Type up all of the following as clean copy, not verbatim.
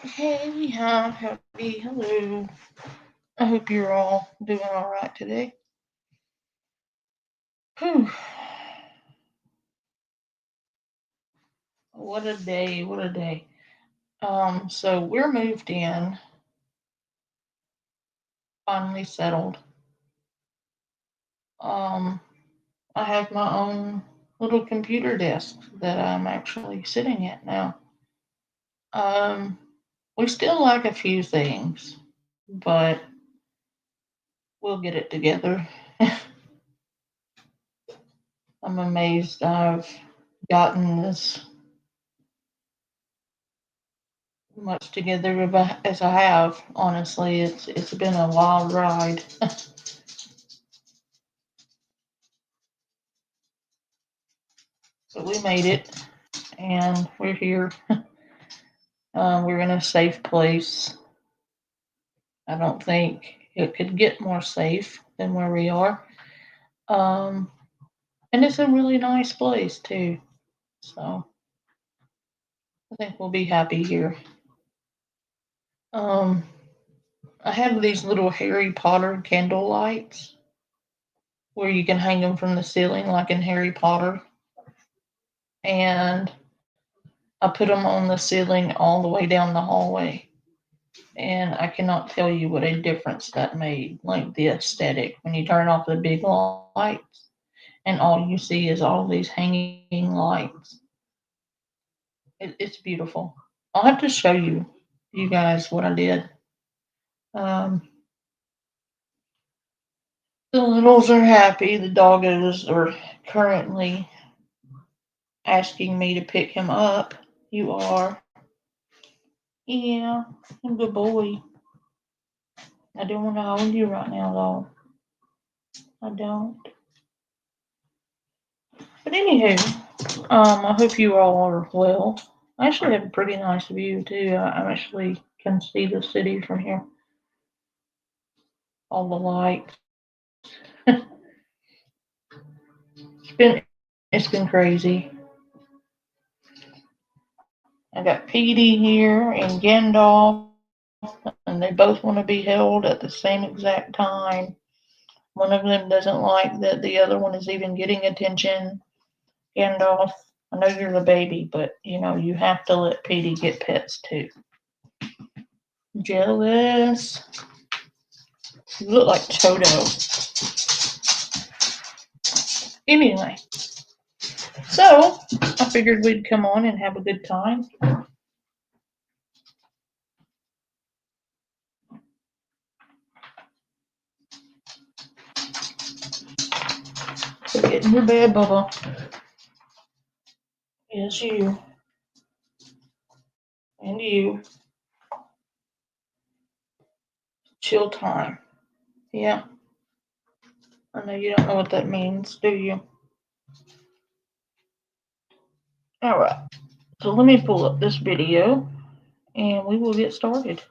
Hey, hi, howdy, hello. I hope you're all doing all right today. Whew, what a day, what a day. So we're moved in, finally settled. Um, I have my own little computer desk that I'm actually sitting at now. Um, we still lack a few things, but we'll get it together. I'm amazed I've gotten this much together as I have. Honestly, it's been a wild ride, but we made it, and we're here. We're in a safe place. I don't think it could get more safe than where we are. Um, and it's a really nice place too. So I think we'll be happy here. Um, I have these little Harry Potter candle lights where you can hang them from the ceiling like in Harry Potter, and I put them on the ceiling all the way down the hallway. And I cannot tell you what a difference that made. Like the aesthetic when you turn off the big lights and all you see is all these hanging lights. It's beautiful. I'll have to show you guys what I did. Um, the littles are happy. The doggos are currently asking me to pick him up. You are. Yeah, I'm a good boy. I don't want to hold you right now, though. I don't. But anywho, I hope you all are well. I actually have a pretty nice view too. I actually can see the city from here. All the lights. It's been crazy. I got Petey here and Gandalf, and they both want to be held at the same exact time. One of them doesn't like that the other one is even getting attention. Gandalf, I know you're the baby, but you have to let Petey get pets too. Jealous. You look like Toto. Anyway, so I figured we'd come on and have a good time. So get in your bed, Bubba. Yes, you and you. Chill time. Yeah, I know you don't know what that means, do you? All right. So let me pull up this video and we will get started.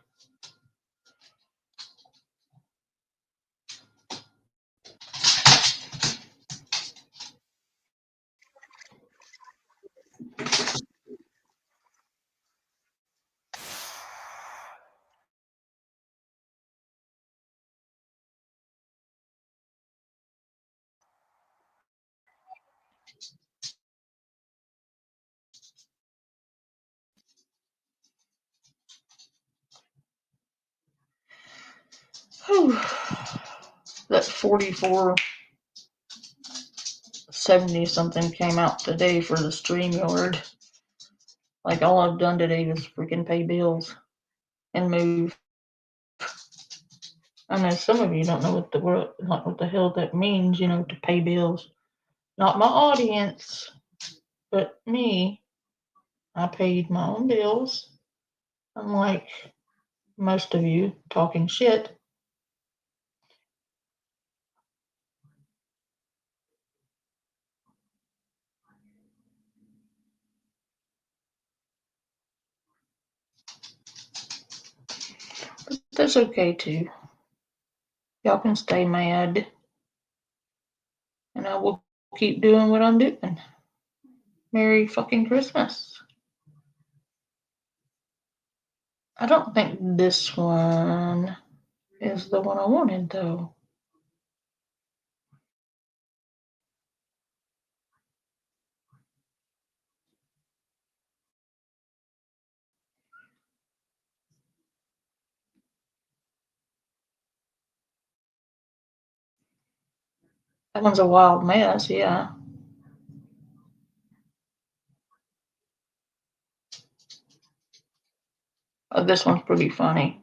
Whew. That 4470 something came out today for the StreamYard. Like all I've done today was freaking pay bills and move. I know some of you don't know what the world, like what the hell that means, to pay bills. Not my audience, but me. I paid my own bills, unlike most of you talking shit. But that's okay too. Y'all can stay mad, and I will keep doing what I'm doing. Merry fucking Christmas. I don't think this one is the one I wanted, though. That one's a wild mess, yeah. Oh, this one's pretty funny.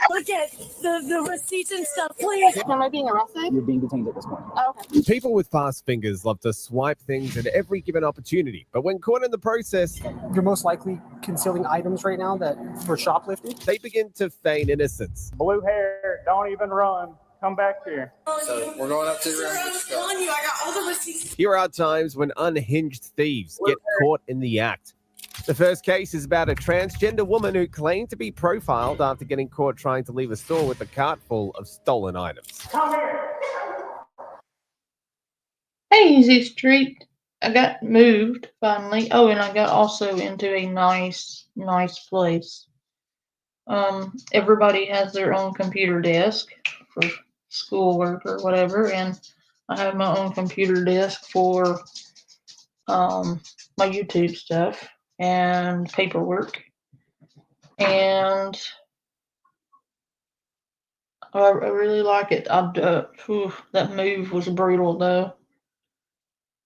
Look at the receipts and stuff, please. Am I being arrested? You're being detained at this point. Oh, okay. People with fast fingers love to swipe things at every given opportunity, but when caught in the process, You're most likely concealing items right now that were shoplifted. they begin to feign innocence. Blue hair, don't even run. Come back here. So we're going up to the room. I'm telling you, I got all the receipts. Here are times when unhinged thieves get caught in the act. The first case is about a transgender woman who claimed to be profiled after getting caught trying to leave a store with a cart full of stolen items. Come here. Hey, Easy Street. I got moved finally. Oh, and I got also into a nice place. Everybody has their own computer desk for schoolwork or whatever, and I have my own computer desk for my YouTube stuff and paperwork. And I really like it. That move was brutal though.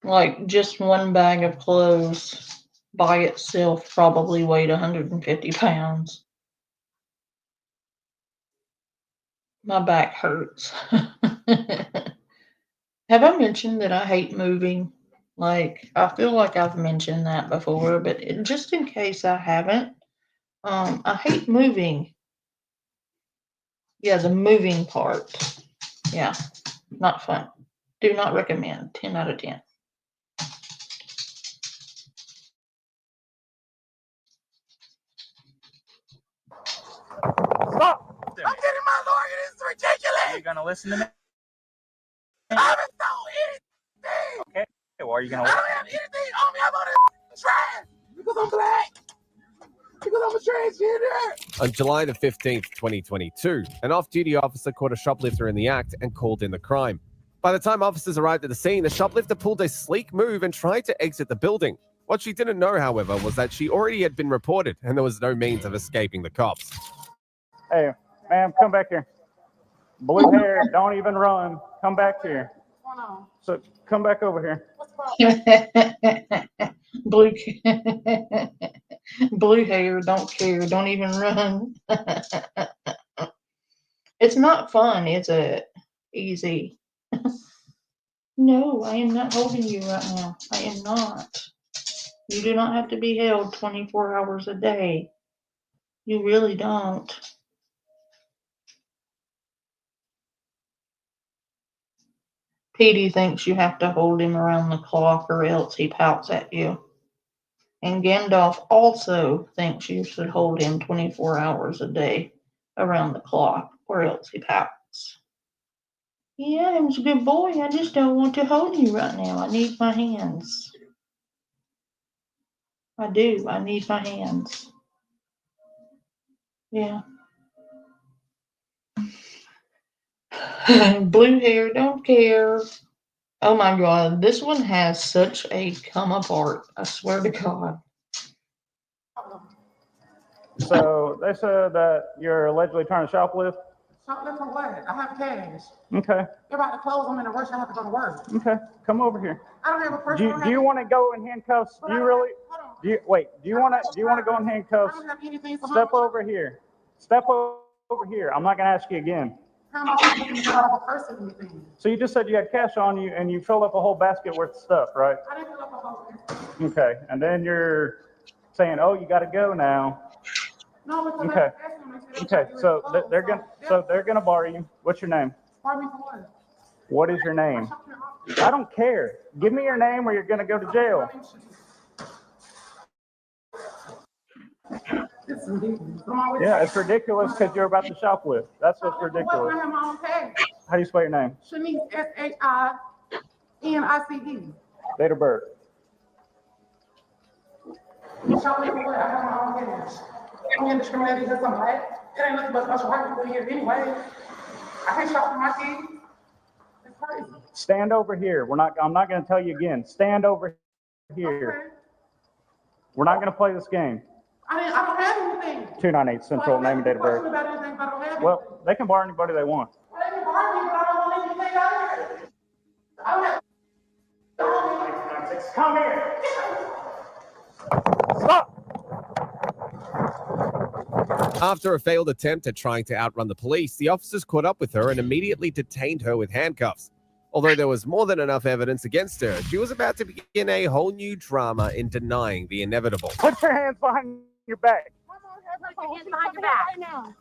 Like just one bag of clothes by itself probably weighed 150 pounds. My back hurts. Have I mentioned that I hate moving? Like, I feel like I've mentioned that before, but just in case I haven't, I hate moving. Yeah, the moving part. Yeah, not fun. Do not recommend. 10 out of 10. Stop. I'm getting my lawyer. This is ridiculous. Are you going to listen to me? I haven't told anything. Okay. Well, are you going to listen? I don't have anything on me. I'm on the trash. Because I'm black. Because I'm a transgender. On July the 15th, 2022, an off-duty officer caught a shoplifter in the act and called in the crime. By the time officers arrived at the scene, the shoplifter pulled a sleek move and tried to exit the building. What she didn't know, however, was that she already had been reported and there was no means of escaping the cops. Hey, ma'am, come back here. Blue hair, don't even run. Come back here. What's going on? So come back over here. What's the problem? Blue hair, don't care, don't even run. It's not fun, is it? Easy. No, I am not holding you right now. I am not. You do not have to be held 24 hours a day. You really don't. Petey thinks you have to hold him around the clock or else he pouts at you. And Gandalf also thinks you should hold him 24 hours a day around the clock or else he pouts. Yeah, he's a good boy. I just don't want to hold you right now. I need my hands. I do. I need my hands. Yeah. Blue hair, don't care. Oh my God, this one has such a come apart. I swear to God. So they said that you're allegedly trying to shoplift. Shoplift for what? I have cash. Okay. They're about to close. I'm in a rush. I have to go to work. Okay. Come over here. I don't have a purse. Do you want to go in handcuffs? Do you really? Do you want to go in I handcuffs? don't have anything. So Step over here. Step over here. I'm not gonna ask you again. How am I supposed to have a purse or anything? So you just said you had cash on you and you filled up a whole basket worth of stuff, right? I didn't fill up a whole basket. Okay. And then you're saying, "Oh, you got to go now." No, because Okay. I asked them. They said Okay. So they're gonna bar you. What's your name? Bar me for what? What is your name? I don't care. Give me your name or you're gonna go to jail. It's ridiculous. I'm always Yeah, it's ridiculous because you're about to shoplift. That's what's I ridiculous. have my own cash. How do you spell your name? Shanice, SHINICD. Date of birth. You shot me for what? I have my own opinions. I'm getting discriminated because I'm black. It ain't nothing but a bunch of white people here anyway. I can't shop for my kids. It's crazy. Stand over here. I'm not going to tell you again. Stand over here. Okay. We're not going to play this game. I don't have anything. 298 Central, name and date of birth. About anything, but I don't have Well, they can bar anybody they want. Well, they can bar me, but I don't want anything out of here. I don't have. Come here. Stop. After a failed attempt at trying to outrun the police, the officers caught up with her and immediately detained her with handcuffs. Although there was more than enough evidence against her, she was about to begin a whole new drama in denying the inevitable. Put your hands behind your back. Put your hands behind your back. Right now.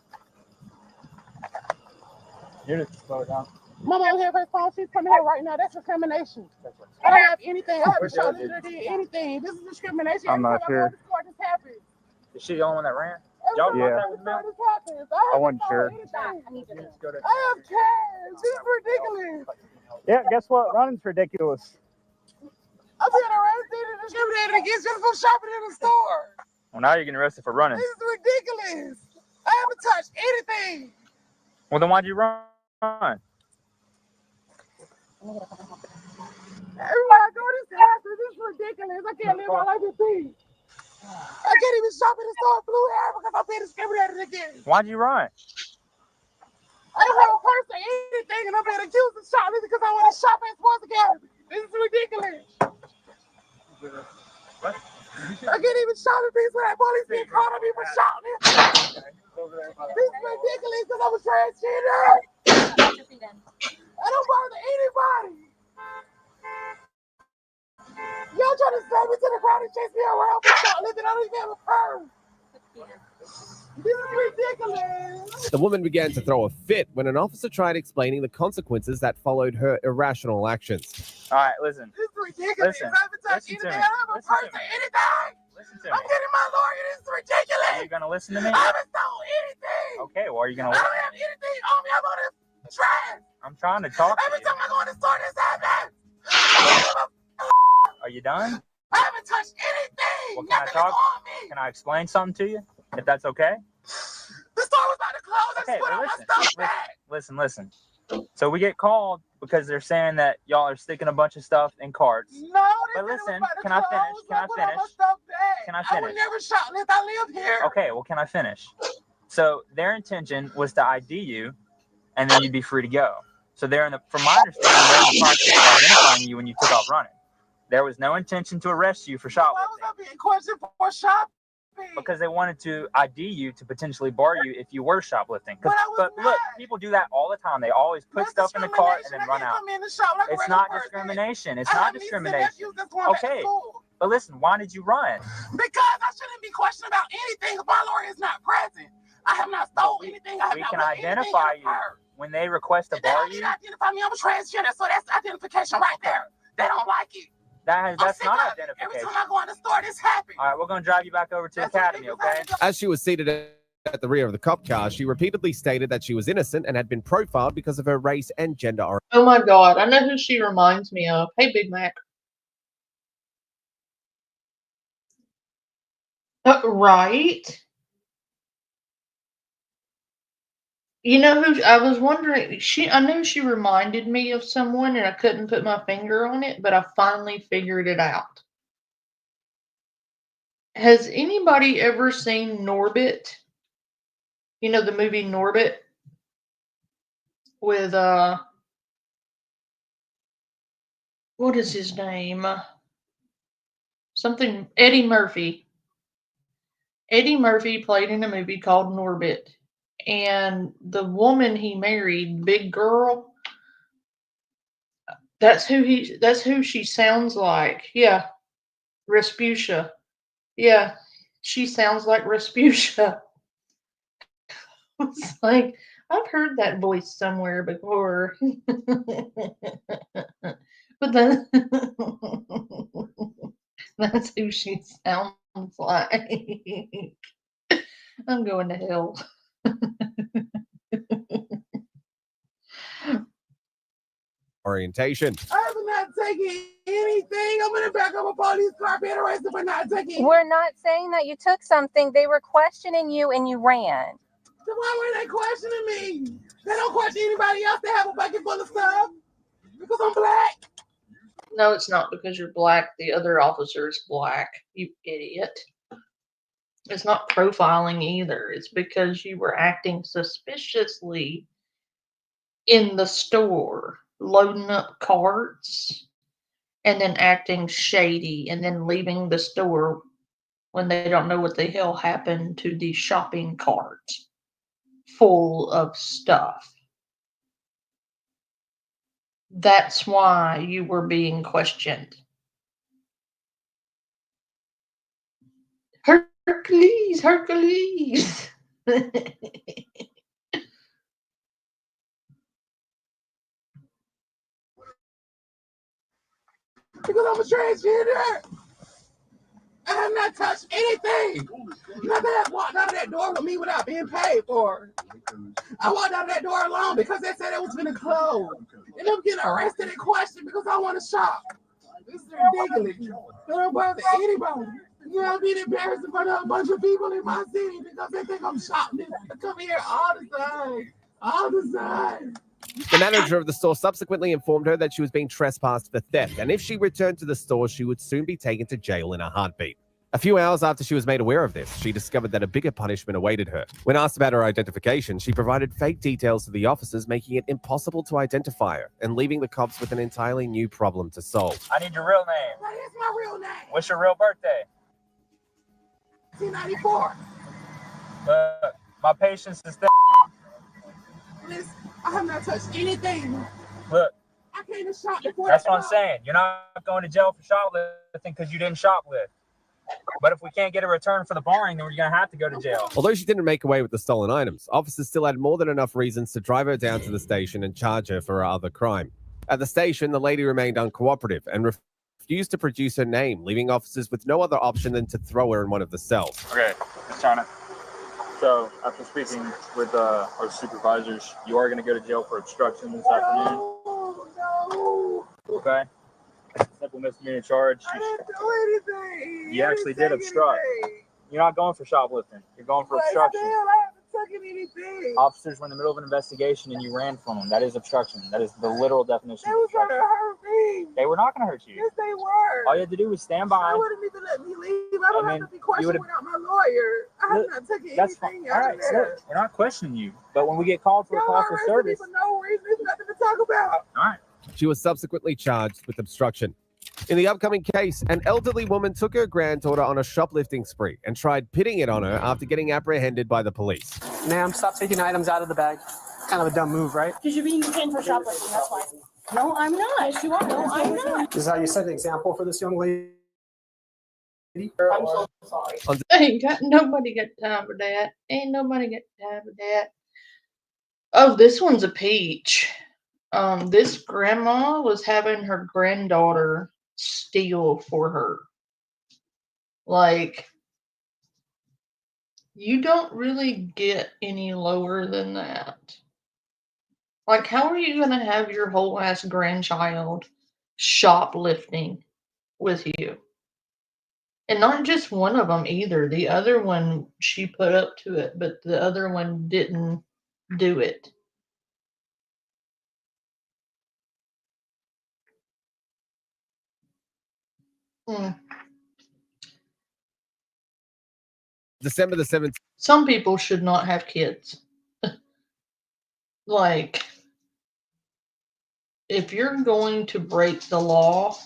You just slow it down. Mama don't have her phone. She's coming here right now. That's discrimination. I don't have anything. I haven't shot her did anything. This is discrimination. I'm not Every time I sure. go to court, this happens. Is she the only one that ran? Every Y'all time want I that go with to me? court, this happens. I wasn't haven't sure. shot anything. Go to- I have cash. This is ridiculous. Yeah, guess what? Running's ridiculous. I'm being arrested and discriminated against just for shopping in the store. Well, now you're getting arrested for running. This is ridiculous. I haven't touched anything. Well, then why'd you run? Everywhere I go, this happens. This is ridiculous. I can't live my life in peace. I can't even shop in the store blue hair because I'm being discriminated against. Why'd you run? I don't have a purse or anything, and I'm being accused of shopping because I want to shop at Sports Academy. This is ridiculous. What? I can't even shop in peace without police being called on me for shopping. This is ridiculous because I'm a transgender. I don't bother anybody. Y'all trying to slam me to the ground and chase me around for shoplifting. I don't even have a purse. This is ridiculous. The woman began to throw a fit when an officer tried explaining the consequences that followed her irrational actions. All right, listen. This is ridiculous. Listen, I haven't touched listen to anything. me. I don't have a Listen purse to or me. anything. Listen to I'm me. getting my lawyer. This is ridiculous. Are you gonna listen to me? I haven't stole anything. Okay, well, are you I gonna don't listen? have anything on me. I'm on this trash. I'm trying to talk to Every you. time I go in the store, this happens. Are you done? I haven't touched anything. Well, can I Nothing talk? is on me. Can I explain something to you? If that's okay? The store was about to close. I Okay, just put well, all my listen, stuff back. Listen. So we get called because they're saying that y'all are sticking a bunch of stuff in carts. No, But this listen, was about to can I finish? close. Can I put all my finish? stuff back. Can I I would finish? never shoplift. I live here. Okay, well, can I finish? So their intention was to ID you, and then you'd be free to go. So from my understanding, they're in the process of identifying you when you took off running. There was no intention to arrest you for Why was shoplifting I being questioned for shopping? because they wanted to ID you to potentially bar you if you were shoplifting. But I was But look, not. people do that all the time. They always put That's stuff in the cart and then discrimination. run I out. can't come in the shop like a It's regular not person. discrimination. It's I not have nieces and discrimination. nephews that's going back to Okay. school. But listen, why did you run? Because I shouldn't be questioned about anything if my lawyer is not present. I have not stole anything. I have We not can put anything identify in you. a purse. When they request to They bar don't need you, to identify me. I'm a transgender, so that's identification right there. They don't like it. I'm that's sick not of it. Every identification. time I go in the store, this happens. All right, we're going to drive you back over to That's Academy, ridiculous. okay? As she was seated at the rear of the cop car, she repeatedly stated that she was innocent and had been profiled because of her race and gender orientation. Oh my god, I know who she reminds me of. Hey, Big Mac. Right? You know who I was wondering, I knew she reminded me of someone and I couldn't put my finger on it, but I finally figured it out. Has anybody ever seen Norbit? You know the movie Norbit with what is his name? Something Eddie Murphy. Eddie Murphy played in a movie called Norbit. And the woman he married, big girl, that's who she sounds like. Yeah. Rasputia. Yeah. She sounds like Rasputia. It's like I've heard that voice somewhere before. But then that's who she sounds like. I'm going to hell. Orientation. I have not taken anything. I'm being arrested for not taking. We're not saying that you took something. They were questioning you and you ran. Then why were they questioning me? They don't question anybody else that have a bucket full of stuff because I'm black. No, it's not because you're black. The other officer's black, you idiot. It's not profiling either. It's because you were acting suspiciously in the store, loading up carts, and then acting shady, and then leaving the store when they don't know what the hell happened to the shopping cart full of stuff. That's why you were being questioned. Hercules, Hercules. Because I'm a transgender. I have not touched anything. Nothing has walked out of that door with me without being paid for. I walked out of that door alone because they said it was going to close. And I'm getting arrested and questioned because I want to shop. This is ridiculous. I don't bother anybody. You know, I'm being embarrassed in front of a bunch of people in my city because they think I'm shopping. I come here all the time. All the time. The manager of the store subsequently informed her that she was being trespassed for theft, and if she returned to the store, she would soon be taken to jail in a heartbeat. A few hours after she was made aware of this, she discovered that a bigger punishment awaited her. When asked about her identification, she provided fake details to the officers, making it impossible to identify her and leaving the cops with an entirely new problem to solve. I need your real name. That is my real name. What's your real birthday? 1994. My patience is there. Listen, I have not touched anything. Look, I came to shop before. that's what I'm saying. You're not going to jail for shoplifting because you didn't shoplift. But if we can't get a return for the borrowing, then we're going to have to go to jail. Although she didn't make away with the stolen items, officers still had more than enough reasons to drive her down to the station and charge her for her other crime. At the station, the lady remained uncooperative and refused to produce her name, leaving officers with no other option than to throw her in one of the cells. Okay, Ms. China. So, after speaking with our supervisors, you are going to go to jail for obstruction this afternoon. No. Okay? Simple misdemeanor charge. I didn't do anything. You actually did obstruct. You're not going for shoplifting. You're going for obstruction. Still, I haven't taken anything. Officers were in the middle of an investigation and you ran from them. That is obstruction. That is the literal definition They of was trying to obstruction. hurt me. They were not going to hurt you. Yes, they were. All you had to do was stand They by. wouldn't even let me leave. I don't I have mean, to be questioned would've- without my lawyer. I have Look, not taken That's anything fine. All out right, of there. look, we're not questioning you. But when we get called for a Y'all call for arrested me service, for no reason. There's nothing to talk about. all right. She was subsequently charged with obstruction. In the upcoming case, an elderly woman took her granddaughter on a shoplifting spree and tried pitting it on her after getting apprehended by the police. Ma'am, stop taking items out of the bag. Kind of a dumb move, right? Because you're being detained for shoplifting, that's why. No, I'm not. Yes, you are. No, I'm not. This is how you set an example for this young lady. I'm so sorry. Nobody got time for that. Ain't nobody got time for that. Oh, this one's a peach. This grandma was having her granddaughter steal for her. Like, you don't really get any lower than that. Like, how are you gonna have your whole ass grandchild shoplifting with you? And not just one of them either. The other one, she put up to it, but the other one didn't do it. December the 17th. Some people should not have kids. Like, if you're going to break the law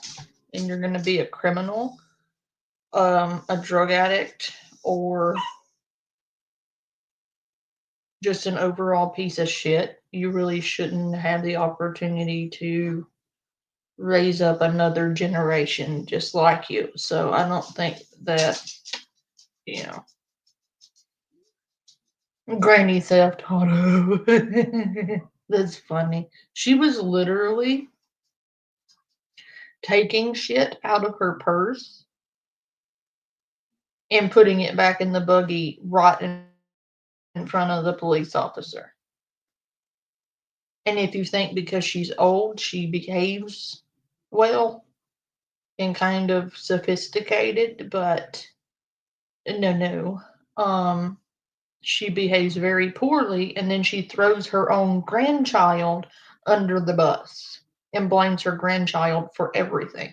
and you're going to be a criminal, a drug addict, or just an overall piece of shit, you really shouldn't have the opportunity to raise up another generation just like you. So I don't think that, you know, Granny Theft Auto. That's funny. She was literally taking shit out of her purse and putting it back in the buggy right in front of the police officer. And if you think because she's old, she behaves well, and kind of sophisticated, but no. She behaves very poorly, and then she throws her own grandchild under the bus and blames her grandchild for everything.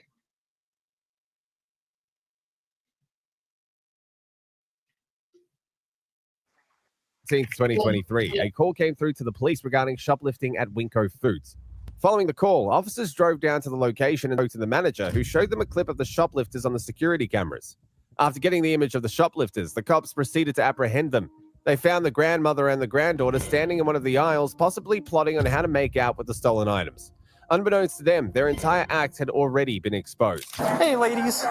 2023, a call came through to the police regarding shoplifting at Winco Foods. Following the call, officers drove down to the location and spoke to the manager, who showed them a clip of the shoplifters on the security cameras. After getting the image of the shoplifters, the cops proceeded to apprehend them. They found the grandmother and the granddaughter standing in one of the aisles, possibly plotting on how to make out with the stolen items. Unbeknownst to them, their entire act had already been exposed. Hey, ladies.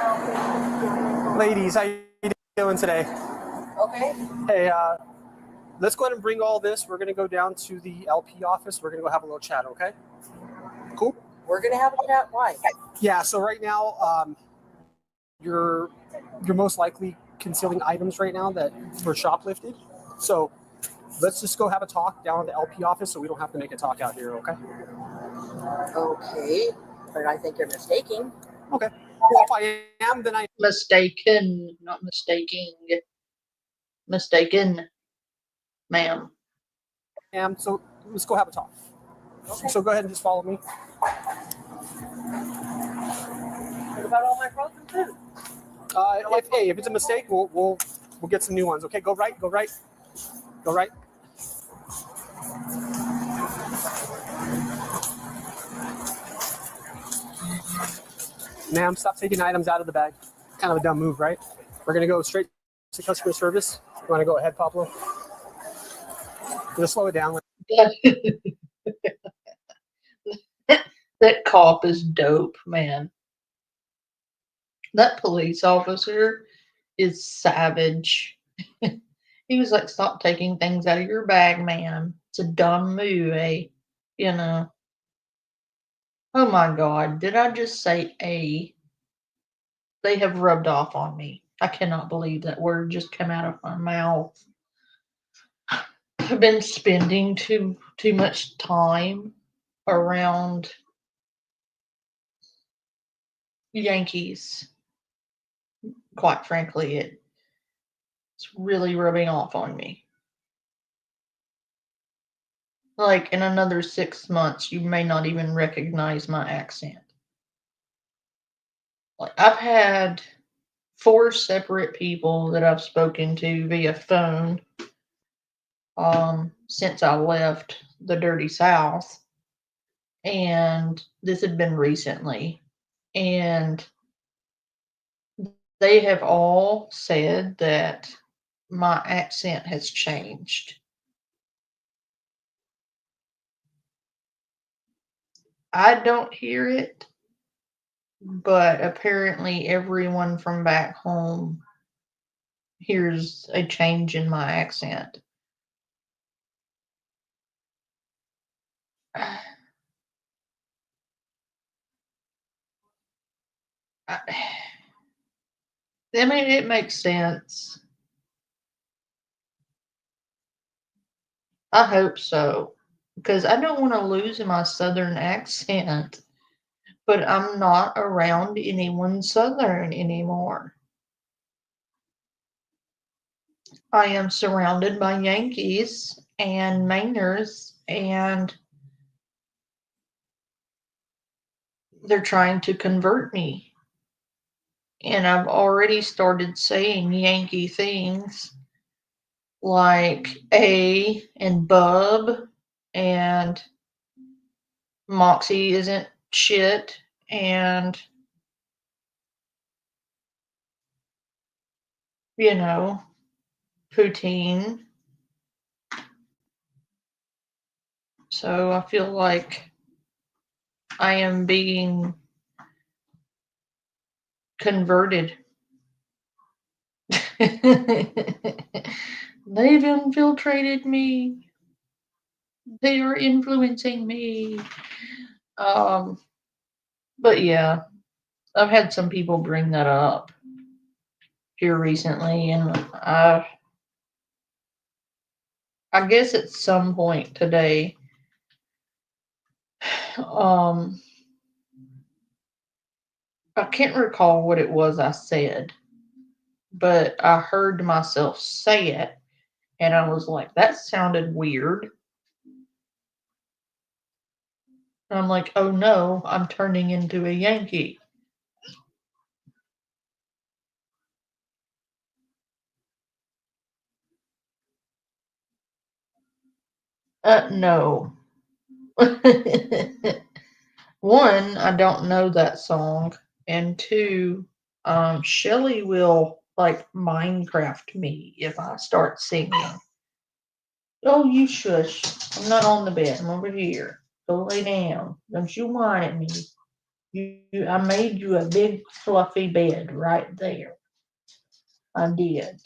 Ladies, how you doing today? Okay. Hey, let's go ahead and bring all this. We're going to go down to the LP office. We're going to go have a little chat, okay? Cool? We're gonna have a chat. Why? Yeah, so right now, you're most likely concealing items right now that were shoplifted. So let's just go have a talk down at the LP office so we don't have to make a talk out here, okay? Okay, but I think you're mistaking. Okay. Well, if I am, then I... Mistaken, not mistaking. Mistaken, ma'am. am. So let's go have a talk. Okay. So go ahead and just follow me. What about all my frozen food? If it's a mistake, we'll get some new ones. Okay, go right. Go right. Ma'am, stop taking items out of the bag. Kind of a dumb move, right? We're gonna go straight to customer service. You want to go ahead, Pablo? Just slow it down. That cop is dope, man. That police officer is savage. He was like, stop taking things out of your bag, man. It's a dumb move, eh? You know. Oh my God, did I just say a? They have rubbed off on me. I cannot believe that word just came out of my mouth. I've been spending too much time around Yankees. Quite frankly, it's really rubbing off on me. Like in another 6 months, you may not even recognize my accent. Like I've had 4 separate people that I've spoken to via phone since I left the dirty South, and this had been recently, and they have all said that my accent has changed. I don't hear it, but apparently everyone from back home hears a change in my accent. I mean, it makes sense. I hope so, because I don't want to lose my southern accent, but I'm not around anyone southern anymore. I am surrounded by Yankees and Mainers, and they're trying to convert me. And I've already started saying Yankee things like A and Bub and Moxie isn't shit and poutine. So I feel like I am being converted. They've infiltrated me. They are influencing me. But yeah, I've had some people bring that up here recently, and I guess at some point today, I can't recall what it was I said, but I heard myself say it, and I was like, that sounded weird. And I'm like, oh no, I'm turning into a Yankee. No. One, I don't know that song, and two, Shelly will like Minecraft me if I start singing. Oh, you shush! I'm not on the bed. I'm over here. Go lay down. Don't you whine at me. I made you a big fluffy bed right there. I did.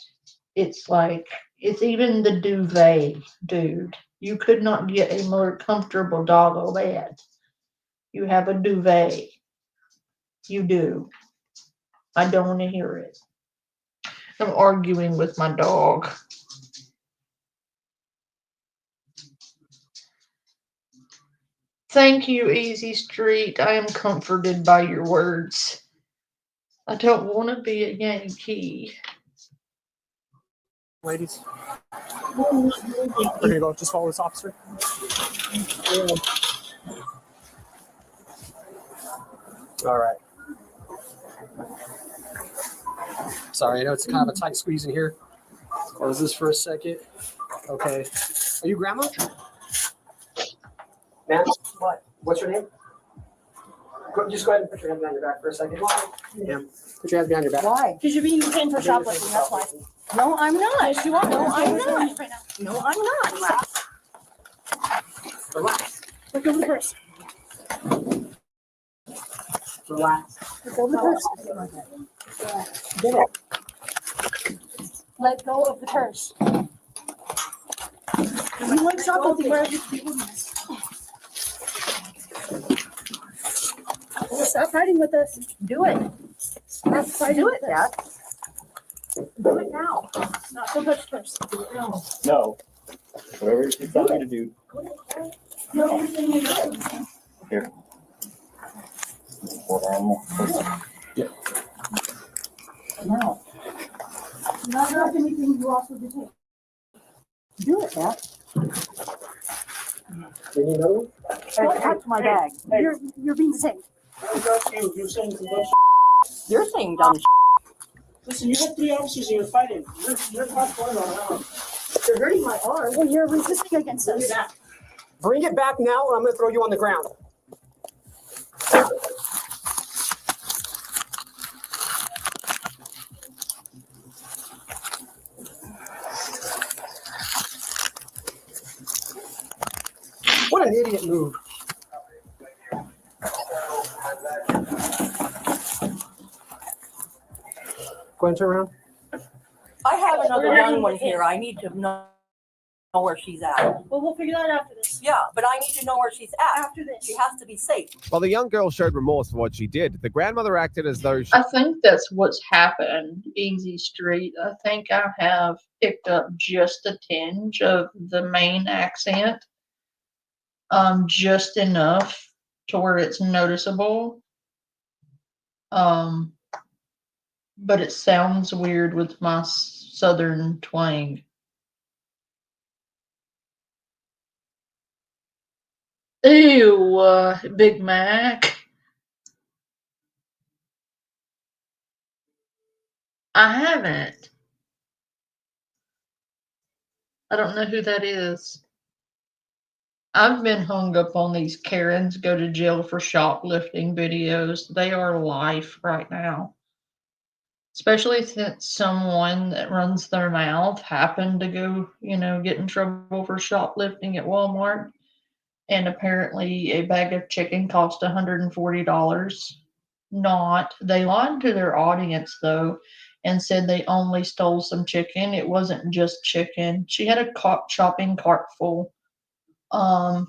It's like it's even the duvet, dude. You could not get a more comfortable doggo bed. You have a duvet. You do. I don't want to hear it. I'm arguing with my dog. Thank you, Easy Street. I am comforted by your words. I don't want to be a Yankee. Ladies. We're gonna go just follow this officer. All right. Sorry, I know it's kind of a tight squeeze in here. Close this for a second. Okay. Are you grandma? Ma'am? What? What's your name? Just go ahead and put your hand behind your back for a second. Yeah. Put your hands behind your back. Why? Because you're being detained for shoplifting, that's why. No, I'm not. Yes, you are. No, I'm not. Right now. No, I'm not. Relax. Relax. Let go of the purse. Relax. Let go of the purse. Get it. Let go of the purse. You like shoplifting, where you doing this? Stop fighting with us. Do it. Stop fighting Do with it, us. Dad. Do it now. Not so much first. Do it now. No. Whatever you tell me to do. No, everything you do. Here. No. Not like anything you also detained. Do it, Dad. You need another one? Don't touch my bag. You're being detained. You're saying some bullshit. You're saying dumb Listen, you have 3 officers and you're fighting. You're not going on. You're hurting my arm. Well, you're resisting against us. Bring it back now or I'm going to throw you on the ground. What an idiot move. Go ahead and turn around. I have another young one here. I need to know where she's at. Well, we'll figure that out after this. Yeah, but I need to know where she's at. After this. She has to be safe. While the young girl showed remorse for what she did, the grandmother acted as though she I think that's what's happened, Easy Street. I think I have picked up just a tinge of the main accent, just enough to where it's noticeable. But it sounds weird with my southern twang. Ew, Big Mac. I haven't. I don't know who that is. I've been hung up on these Karens go to jail for shoplifting videos. They are life right now. Especially since someone that runs their mouth happened to go, get in trouble for shoplifting at Walmart. And apparently a bag of chicken cost $140. They lied to their audience though and said they only stole some chicken. It wasn't just chicken. She had a shopping cart full. And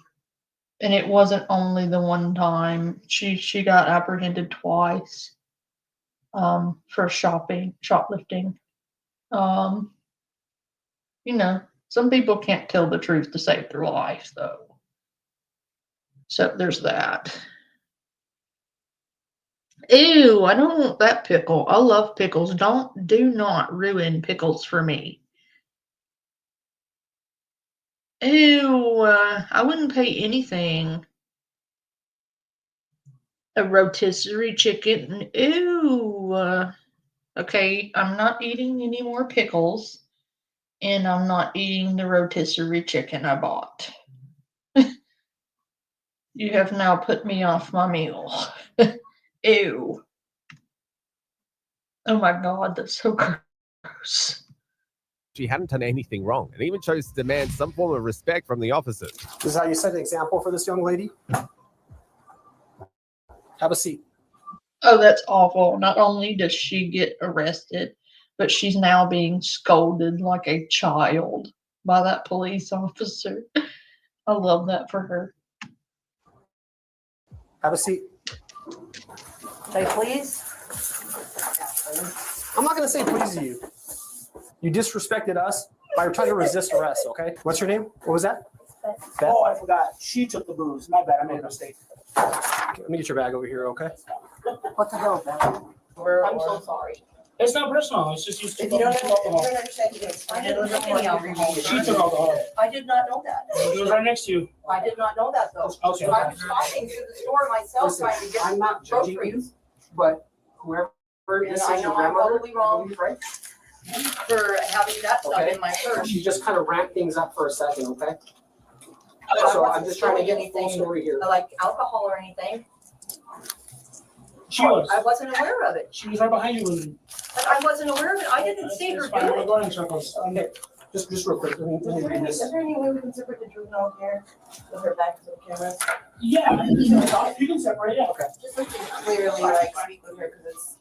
it wasn't only the one time. She got apprehended twice for shoplifting. Some people can't tell the truth to save their life though. So there's that. Ew, I don't want that pickle. I love pickles. Do not ruin pickles for me. Ew, I wouldn't pay anything. A rotisserie chicken. Ew. Okay, I'm not eating any more pickles, and I'm not eating the rotisserie chicken I bought. You have now put me off my meal. Ew. Oh my god, that's so gross. She hadn't done anything wrong and even chose to demand some form of respect from the officers. This is how you set an example for this young lady. Have a seat. Oh, that's awful. Not only does she get arrested, but she's now being scolded like a child by that police officer. I love that for her. Have a seat. Say please. I'm not going to say please to you. You disrespected us by trying to resist arrest, okay? What's your name? What was that? Beth. Oh, I forgot. She took the booze. My bad. I made a mistake. Okay, let me get your bag over here, okay? What the hell, Ben? I'm so sorry. It's not personal. It's just you took If you don't alcohol. understand, you can explain it. She took alcohol. I did not know that. It was right next to you. I did not know that though. Okay. I was driving through the store myself Listen, trying to get I'm not judging you, groceries. but whoever this I is, know your I'm grandmother, probably wrong. I believe, right? For having that stuff Okay. in my purse. You just kind of ramp things up for a second, okay? But I So I'm wasn't just trying to get doing the full anything story here. like alcohol or anything. She was. I wasn't aware of it. She was right behind you when. But I wasn't aware of it. I didn't see her It's fine. do We're it. going in circles. Okay, just real quick, let me read this. Is there any way we can separate the juvenile here with her back to the camera? Yeah, you can separate. Yeah. Okay. Just so we can clearly like speak with her because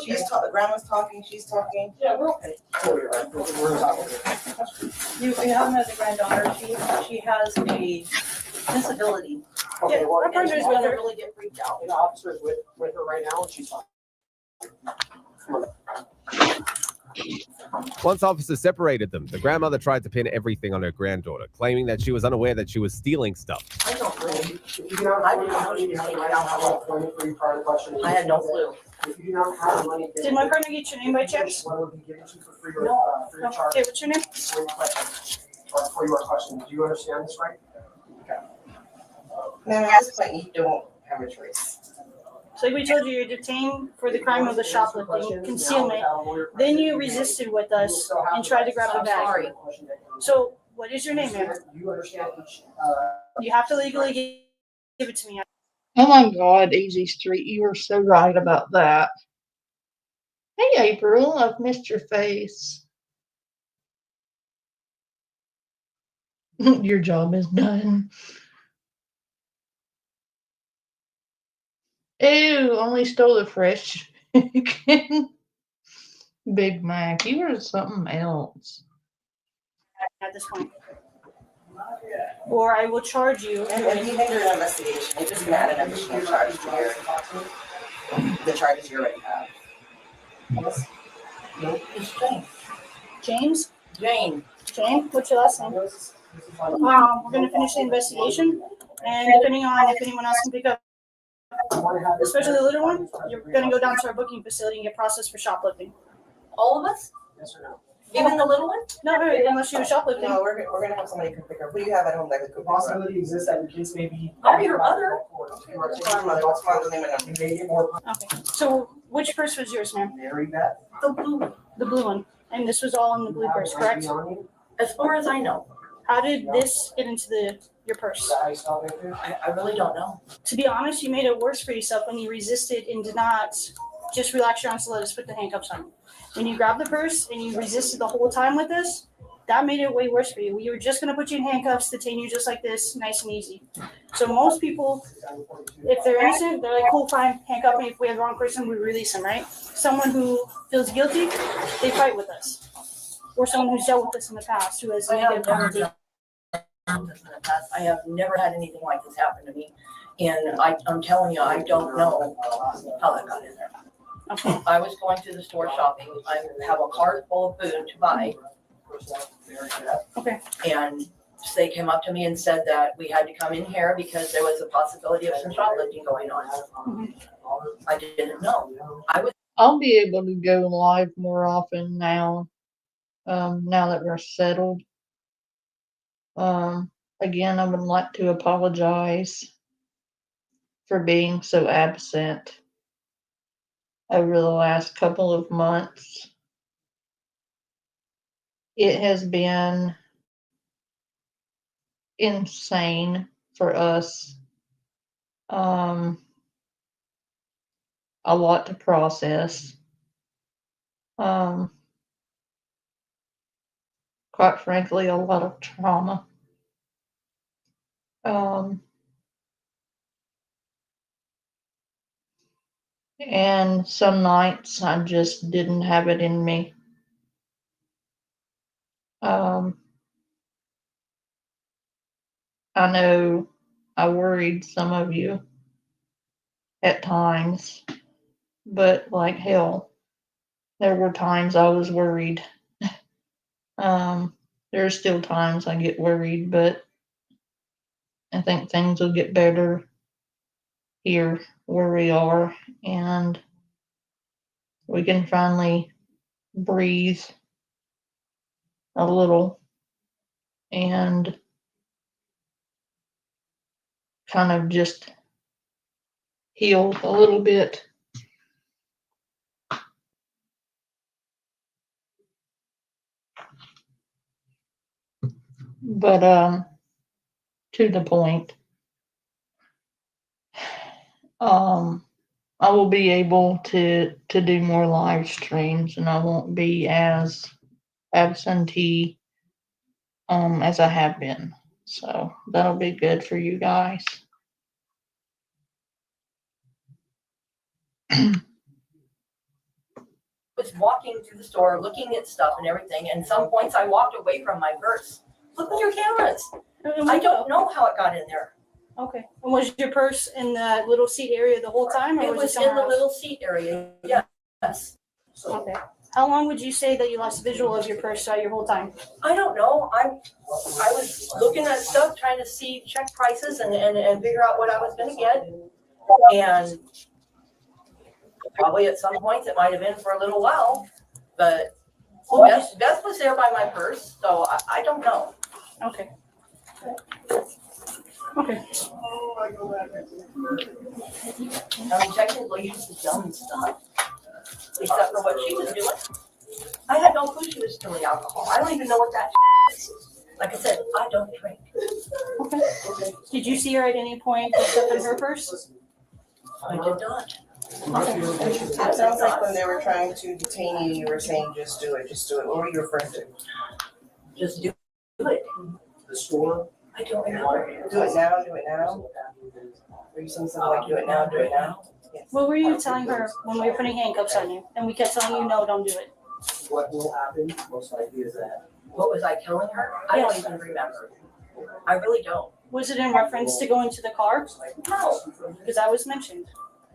it's, grandma's talking, she's talking. Yeah, we're okay. We're gonna talk about it. You have another granddaughter, she has a disability. Okay, well, Our partner's and gonna really get freaked out. the officer's with her right now, and she's talking. Once officers separated them, the grandmother tried to pin everything on her granddaughter, claiming that she was unaware that she was stealing stuff. I don't really. If you do not have money, you have money for your prior question. I had no clue. If you do not have money. Did my partner get your name by chance? What would be given to you for free No. or free of charge Okay, what's your name? for your question? Or for your question, do you understand this right? Ma'am, at this point, you don't have a choice. So like we told you, you're detained for the crime of the shoplifting, concealment. Then you resisted with us and tried to grab the bag. Sorry. So what is your name, ma'am? You understand each, You have to legally give it to me. Oh my god, Easy Street, you were so right about that. Hey April, I've missed your face. Your job is done. Ew, only stole the fresh chicken. Big Mac, you are something else. At this point. Or I will charge you. And he made an investigation, he just add an additional charge to the charges you already have. No, it's Jane. James? Jane. Jane, what's your last name? We're gonna finish the investigation, and depending on if anyone else can pick up, especially the little one, you're gonna go down to our booking facility and get processed for shoplifting. All of us? yes or no? Even the little one? No, unless you were shoplifting. No, we're gonna have somebody come pick her up. Who do you have at home that could The pick her up? possibility exists that your kids may be. I'll be your mother. You Come on, mother, what's wrong with him? You may get more Okay, so which purse was yours, ma'am? marry that. The blue one. The blue one. And this was all in the blue purse, correct? As far as I know, How did this get into your purse? I really don't know. To be honest, you made it worse for yourself when you resisted and did not just relax your arms to let us put the handcuffs on you. When you grabbed the purse and you resisted the whole time with us, that made it way worse for you. We were just going to put you in handcuffs, detain you just like this, nice and easy. So most people, if they're innocent, they're like, cool, fine, handcuff me. If we have the wrong person, we release them, right? Someone who feels guilty, they fight with us. Or someone who's dealt with this in the past, who has I have negative never done this in the past. I have never had anything like this happen to me. And I'm telling you, I don't know how that got in there. Okay. I was going to the store shopping. I have a cart full of food to buy. Okay. And they came up to me and said that we had to come in here because there was a possibility of some shoplifting going on. I didn't know. I'll be able to go live more often now. Now that we're settled. Again, I would like to apologize for being so absent over the last couple of months. It has been insane for us. A lot to process. Quite frankly, a lot of trauma. And some nights I just didn't have it in me. I know I worried some of you at times, but like hell, there were times I was worried. There are still times I get worried, but I think things will get better here where we are, and we can finally breathe a little and kind of just heal a little bit. But to the point, I will be able to do more live streams, and I won't be as absentee as I have been. So that'll be good for you guys. Was walking through the store, looking at stuff and everything, and some points I walked away from my purse. Look at your cameras. I don't know how it got in there. Okay. And was your purse in the little seat area the whole time, or It was was it in somewhere the else? little seat area, yes. Okay. How long would you say that you lost visual of your purse throughout your whole time? I don't know. I was looking at stuff, trying to see, check prices and figure out what I was gonna get. And probably at some points it might have been for a little while, but Beth was there by my purse, so I don't know. Okay. Okay. I mean, technically, this is dumb stuff, except for what she was doing. I had no clue she was stealing alcohol. I don't even know what that is. Like I said, I don't drink. Okay. Did you see her at any point with stuff in her purse? I did not. It sounds like when they were trying to detain you, you were saying, just do it, just do it. What were you referring to? Just do it. The store? I don't remember. Do it now, do it now? Were you saying something like, do it now, do it now? Yes. What were you telling her when we were putting handcuffs on you and we kept telling you, no, don't do it? What will happen, most likely, is that. What was I telling her? I don't even remember. I really don't. Was it in reference to going to the car? No, Because that was mentioned.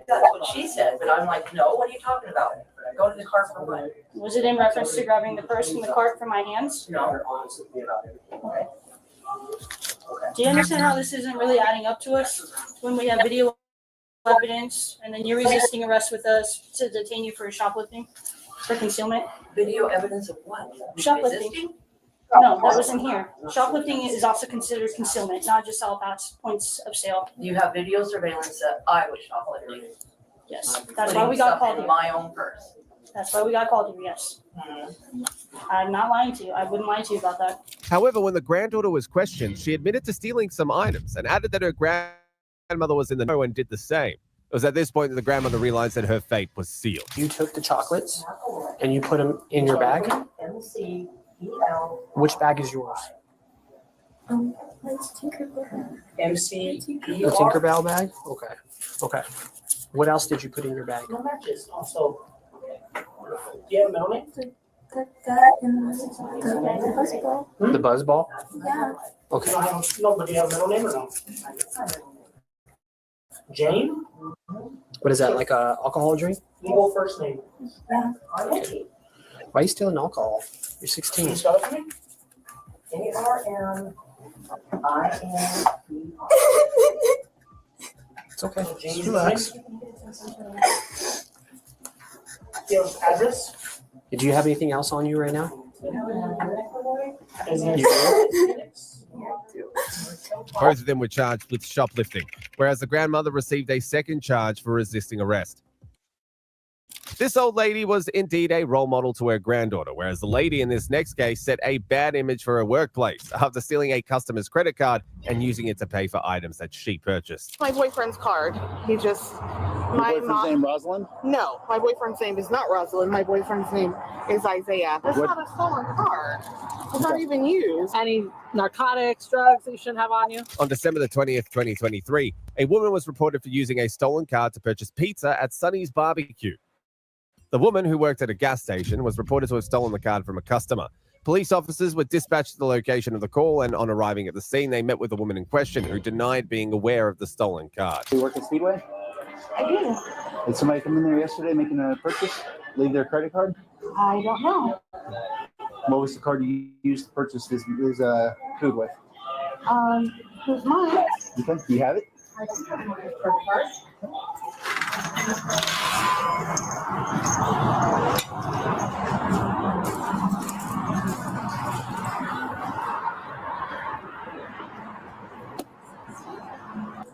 that's what she said, but I'm like, no, what are you talking about? Go to the car for what? Was it in reference to grabbing the purse from the cart from my hands? No. Okay. Do you understand how this isn't really adding up to us when we have video evidence and then you're resisting arrest with us to detain you for shoplifting, for concealment? Video evidence of what? Shoplifting. Resisting? No, that wasn't here. Shoplifting is also considered concealment, not just all past points of sale. You have video surveillance that I was shoplifting. Yes, that's why we got called in here. my own purse. That's why we got called here, yes. I'm not lying to you. I wouldn't lie to you about that. However, when the granddaughter was questioned, she admitted to stealing some items and added that her grandmother was in the know and did the same. It was at this point that the grandmother realized that her fate was sealed. You took the chocolates and you put them in your bag. Which bag is yours? MC. The Tinkerbell bag? Okay. Okay. What else did you put in your bag? No matches, also. Do you have a middle name? The buzz ball? Yeah. Okay. No, but do you have a middle name or no? Jane? What is that, like a alcohol drink? Legal first name. Yeah. Why are you stealing alcohol? You're Can 16. you spell it for me? ARM I am. It's okay. Just relax. Your address? Did you have anything else on you right now? Both of them were charged with shoplifting, whereas the grandmother received a second charge for resisting arrest. This old lady was indeed a role model to her granddaughter, whereas the lady in this next case set a bad image for her workplace after stealing a customer's credit card and using it to pay for items that she purchased. My boyfriend's card. He just. Your boyfriend's name Rosalind? No, my boyfriend's name is not Rosalind. My boyfriend's name is Isaiah. That's What? not a stolen card. It's not even used. Any narcotics, drugs that you shouldn't have on you? On December the 20th, 2023, a woman was reported for using a stolen card to purchase pizza at Sonny's Barbecue. The woman, who worked at a gas station, was reported to have stolen the card from a customer. Police officers were dispatched to the location of the call, and on arriving at the scene, they met with the woman in question, who denied being aware of the stolen card. Do you work at Speedway? I do. Did somebody come in there yesterday making a purchase? Leave their credit card? I don't know. What was the card you used to purchase his food with? Who's mine? Okay, do you have it? I don't have my credit card.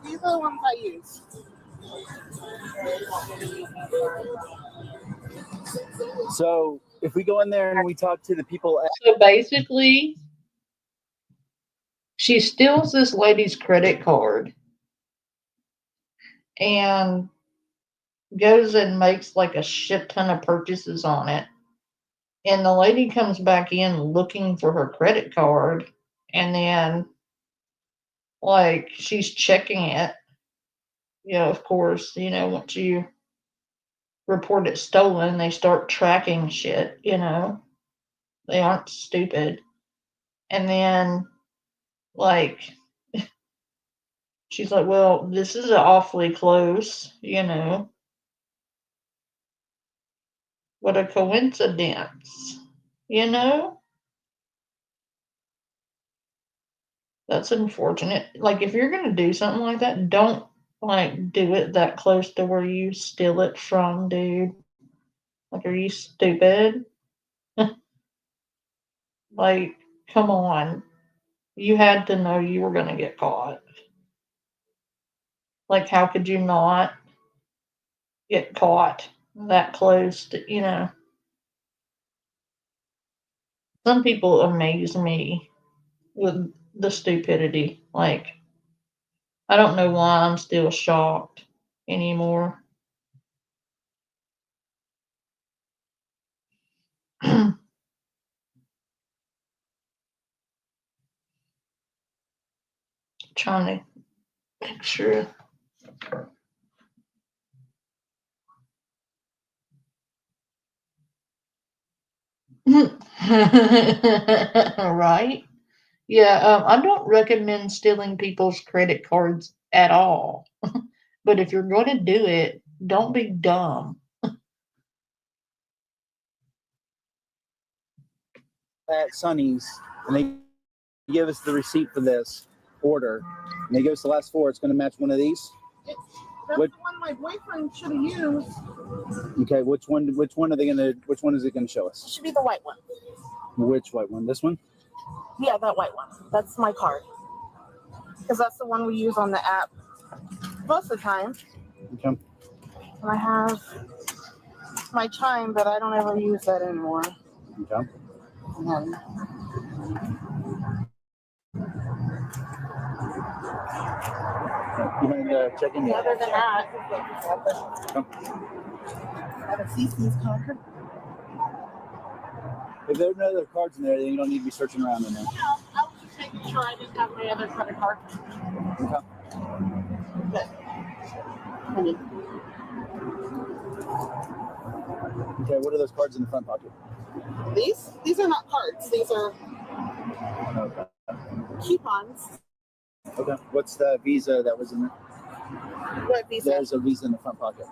These are the ones I use. So if we go in there and we talk to the people at So basically, she steals this lady's credit card and goes and makes like a shit ton of purchases on it. And the lady comes back in looking for her credit card, and then like she's checking it. Of course, once you report it stolen, they start tracking shit, They aren't stupid. And then like she's like, well, this is awfully close, What a coincidence, That's unfortunate. Like, if you're gonna do something like that, don't do it that close to where you steal it from, dude. Like, are you stupid? Like, come on. You had to know you were gonna get caught. Like, how could you not get caught that close to, Some people amaze me with the stupidity. Like, I don't know why I'm still shocked anymore. Trying to make sure. Right? Yeah, I don't recommend stealing people's credit cards at all. But if you're going to do it, don't be dumb. at Sonny's, and they give us the receipt for this order, and they give us the last four. It's going to match one of these. That's What- the one my boyfriend should have used. Okay, which one? Which one are they going to? Which one is it going to show It us? should be the white one. Which white one? This one? Yeah, that white one. That's my card. Because that's the one we use on the app most of the time. Okay. And I have my Chime, but I don't ever use that anymore. Okay. And then You mind checking the other than that, I have a CC's card. If there are no other cards in there, then you don't need to be searching around in there. No, I was just making sure I didn't have my other credit card. Okay. But, I mean, Okay, what are those cards in the front pocket? these are not cards. These are Okay. coupons. Okay. What's the Visa that was in there? What Visa? There's a Visa in the front pocket.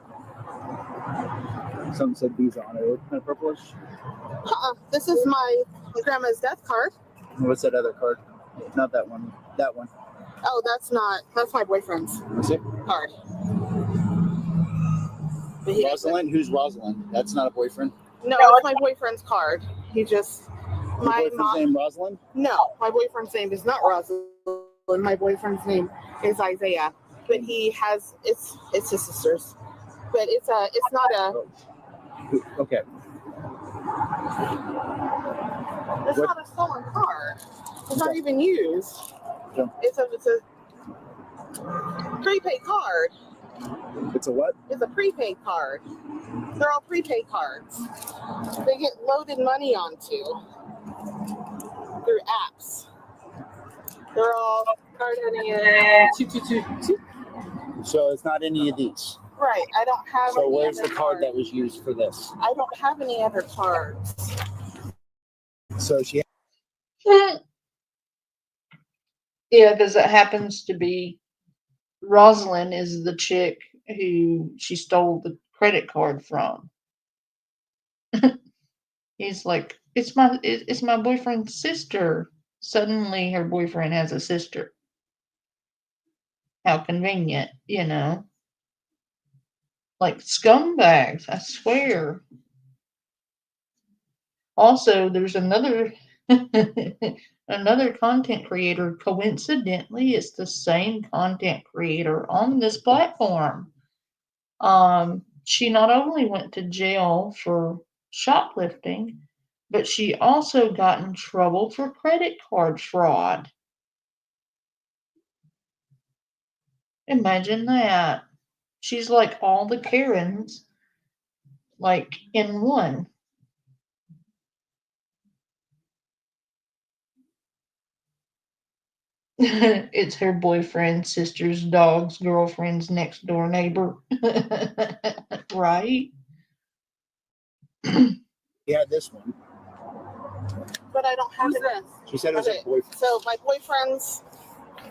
Something said Visa on it. What kind of purplish? This is my grandma's death card. What's that other card? Not that one. That one. Oh, that's my boyfriend's Is it? card. But he doesn't- Rosalind? Who's Rosalind? That's not a boyfriend. No, it's my boyfriend's card. He just Your my boyfriend's mom. name Rosalind? No, my boyfriend's name is not Rosalind. My boyfriend's name is Isaiah. But he has it's his sister's. But it's not a Okay. it's What? not a stolen card. It's not even used. Yeah. It's a prepaid card. It's a what? It's a prepaid card. They're all prepaid cards. They get loaded money onto through apps. They're all card ending in 222. So it's not any of these. Right. I don't have So any where's other the card that was used for this? I don't have any other cards. So she Yeah, because it happens to be Rosalind is the chick who she stole the credit card from. He's like, it's my boyfriend's sister. Suddenly her boyfriend has a sister. How convenient, you know. Like scumbags, I swear. Also, there's another another content creator. Coincidentally, it's the same content creator on this platform. She not only went to jail for shoplifting, but she also got in trouble for credit card fraud. Imagine that. She's like all the Karens, like in one. It's her boyfriend, sister's, dog's, girlfriend's next door neighbor. Right? had this one. But I don't have this. She said it was Okay, her boyfriend. so my boyfriend's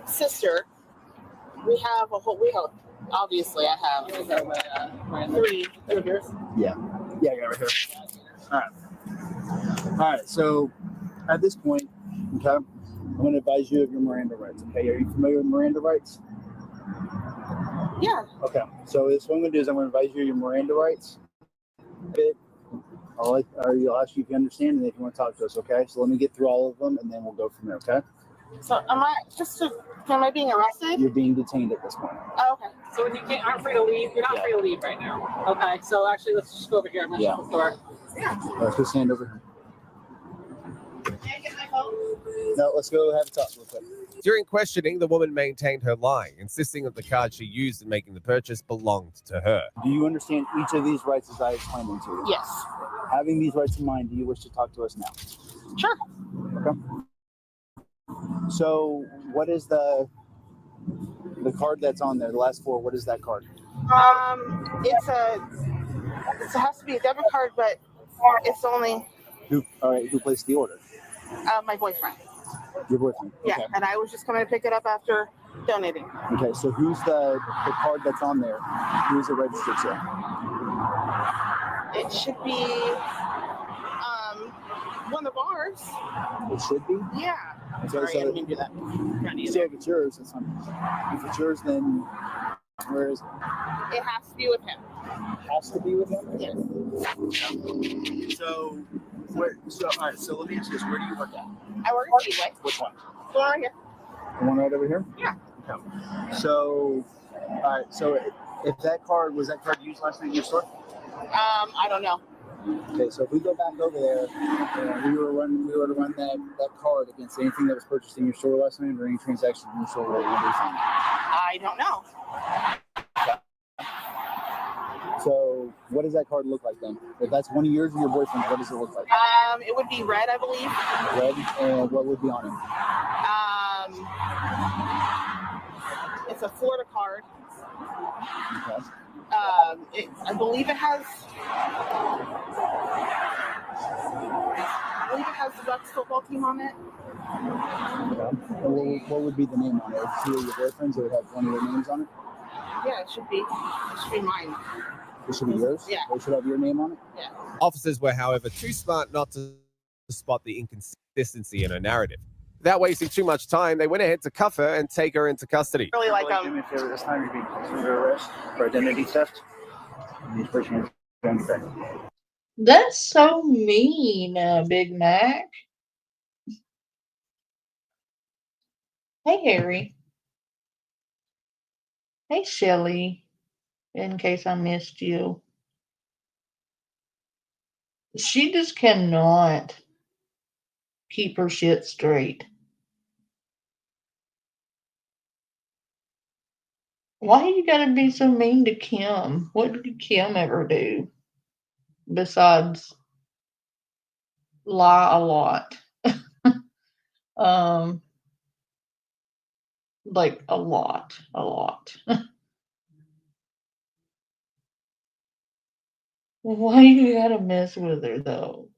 sister, we have, obviously I have three. Yeah. Yeah, I got it right here. All right. All right. So at this point, okay, I'm going to advise you of your Miranda rights. Okay. Are you familiar with Miranda rights? Yeah. Okay. So this what I'm going to do is I'm going to advise you of your Miranda rights. I'll ask you if you understand and if you want to talk to us. Okay. So let me get through all of them and then we'll go from there. Okay. So am I being arrested? You're being detained at this point. Oh, okay. So you aren't free to leave. You're not free to leave right now. Okay. So actually, let's just go over here. I'm gonna shut the door. Let's go stand over here. No, let's go have a talk real quick. During questioning, the woman maintained her lie, insisting that the card she used in making the purchase belonged to her. Do you understand each of these rights as I explained them to you? Yes. Having these rights in mind, do you wish to talk to us now? Sure. Okay. So, what is the card that's on there? The last four. What is that card? It has to be a debit card, but it's only Who placed the order? my boyfriend. Your boyfriend. Yeah, Okay. and I was just coming to pick it up after donating. Okay. So, who's the card that's on there? Who's it registered to? It should be one of ours. It should be. Yeah. Okay, Sorry, so I didn't mean to do that. See, if it's yours, it's fine. If it's yours, then where is it? It has to be with him. Has to be with him. Yes. So, where? So, all right. So, let me ask you this: where do you work at? I work at Speedway. Which one? The one right here. The one right over here? Yeah. Okay. So, all right. So, if that card was that card used last night in your store? I don't know. Okay. So, if we go back over there, and we were to run that card against anything that was purchased in your store last night or any transaction in your store, what would we find? I don't know. So, what does that card look like then? If that's one of yours or your boyfriend's, what does it look like? It would be red, I believe. Red, and what would be on it? It's a Florida card. Okay. I believe it has the Bucks football team on it. Okay. What would be the name on it? If it's two of your boyfriends, it would have one of their names on it? Yeah, it should be. It should be mine. It should be yours? Yeah. It should have your name on it? Yeah. Officers were, however, too smart not to spot the inconsistency in her narrative. Without wasting too much time, they went ahead to cuff her and take her into custody. Really like Do me a favor this time, you're being under arrest for identity theft. These persons are going to pay. That's so mean, Big Mac. Hey, Harry. Hey, Shelly. In case I missed you. She just cannot keep her shit straight. Why you gotta be so mean to Kim? What did Kim ever do besides lie a lot? Like a lot. Why you gotta mess with her though?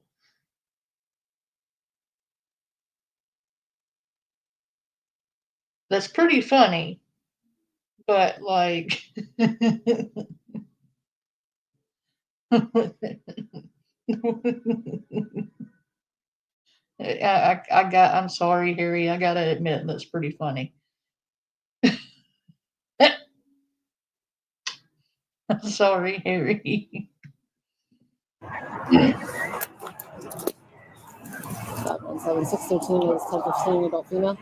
That's pretty funny, but like, I'm sorry, Harry. I gotta admit that's pretty funny. I'm sorry, Harry. 613 is 1015 adult female.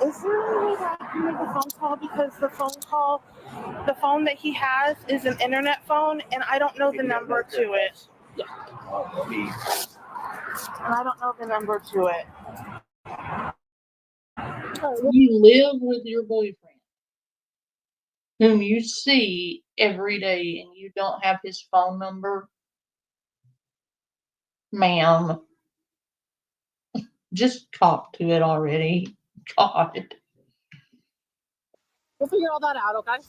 Is there any way that I can make a phone call, because the phone that he has is an internet phone, and I don't know the number to it. Yeah. And I don't know the number to it. You live with your boyfriend, whom you see every day, and you don't have his phone number? Ma'am, just cop to it already. God. We'll figure all that out, okay?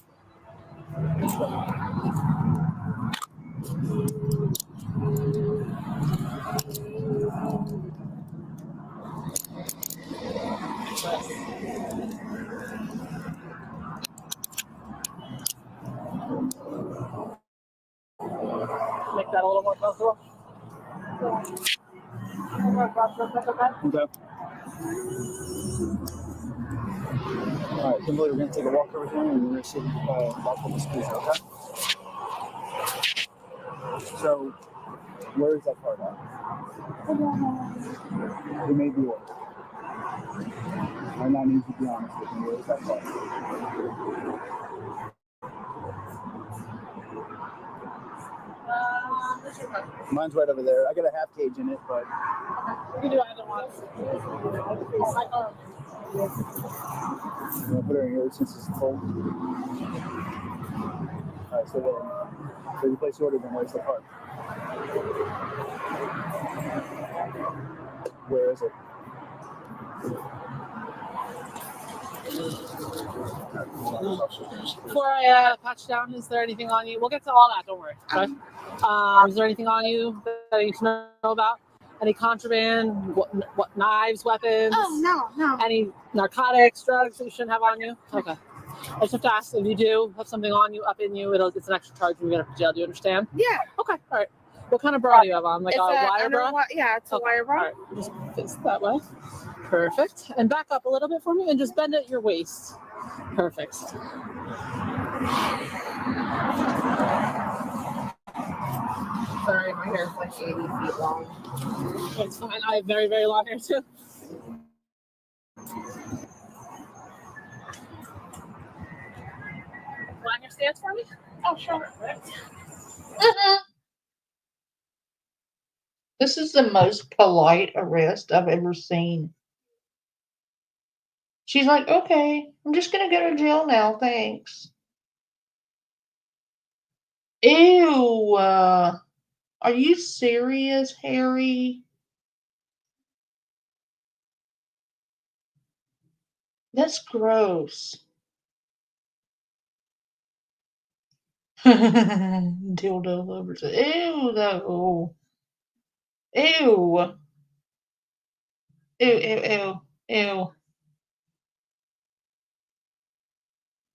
Make that a little more comfortable. Okay. All right, Kimberly, we're going to take a walk over here and we're going to see walk with the squeezer, okay? So, where is that card at? You may be ordered. I now need to be honest with you. Where is that card? Mine's right over there. I got a half cage in it, but You can do either one. I'm gonna put her in here since it's cold. Alright, so you place the order, then where's the card? Where is it? Before I patch down, is there anything on you? We'll get to all that, don't worry. Okay? Is there anything on you that you need to know about? Any contraband? What knives, weapons? Oh, no. Any narcotics, drugs that you shouldn't have on you? Okay. I just have to ask, if you do have something on you, up in you, it's an extra charge when we get up to jail. Do you understand? Yeah. Okay. All right. What kind of bra do you have on? Like It's a wire bra? Yeah, it's a wire bra. All right. Just face that way. Perfect. And back up a little bit for me and just bend at your waist. Perfect. Sorry, my hair's like 80 feet long. It's fine. I have very, very long hair too. Want your stance for me? Oh, sure. This is the most polite arrest I've ever seen. She's like, okay, I'm just gonna go to jail now, thanks. Ew. Are you serious, Harry? That's gross. Dildo lovers. Ew, though. Ew. Ew.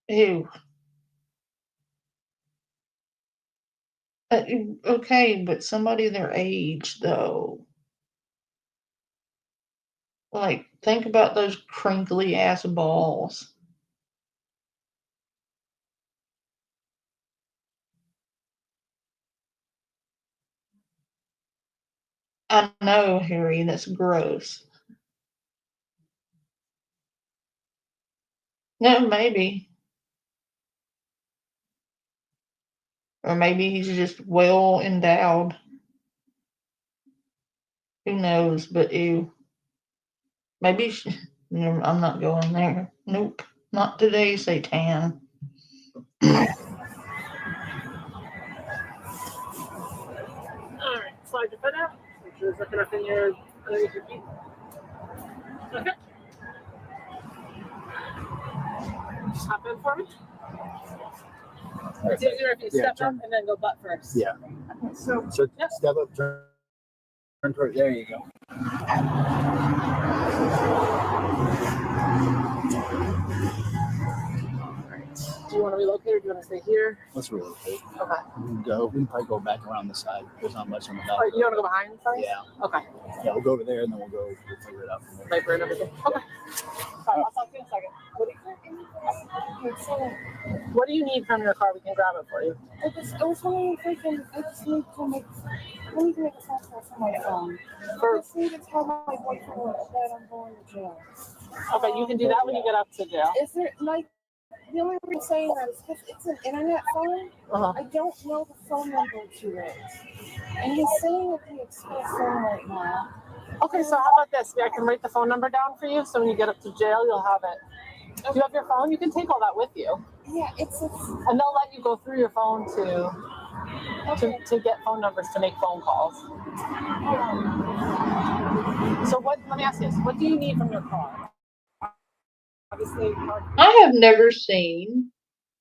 Ew. Okay, but somebody their age, though. Like, think about those crinkly ass balls. I know, Harry, that's gross. No, maybe. Or maybe he's just well endowed. Who knows? But ew. Maybe no, I'm not going there. Nope. Not today, Satan. Alright, slide your foot out. Make sure there's nothing up in your underneath your feet. Okay. Just hop in for me. It's easier if you step up and then go butt first. Yeah. So Step up, turn toward. There you go. do you want to relocate or do you want to stay here? Let's relocate. Okay. We can probably go back around the side. There's not much on the back. Oh, you want to go behind the side? Yeah. Okay. Yeah, we'll go over there and then we'll figure it out from there. Viper and everything. Okay. Sorry, I'll talk to you in a second. What do you need from your car? We can grab it for you. I was wondering if I just need to make a phone call for my phone. I just need to tell my boyfriend that I'm going to jail. Okay, you can do that when you get up to jail. Is there, like, the only reason I'm saying that is because it's an internet phone. I don't know the phone number to it. And he's saying it's the express phone right now. Okay, so how about this? I can write the phone number down for you, so when you get up to jail, you'll have it. Do you have your phone? You can take all that with you. Yeah, and they'll let you go through your phone to get phone numbers to make phone calls. So let me ask you this. What do you need from your car? Obviously, I have never seen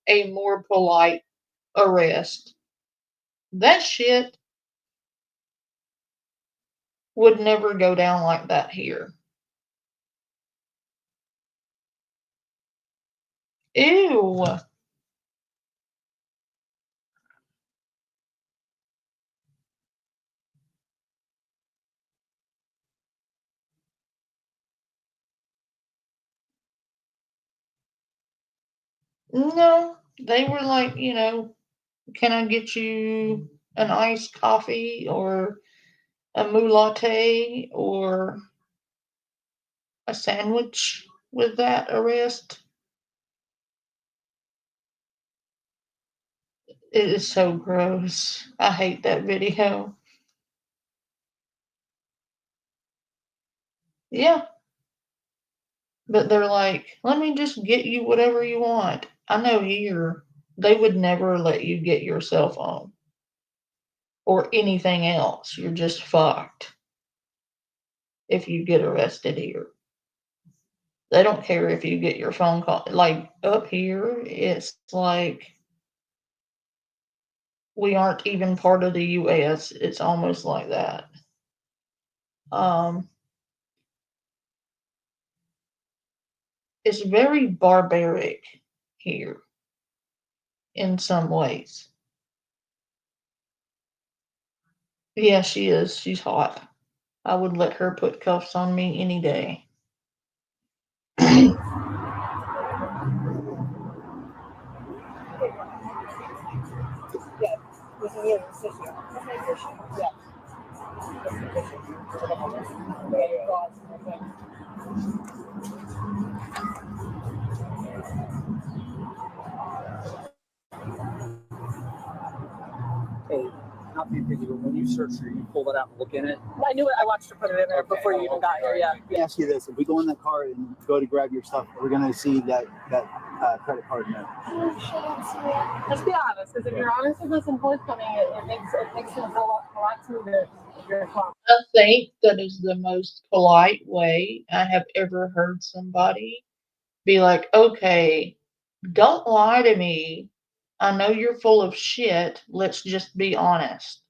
a more polite arrest. That shit would never go down like that here. Ew. No, they were like, can I get you an iced coffee or a moo latte or a sandwich with that arrest? It is so gross. I hate that video. Yeah. But they're like, let me just get you whatever you want. I know here, they would never let you get your cell phone or anything else. You're just fucked if you get arrested here. They don't care if you get your phone call. Like up here, it's like we aren't even part of the US. It's almost like that. It's very barbaric here in some ways. Yeah, she is. She's hot. I would let her put cuffs on me any day. Yeah, this is your decision. Yeah. Hey, not being picky, but when you search her, you pull it out and look in it. I knew it. I watched her put it in there before you even got here. Yeah. Let me ask you this: if we go in the car and go to grab your stuff, we're gonna see that credit card in there. Let's be honest, because if you're honest with us and forthcoming, it makes it a lot smoother if you're calm. I think that is the most polite way I have ever heard somebody be like, okay, don't lie to me. I know you're full of shit. Let's just be honest.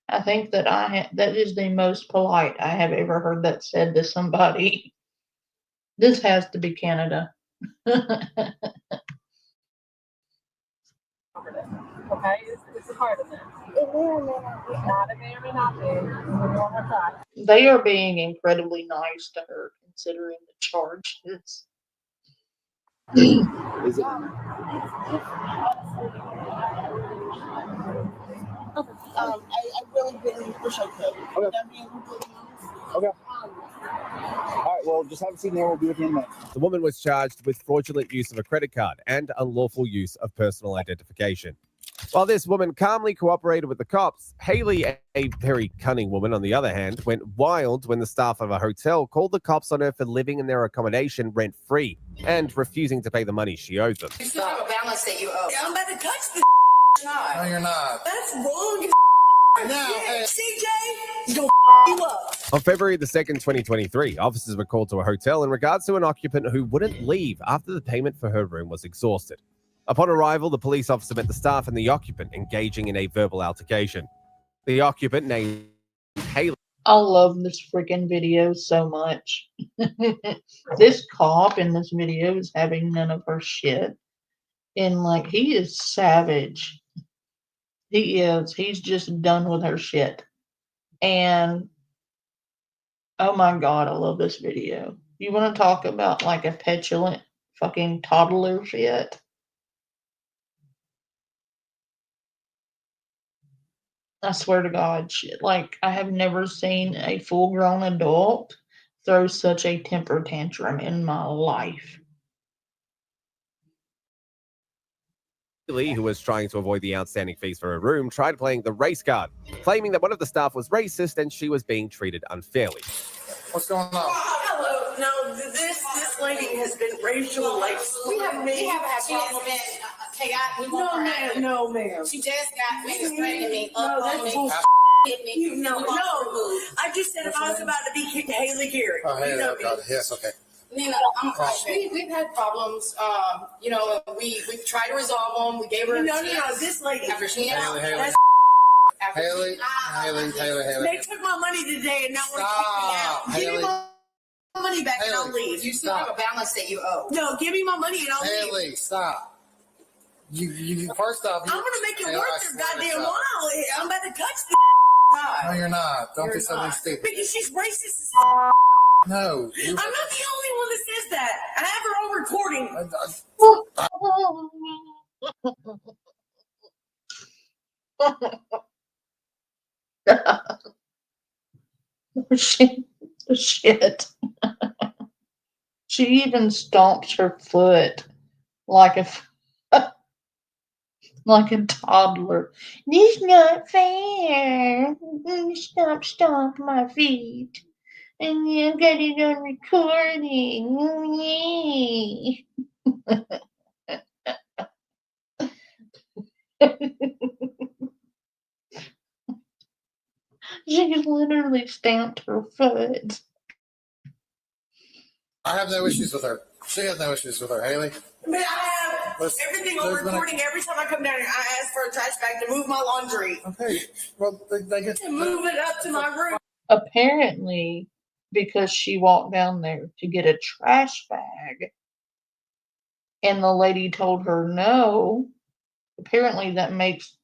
I think that that is the most polite I have ever heard that said to somebody. This has to be Canada. Okay, it's a part of it. It may or may not be. It may or may not be. They are being incredibly nice to her, considering the charges. Is it? I really wish I could. Okay. I mean, Okay. All right. Well, just have a seat there. We'll be with you in a minute. The woman was charged with fraudulent use of a credit card and unlawful use of personal identification. While this woman calmly cooperated with the cops, Haley, a very cunning woman on the other hand, went wild when the staff of a hotel called the cops on her for living in their accommodation rent-free and refusing to pay the money she owed them. You still have a balance that you owe. I'm about to touch the No, you're not. That's wrong as No, hey. CJ, go you up. On February the 2nd, 2023, officers were called to a hotel in regards to an occupant who wouldn't leave after the payment for her room was exhausted. Upon arrival, the police officer met the staff and the occupant engaging in a verbal altercation. The occupant, named Haley. I love this freaking video so much. This cop in this video is having none of her shit. And like, he is savage. He is. He's just done with her shit. And oh my God, I love this video. You want to talk about like a petulant fucking toddler shit? I swear to God, shit. Like, I have never seen a full grown adult throw such a temper tantrum in my life. Haley, who was trying to avoid the outstanding fees for her room, tried playing the race card, claiming that one of the staff was racist and she was being treated unfairly. What's going on? Hello. No, this lady has been racialized. we haven't had problems. Chaotic. No, ma'am. She just got me threatening me. No, that's me. bullshit. Hit me. You know, no. I just said if I was about to be kicked, Haley Garrett. Oh, hey, you know God. Yes, okay. You know, we've had problems. You know, we tried to resolve them. We gave her. No, this lady. After she Haley. Haley. They took my money today and now we're kicking me out. Give me my money back and I'll leave. You still have a balance that you owe. No, give me my money and I'll leave. Haley, stop. You first off. I'm gonna make it worth their goddamn while. I'm about to touch the No, you're not. Don't do something stupid. Because she's racist as No. I'm not the only one that says that. I have her on recording. Shit. She even stomped her foot like a toddler. This is not fair. Stomp my feet. And you got it on recording. She literally stamped her foot. I have no issues with her. She has no issues with her, Haley. Man, I have everything on recording. Every time I come down here, I ask for a trash bag to move my laundry. Okay. Well, they get to move it up to my room. Apparently, because she walked down there to get a trash bag, and the lady told her no, apparently that makes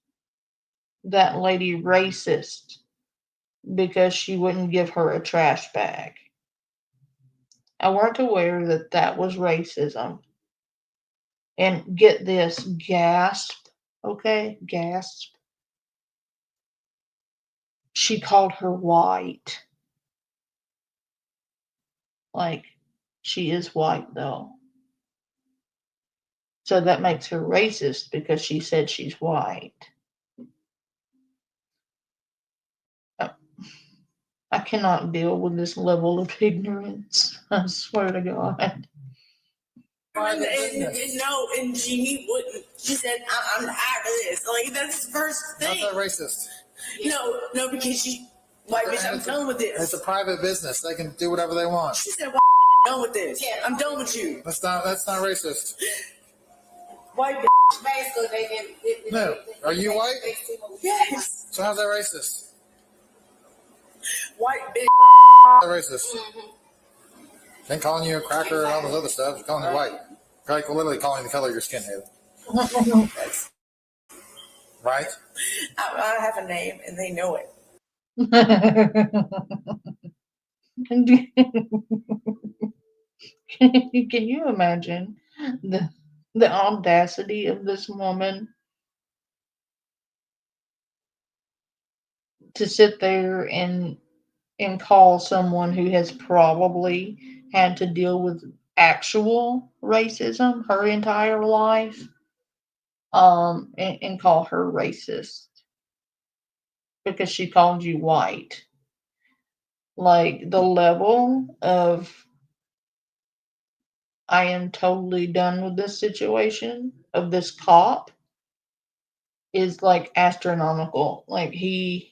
that lady racist because she wouldn't give her a trash bag. I weren't aware that that was racism. And get this, gasp, okay, gasp. She called her white. Like, she is white though. So that makes her racist because she said she's white. I cannot deal with this level of ignorance. I swear to God. And she wouldn't. She said, "I'm tired of this." Like that's the first thing. That's not racist. No, because she white bitch. I'm done with this. It's a private business. They can do whatever they want. She said, "Done with this. I'm done with you." That's not racist. White bitch. Basically, they did. No. Are you white? Yes. So how's that racist? White bitch. Racist. Then calling you a cracker and all this other stuff, calling you white. Like literally calling the color of your skin, Haley. Right? I have a name and they know it. Can you imagine the audacity of this woman to sit there and call someone who has probably had to deal with actual racism her entire life, and call her racist because she called you white. Like the level of I am totally done with this situation of this cop is like astronomical. Like he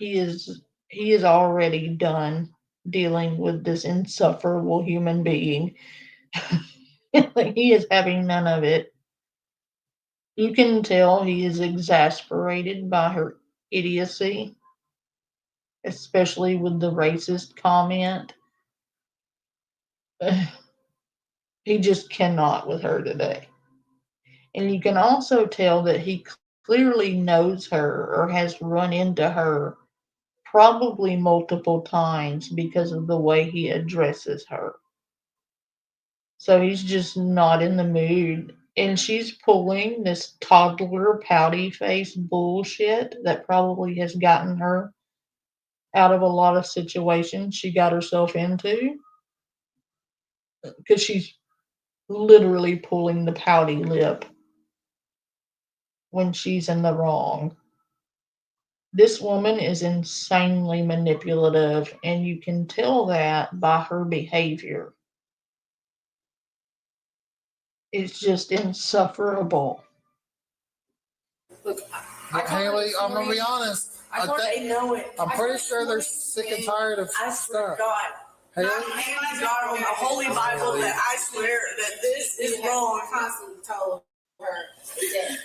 is he is already done dealing with this insufferable human being. Like he is having none of it. You can tell he is exasperated by her idiocy, especially with the racist comment. He just cannot with her today. And you can also tell that he clearly knows her or has run into her probably multiple times because of the way he addresses her. So he's just not in the mood. And she's pulling this toddler pouty face bullshit that probably has gotten her out of a lot of situations she got herself into. Because she's literally pulling the pouty lip when she's in the wrong. This woman is insanely manipulative, and you can tell that by her behavior. It's just insufferable. Look, Haley, I'm gonna be honest. I'm pretty sure they're sick and tired of I swear to stuff. God. Haley? My hands God on the Holy Bible that I swear that this is wrong. Constantly told her that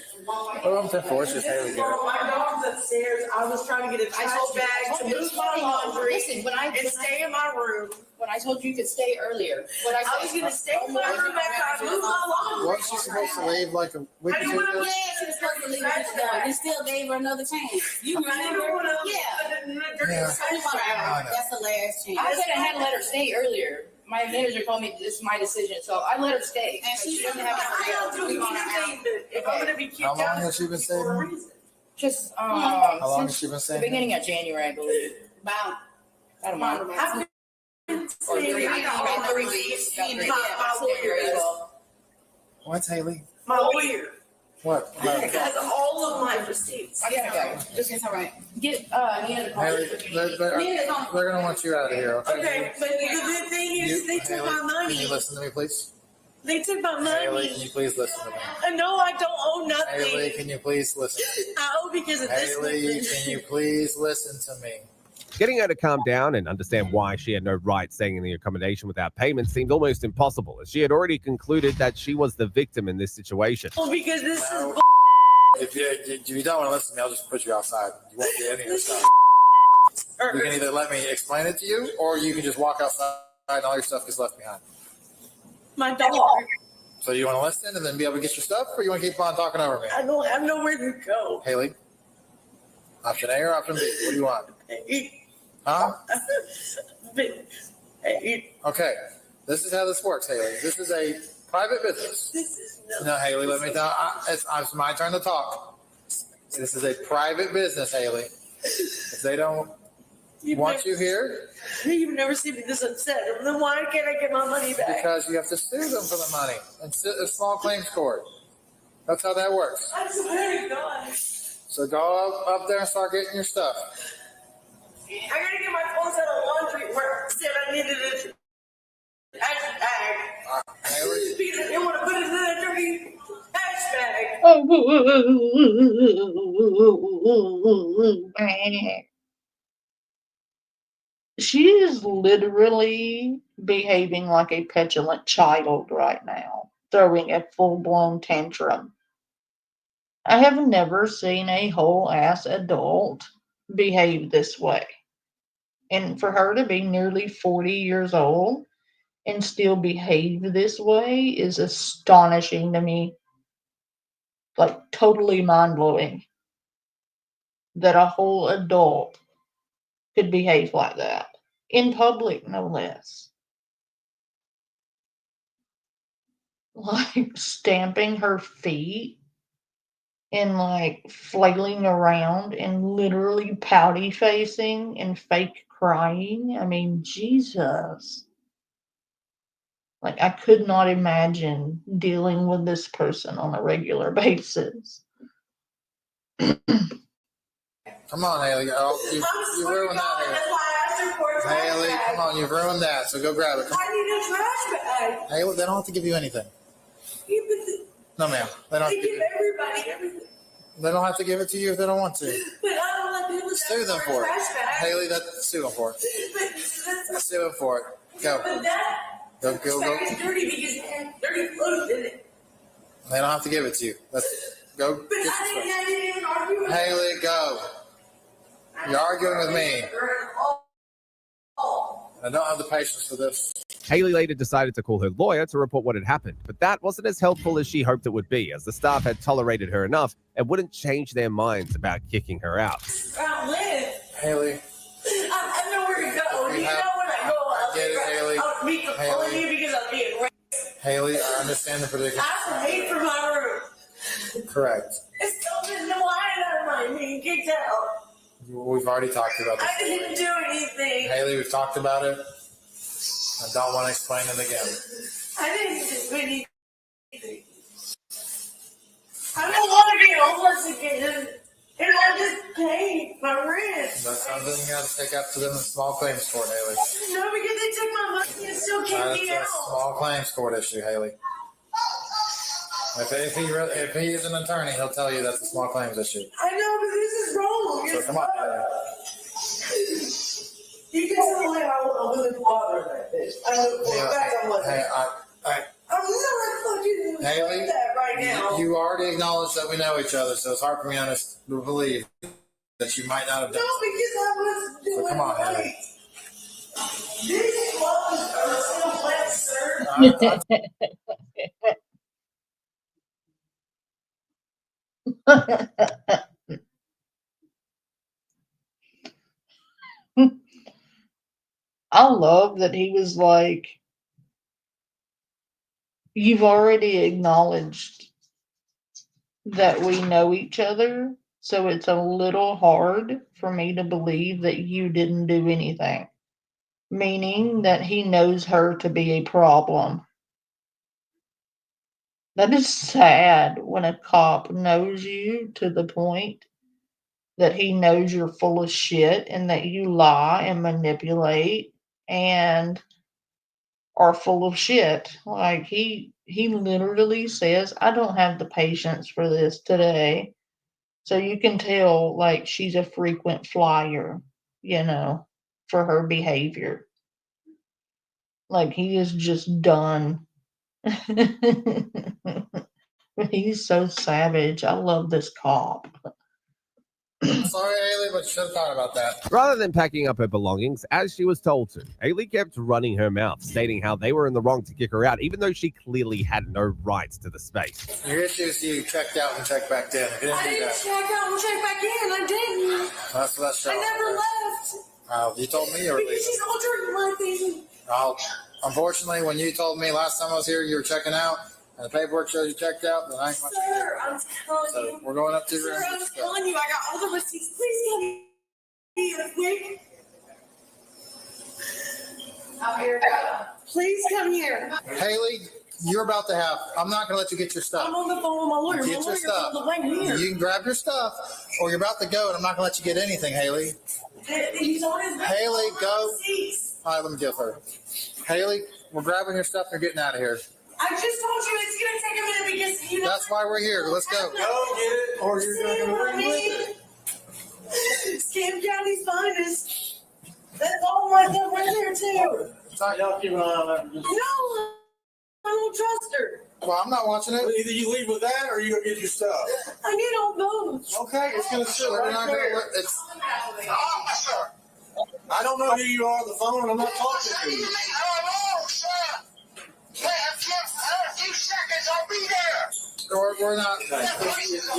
What I'm for is just Haley. my dog's upstairs. I was trying to get a trash bag to move my laundry and stay in my room. When I told you you could stay earlier. I was going to stay in my room after I moved my laundry. Wasn't she supposed to leave like a week or two ago? Yeah, she was supposed to leave weeks ago. And still gave her another chance. You remember when I was Yeah. That's the last chance. I said I had to let her stay earlier. My manager told me this is my decision, so I let her stay. And she doesn't have to if I'm going to be kicked How long out, has she been staying? Just How long has she been the staying? beginning of January, I believe. About a month. Or 3 weeks. What's Haley? my lawyer What? has all of my receipts. I gotta go. This is all right. Get Neil to call. Haley, they're gonna want you out of here, okay? Okay, but the good thing is they took my money. Can you listen to me, please? They took my Haley, money. can you please listen to me? No, I don't owe nothing. Haley, can you please listen? I owe because of this. Haley, can you please listen to me? Getting her to calm down and understand why she had no right staying in the accommodation without payment seemed almost impossible, as she had already concluded that she was the victim in this situation. Well, because this is If you don't want to listen to me, I'll just put you outside. You won't get any of your stuff. You can either let me explain it to you, or you can just walk outside and all your stuff gets left behind. my dog. So you want to listen and then be able to get your stuff, or you want to keep on talking over me? I don't have nowhere to go. Haley, option A or option B? What do you want? Huh? Okay, this is how this works, Haley. This is a private business. This is No, Haley, let me tell. It's my turn to talk. This is a private business, Haley. If they don't want you here, You've never seen me this upset. Then why can't I get my money back? because you have to sue them for the money and sit a small claims court. That's how that works. I swear to God. So go up there and start getting your stuff. I gotta get my clothes out of laundry where it said I needed a trash bag. Haley, Because they want to put it in a dirty trash bag. She is literally behaving like a petulant child right now, throwing a full-blown tantrum. I have never seen a whole ass adult behave this way. And for her to be nearly 40 years old and still behave this way is astonishing to me. Like totally mind-blowing that a whole adult could behave like that. in public, no less. Like stamping her feet and like flailing around and literally pouty facing and fake crying. I mean, Jesus. Like, I could not imagine dealing with this person on a regular basis. Come on, Haley. Oh, you ruined that, Haley. Haley, come on, you've ruined that. So go grab it. Come on. I need a trash bag. Haley, they don't have to give you anything. No, ma'am. They don't. They give everybody everything. They don't have to give it to you if they don't want to. But I don't want people to Sue them for it. Haley, sue them for it. Sue them for it. Go. But that Go. is dirty because it has dirty clothes in it. They don't have to give it to you. Go. But I didn't even argue with Haley, go. You're arguing with me. I don't have the patience for this. Haley later decided to call her lawyer to report what had happened, but that wasn't as helpful as she hoped it would be, as the staff had tolerated her enough and wouldn't change their minds about kicking her out. Liz. Haley. I know where to go. You know when I go, I'll get it, Haley. I'll meet the police because I'm being raped. Haley, I understand the predicament. I paid for my room. Correct. It's still been no line on me being kicked out. We've already talked about this. I didn't do anything. Haley, we've talked about it. I don't want to explain it again. I didn't do anything. I don't want to be homeless again. And I just paid my rent. That's something you got to take up to them in small claims court, Haley. No, because they took my money and still kicked me That's a out. small claims court issue, Haley. If he is an attorney, he'll tell you that's a small claims issue. I know, but this is wrong. So come on, Haley. You can tell me I wasn't bothering like this. I know for a fact I wasn't. Hey, I'm not fucking Haley, doing that right now. you already acknowledged that we know each other, so it's hard for me to believe that you might not have done No, because I was doing so come on, right. Haley. These clothes are still wet, sir. I love that he was like, you've already acknowledged that we know each other, so it's a little hard for me to believe that you didn't do anything. Meaning that he knows her to be a problem. That is sad when a cop knows you to the point that he knows you're full of shit and that you lie and manipulate and are full of shit. Like he literally says, I don't have the patience for this today. So you can tell like she's a frequent flyer, for her behavior. Like he is just done. He's so savage. I love this cop. Sorry, Haley, but you should have thought about that. Rather than packing up her belongings, as she was told to, Haley kept running her mouth, stating how they were in the wrong to kick her out, even though she clearly had no rights to the space. Your issue is you checked out and checked back in. You didn't I do didn't that. check out and check back in. I didn't. That's I never left. You told me you were leaving. Because she's altering my thing. Unfortunately, when you told me last time I was here you were checking out, and the paperwork shows you checked out, then I ain't much to do. Sir, I'm telling So you. we're going up to your Sir, room. I'm telling you, I got all the receipts. Please come here quick. I'm here. Please come here. Haley, you're about to have. I'm not going to let you get your stuff. I'm on the phone with my lawyer. Get My your lawyer's stuff. on the way here. You can grab your stuff, or you're about to go, and I'm not going to let you get anything, Haley. He's on his way. Haley, go. Receipts. All right, let me get her. Haley, we're grabbing your stuff and you're getting out of here. I just told you it's going to take a minute because you know. That's why we're here. Let's go. Go get it, or you're not going to bring it. Scam County's finest. That's all my stuff right there, too. Y'all keep an eye on that. No, I don't trust her. Well, I'm not watching it. Either you leave with that or you go get your stuff. I need all those. Okay, it's going to sit We're right not gonna there. let- it's- I don't know who you are on the phone, and I'm not talking to you. We're not. You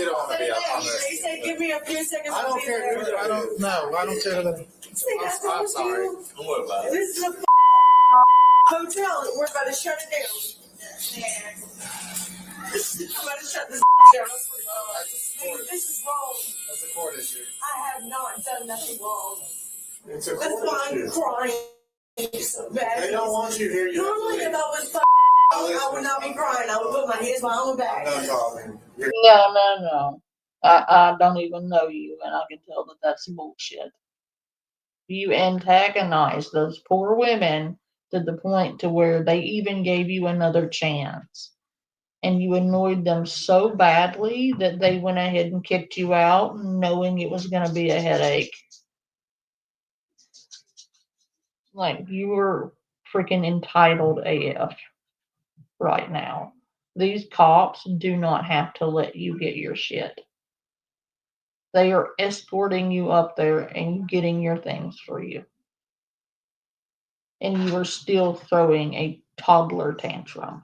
don't want to be up on They this. said give me a few seconds. I don't care. I don't care. I'm sorry. This is a hotel and we're about to shut it down. I'm about to shut this down. This is wrong. That's a court issue. I have not done nothing wrong. It's a That's why I'm crying so bad. They don't want you here. Normally, if I was I would not be crying. I would put my hands behind my back. No. I don't even know you, and I can tell that that's bullshit. You antagonized those poor women to the point to where they even gave you another chance. And you annoyed them so badly that they went ahead and kicked you out, knowing it was going to be a headache. Like, you were freaking entitled AF right now. These cops do not have to let you get your shit. They are escorting you up there and getting your things for you. And you are still throwing a toddler tantrum.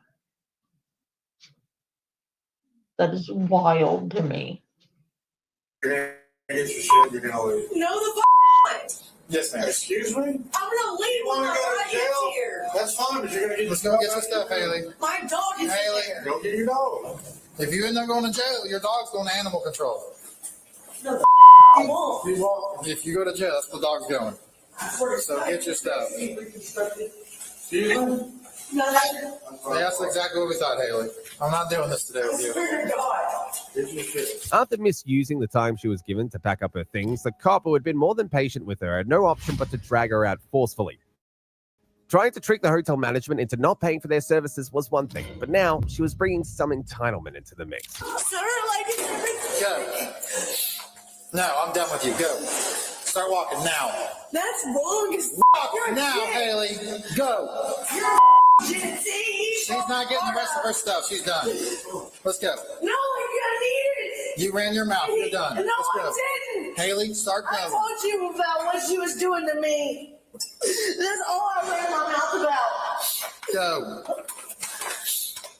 That is wild to me. You're gonna get your shit, you're gonna leave. No, the not. Yes, ma'am. Excuse me? I'm gonna leave when I get here. That's fine, but you're gonna get. Let's go get some stuff, Haley. My dog is Haley, there. go get your dog. If you end up going to jail, your dog's going to animal control. No, he won't. If you go to jail, that's where the dog's going. So get your stuff. Excuse me? No, That's exactly what we thought, Haley. I'm not doing this today with you. Get your shit. After misusing the time she was given to pack up her things, the cop, who had been more than patient with her, had no option but to drag her out forcefully. Trying to trick the hotel management into not paying for their services was one thing, but now she was bringing some entitlement into the mix. Sir, Go. No, I'm done with you. Go. Start walking now. That's wrong as Walk You're now, shit. Haley. Go. You're She's not getting the rest of her stuff. She's done. Let's go. No, I need it. You ran your mouth. You're done. No, Let's go. I didn't. Haley, start I going. told you about what she was doing to me. That's all I ran my mouth about. Go.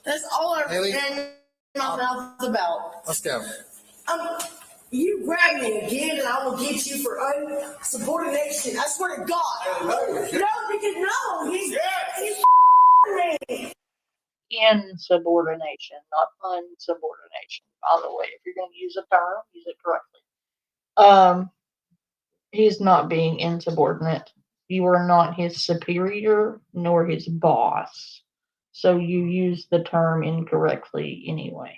That's all I Haley. ran my mouth about. Let's go. You grab me again and I will get you for unsubordination. I swear to God. No, because no, he's me. Insubordination, not unsubordination. By the way, if you're going to use a term, use it correctly. He's not being insubordinate. You are not his superior nor his boss. So you use the term incorrectly anyway.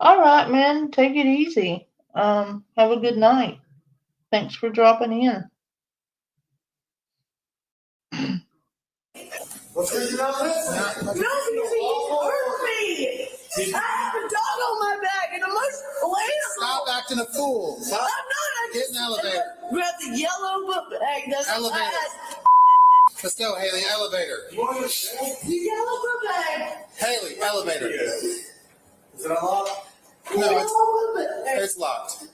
All right, man. Take it easy. Have a good night. Thanks for dropping in. What's going on? No, because he hurt me. I have a dog on my back and I'm Stop acting a fool. I'm not. Get in the elevator. Grab the yellow book bag. That's Elevator. bad. Let's go, Haley. Elevator. The yellow book bag. Haley, elevator. Is it unlocked? No, it's locked.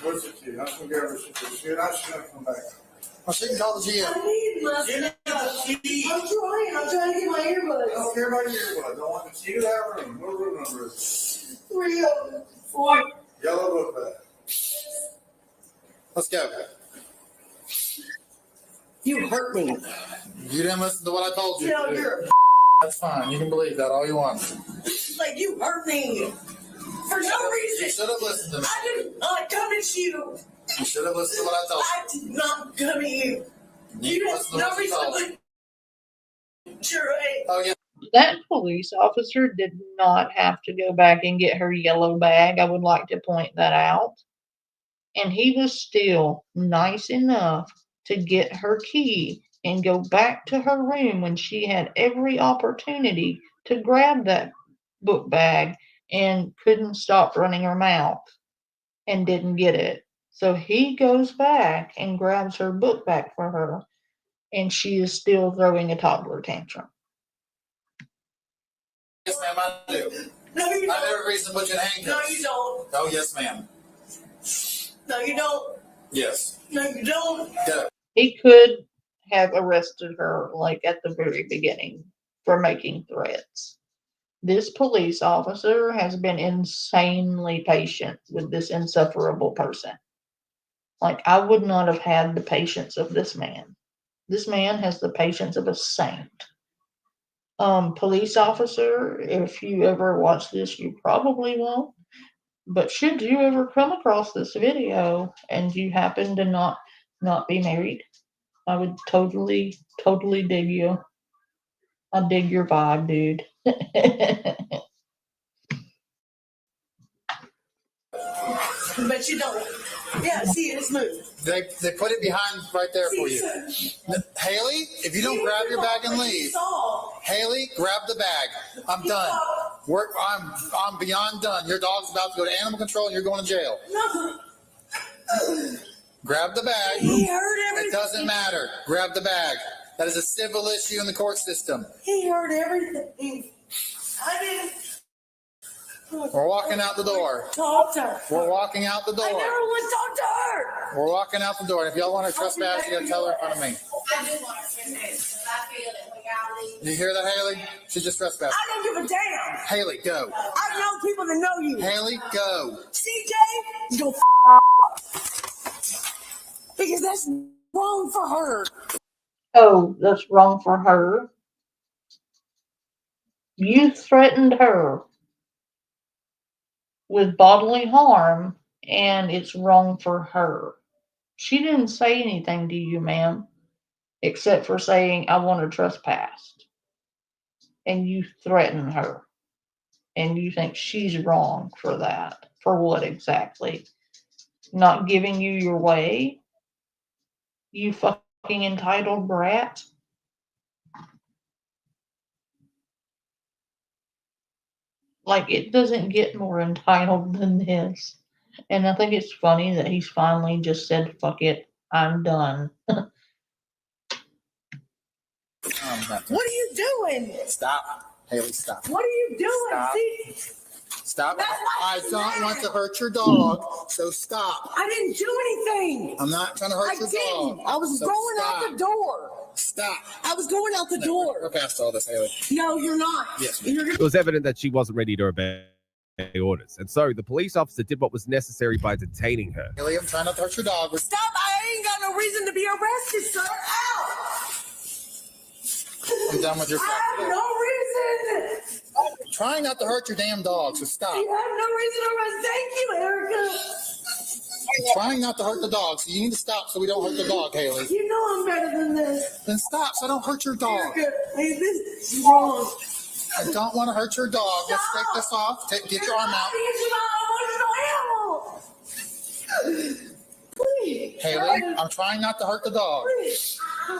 Where's the key? I'm gonna grab her. She's gonna come back. Well, she can call the GM. I need my stuff. I'm trying to get my earbuds. I don't care about your earbuds. I don't want the key to that room. What room number is 304. it? Yellow book bag. Let's go. You hurt me. You didn't listen to what I told you. No, you're That's fine. You can believe that all you want. like you hurt me for no reason. You should have listened to me. I did not come at you. You should have listened to what I told you. I did not come at you. You have listened to no what I reason told to you. Sure, Oh, yeah. That police officer did not have to go back and get her yellow bag. I would like to point that out. And he was still nice enough to get her key and go back to her room when she had every opportunity to grab that book bag and couldn't stop running her mouth and didn't get it. So he goes back and grabs her book back for her, and she is still throwing a toddler tantrum. Yes, ma'am, I do. No, you I don't. have a reason to put you in handcuffs. No, you don't. Oh, yes, ma'am. No, you don't. Yes. No, you don't. Go. He could have arrested her like at the very beginning for making threats. This police officer has been insanely patient with this insufferable person. Like, I would not have had the patience of this man. This man has the patience of a saint. Police officer, if you ever watch this, you probably won't. But should you ever come across this video and you happen to not be married, I would totally dig you. I dig your vibe, dude. But you don't. Yeah, see, it's moving. They put it behind right there for you. Haley, if you don't grab your bag and leave, Haley, grab the bag. I'm done. I'm beyond done. Your dog's about to go to animal control and you're going to jail. No. Grab the bag. He heard everything. It doesn't matter. Grab the bag. That is a civil issue in the court system. He heard everything. I didn't. We're walking out the door. Talk to her. We're walking out the door. I never would talk to her. We're walking out the door. And if y'all want to trespass, you gotta tell her in front of me. I do want to trespass because I feel that legality. You hear that, Haley? She just trespassed. I don't give a damn. Haley, go. I know people that know you. Haley, go. CJ, you go because that's wrong for her. Oh, that's wrong for her. You threatened her with bodily harm, and it's wrong for her. She didn't say anything to you, ma'am, except for saying, I want to trespass. And you threaten her. And you think she's wrong for that. For what exactly? Not giving you your way? You fucking entitled brat? Like, it doesn't get more entitled than this. And I think it's funny that he's finally just said, fuck it, I'm done. What are you doing? Stop. Haley, stop. What are you doing? Stop. See? Stop. I don't want to hurt your dog, so stop. I didn't do anything. I'm not trying to hurt your dog. I was so going stop. out the door. Stop. I was going out the door. We're past all this, Haley. No, you're not. Yes, It was evident that she wasn't ready to obey orders, and so the police officer did what was necessary by detaining her. Haley, I'm trying not to hurt your dog. Stop. I ain't got no reason to be arrested, sir. Ow. I'm done with your stuff. I have no reason. I'm trying not to hurt your damn dog, so stop. You have no reason to arrest. Thank you, Erica. I'm trying not to hurt the dog, so you need to stop so we don't hurt the dog, Haley. You know I'm better than this. Then stop so I don't hurt your dog. Erica, hey, this is wrong. I don't want to hurt your dog. Let's take this off. Get your arm out. Please. Haley, I'm trying not to hurt the dog. Please. I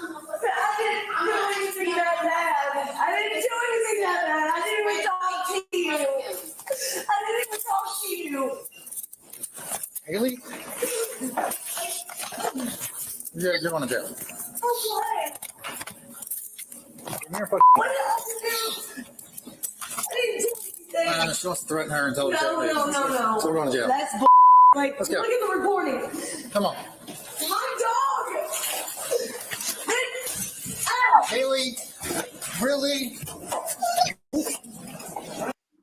didn't do anything that bad. I didn't do anything that bad. I didn't even talk to you. I didn't even talk to you. Haley? You're going to jail. Okay. Come here, What did I do? I didn't do anything. She wants to threaten her and tell her No. So we're going to jail. That's like, Let's go. look at the recording. Come on. My dog. Haley, really?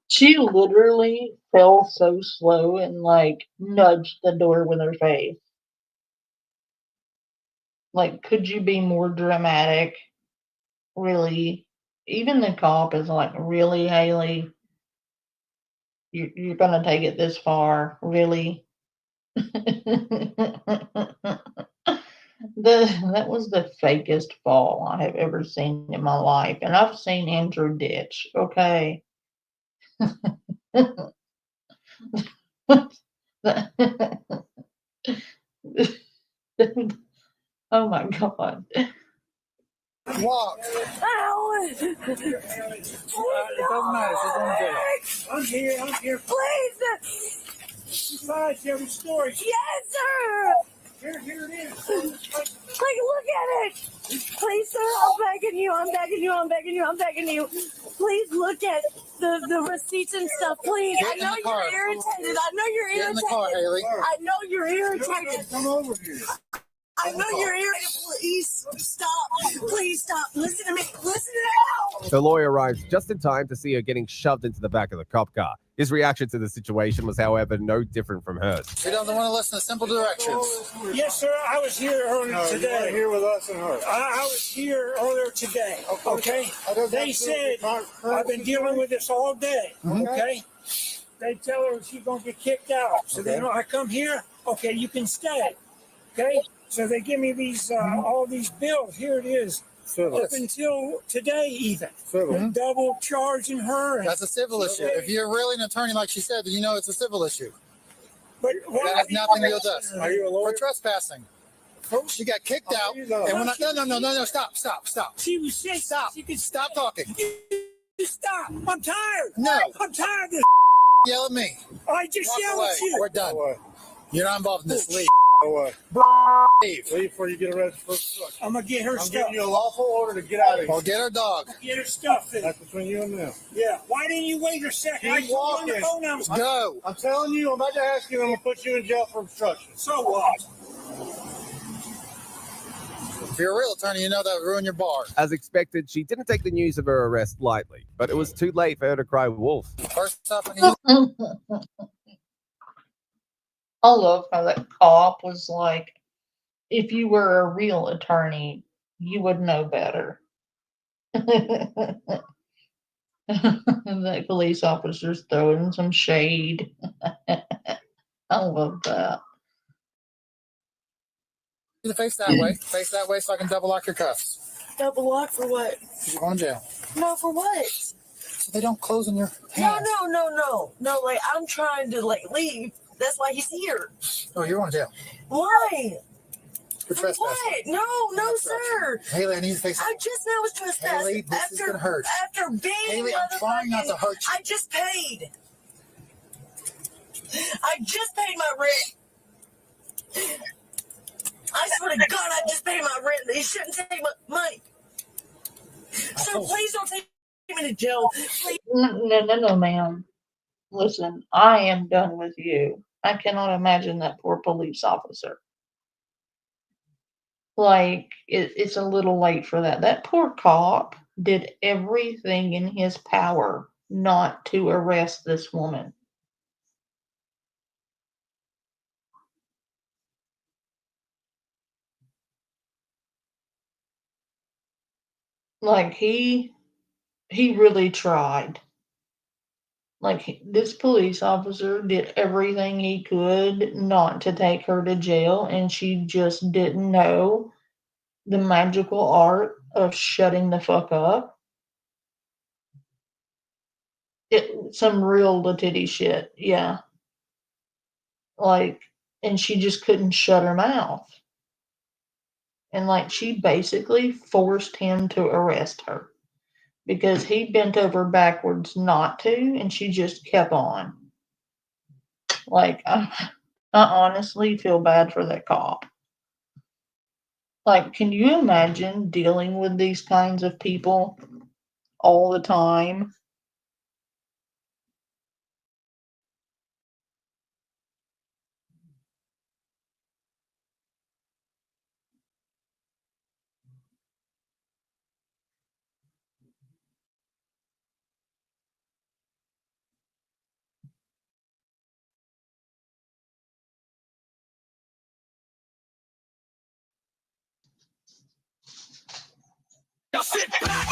She literally fell so slow and like nudged the door with her face. Like, could you be more dramatic? Really? Even the cop is like, really, Haley? You're gonna take it this far? Really? That was the fakest fall I have ever seen in my life. And I've seen Andrew ditch, okay? Oh my God. Walk. Ow. It doesn't matter. She's going to jail. I'm here. Please. Besides, you have a story. Yes, sir. Here it is. Like, look at it. Please, sir, I'm begging you. Please look at the receipts and stuff, please. Get I in know the car. you're irritated. Get in the car, Haley. I know you're irritated. Come over here. I know you're here. Please stop. Please stop. Listen to me. Listen now. The lawyer arrives just in time to see her getting shoved into the back of the cop car. His reaction to the situation was, however, no different from hers. She doesn't want to listen to simple directions. Yes, sir. I was here earlier today. Here with us and her. I was here earlier today. Okay. They said I've been dealing with this all day. Okay. They tell her she's gonna get kicked out. So they know I come here. Okay, you can stay. Okay. So they give me these all these bills. Here it is. Up until today, even. They're double charging her. That's a civil issue. If you're really an attorney, like she said, then you know it's a civil issue. But that has nothing to do with us. Are you a lawyer? For trespassing. She got kicked out. And when no, stop. She was sick. Stop talking. You stop. I'm tired. No. I'm tired of this. Yell at me. I just yell at you. We're done. You're not involved in this. Leave. Leave before you get arrested for obstruction. I'm gonna get her I'm stuff. giving you a lawful order to get out of here. Well, get her dog. Get her stuff. That's between you and them. Yeah. Why didn't you wait a second? I Keep was on the walking. phone. I was Go. I'm telling you, I'm about to ask you, I'm going to put you in jail for obstruction. So what? If you're a real attorney, you know that would ruin your bar. As expected, she didn't take the news of her arrest lightly, but it was too late for her to cry wolf. First up, I love how that cop was like, if you were a real attorney, you would know better. That police officer's throwing some shade. I love that. Face that way. Face that way so I can double lock your cuffs. Double lock for what? You're going to jail. No, for what? So they don't close on your hands. No. Like, I'm trying to, like, leave. That's why he's here. Oh, you're going to jail. Why? For trespassing. What? No, sir. Haley, I need to face I just now was trespassing. Haley, this is going to hurt. After being Haley, I'm trying not to hurt you. I just paid. I just paid my rent. I swear to God, I just paid my rent. They shouldn't take my money. So please don't take me to jail. Please. No, ma'am. Listen, I am done with you. I cannot imagine that poor police officer. Like, it's a little late for that. That poor cop did everything in his power not to arrest this woman. Like, he really tried. Like, this police officer did everything he could not to take her to jail, and she just didn't know the magical art of shutting the fuck up. Some real titty shit, yeah. Like, and she just couldn't shut her mouth. And, like, she basically forced him to arrest her. Because he bent over backwards not to, and she just kept on. Like, I honestly feel bad for that cop. Like, can you imagine dealing with these kinds of people all the time? Now sit back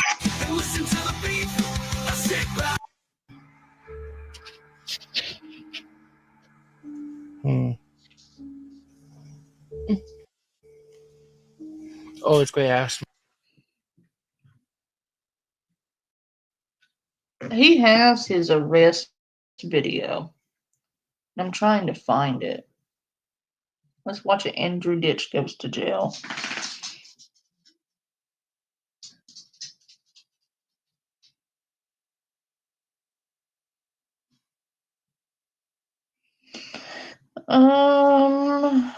and listen to the beat. Now sit back. Oh, it's great ass. He has his arrest video. I'm trying to find it. Let's watch it. Andrew Ditch goes to jail. Um,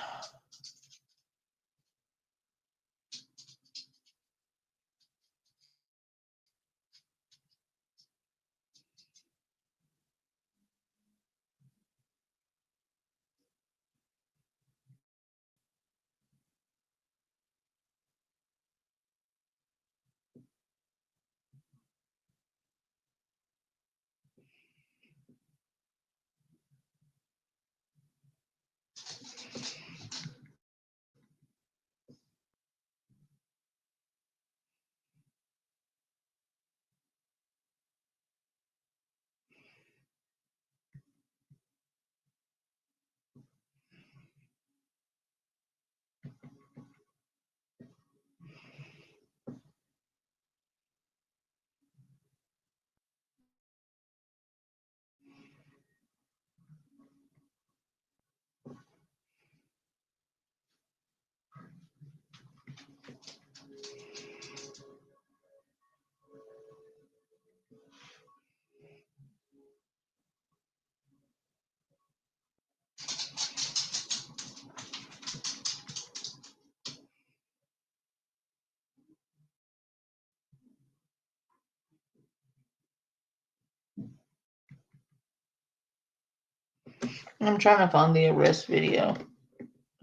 I'm trying to find the arrest video.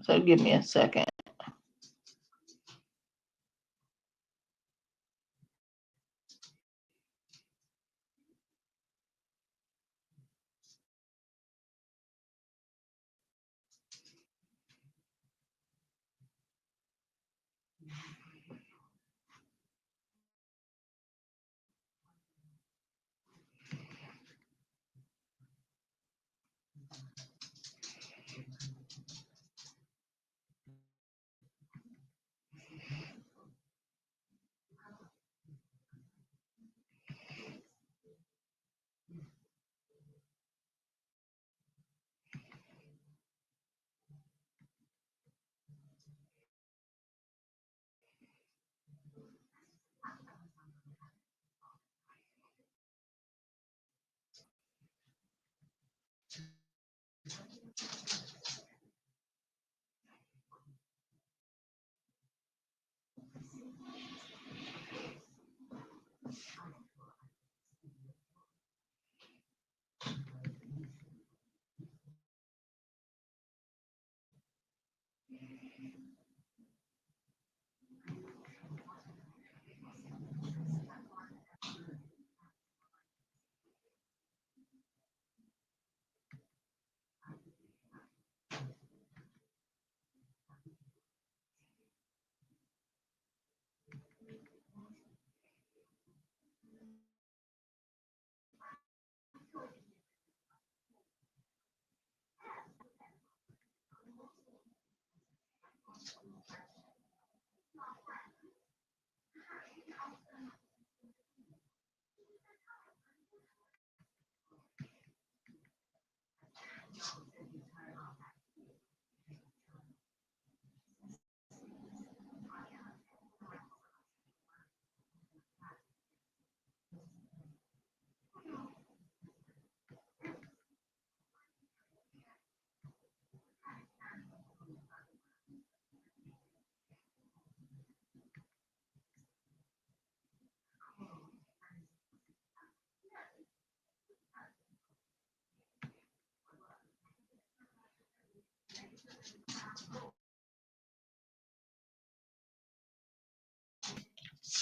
So give me a second.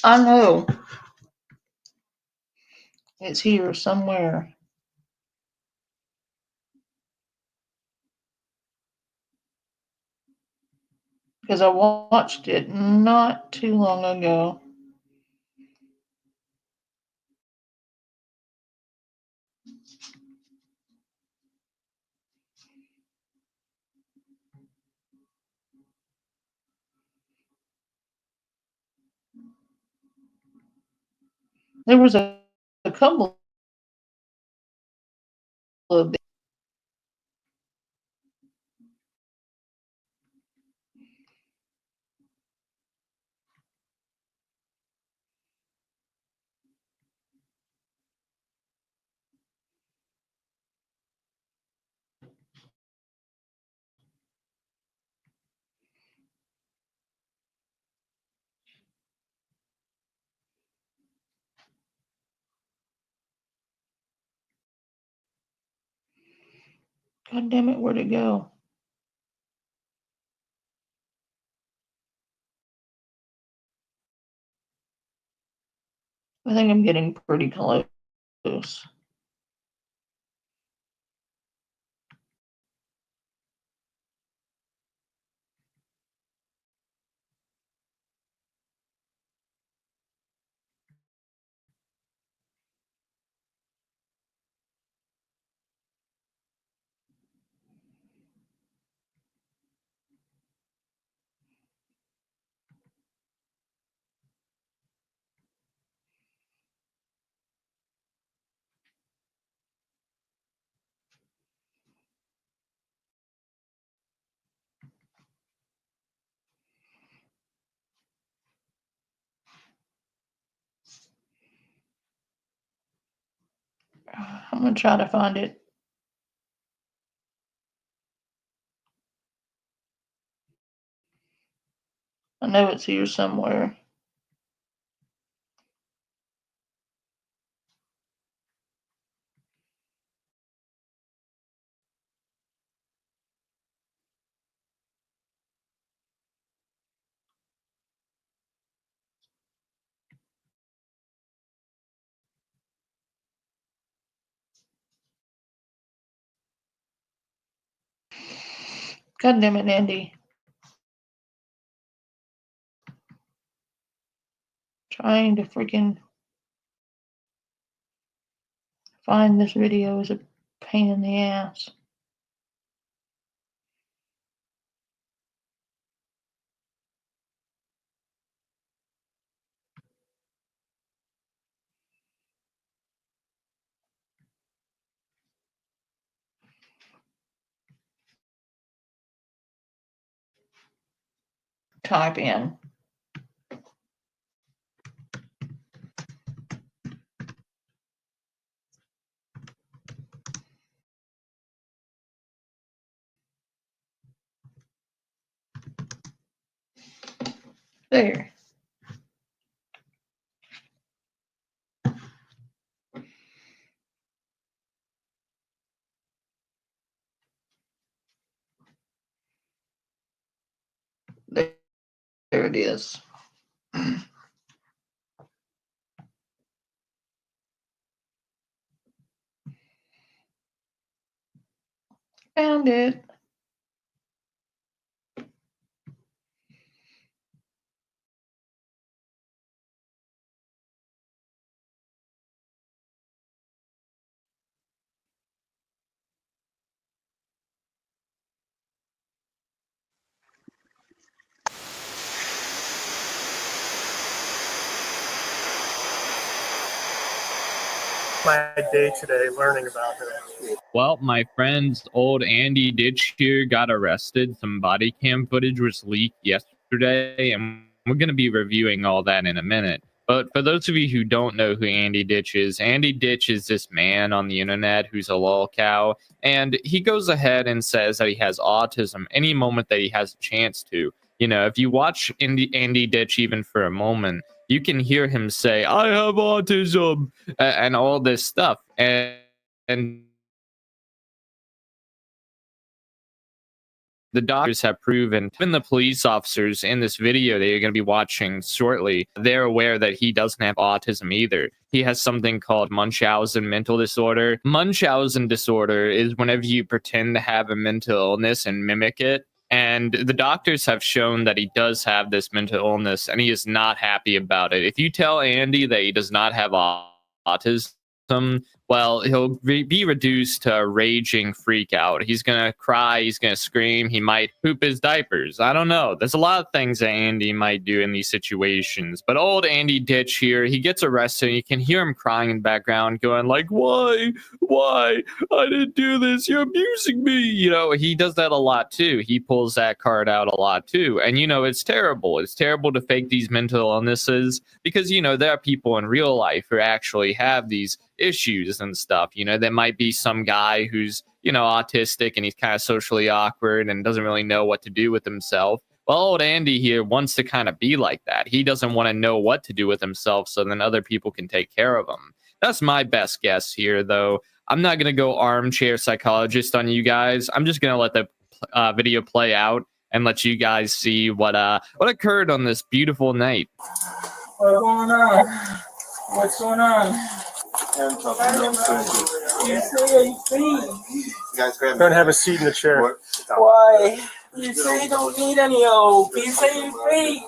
I know. It's here somewhere. Because I watched it not too long ago. There was a couple of. God damn it, where'd it go? I think I'm getting pretty close. I'm gonna try to find it. I know it's here somewhere. God damn it, Andy. Trying to freaking find this video is a pain in the ass. Type in. There. There it is. Found it. My day today learning about her. Well, my friend's old Andy Ditch here got arrested. Some body cam footage was leaked yesterday, and we're going to be reviewing all that in a minute. But for those of you who don't know who Andy Ditch is this man on the internet who's a lolcow, and he goes ahead and says that he has autism any moment that he has a chance to. You know, if you watch Andy Ditch even for a moment, you can hear him say, "I have autism," and all this stuff. And the doctors have proven, even the police officers in this video that you're going to be watching shortly, they're aware that he doesn't have autism either. He has something called Munchausen mental disorder. Munchausen disorder is whenever you pretend to have a mental illness and mimic it. And the doctors have shown that he does have this mental illness, and he is not happy about it. If you tell Andy that he does not have autism, well, he'll be reduced to a raging freak out. He's going to cry. He's going to scream. He might poop his diapers. I don't know. There's a lot of things that Andy might do in these situations. But old Andy Ditch here, he gets arrested. You can hear him crying in the background going like, why? Why? I didn't do this. You're abusing me. You know, he does that a lot too. He pulls that card out a lot too. And, you know, it's terrible. It's terrible to fake these mental illnesses because, you know, there are people in real life who actually have these issues and stuff. You know, there might be some guy who's, you know, autistic and he's kind of socially awkward and doesn't really know what to do with himself. Well, old Andy here wants to kind of be like that. He doesn't want to know what to do with himself so then other people can take care of him. That's my best guess here, though. I'm not going to go armchair psychologist on you guys. I'm just going to let the video play out and let you guys see what occurred on this beautiful night. What's going on? What's going on? Go and have a seat in the chair. Why? You say you don't need any help. You say you're free.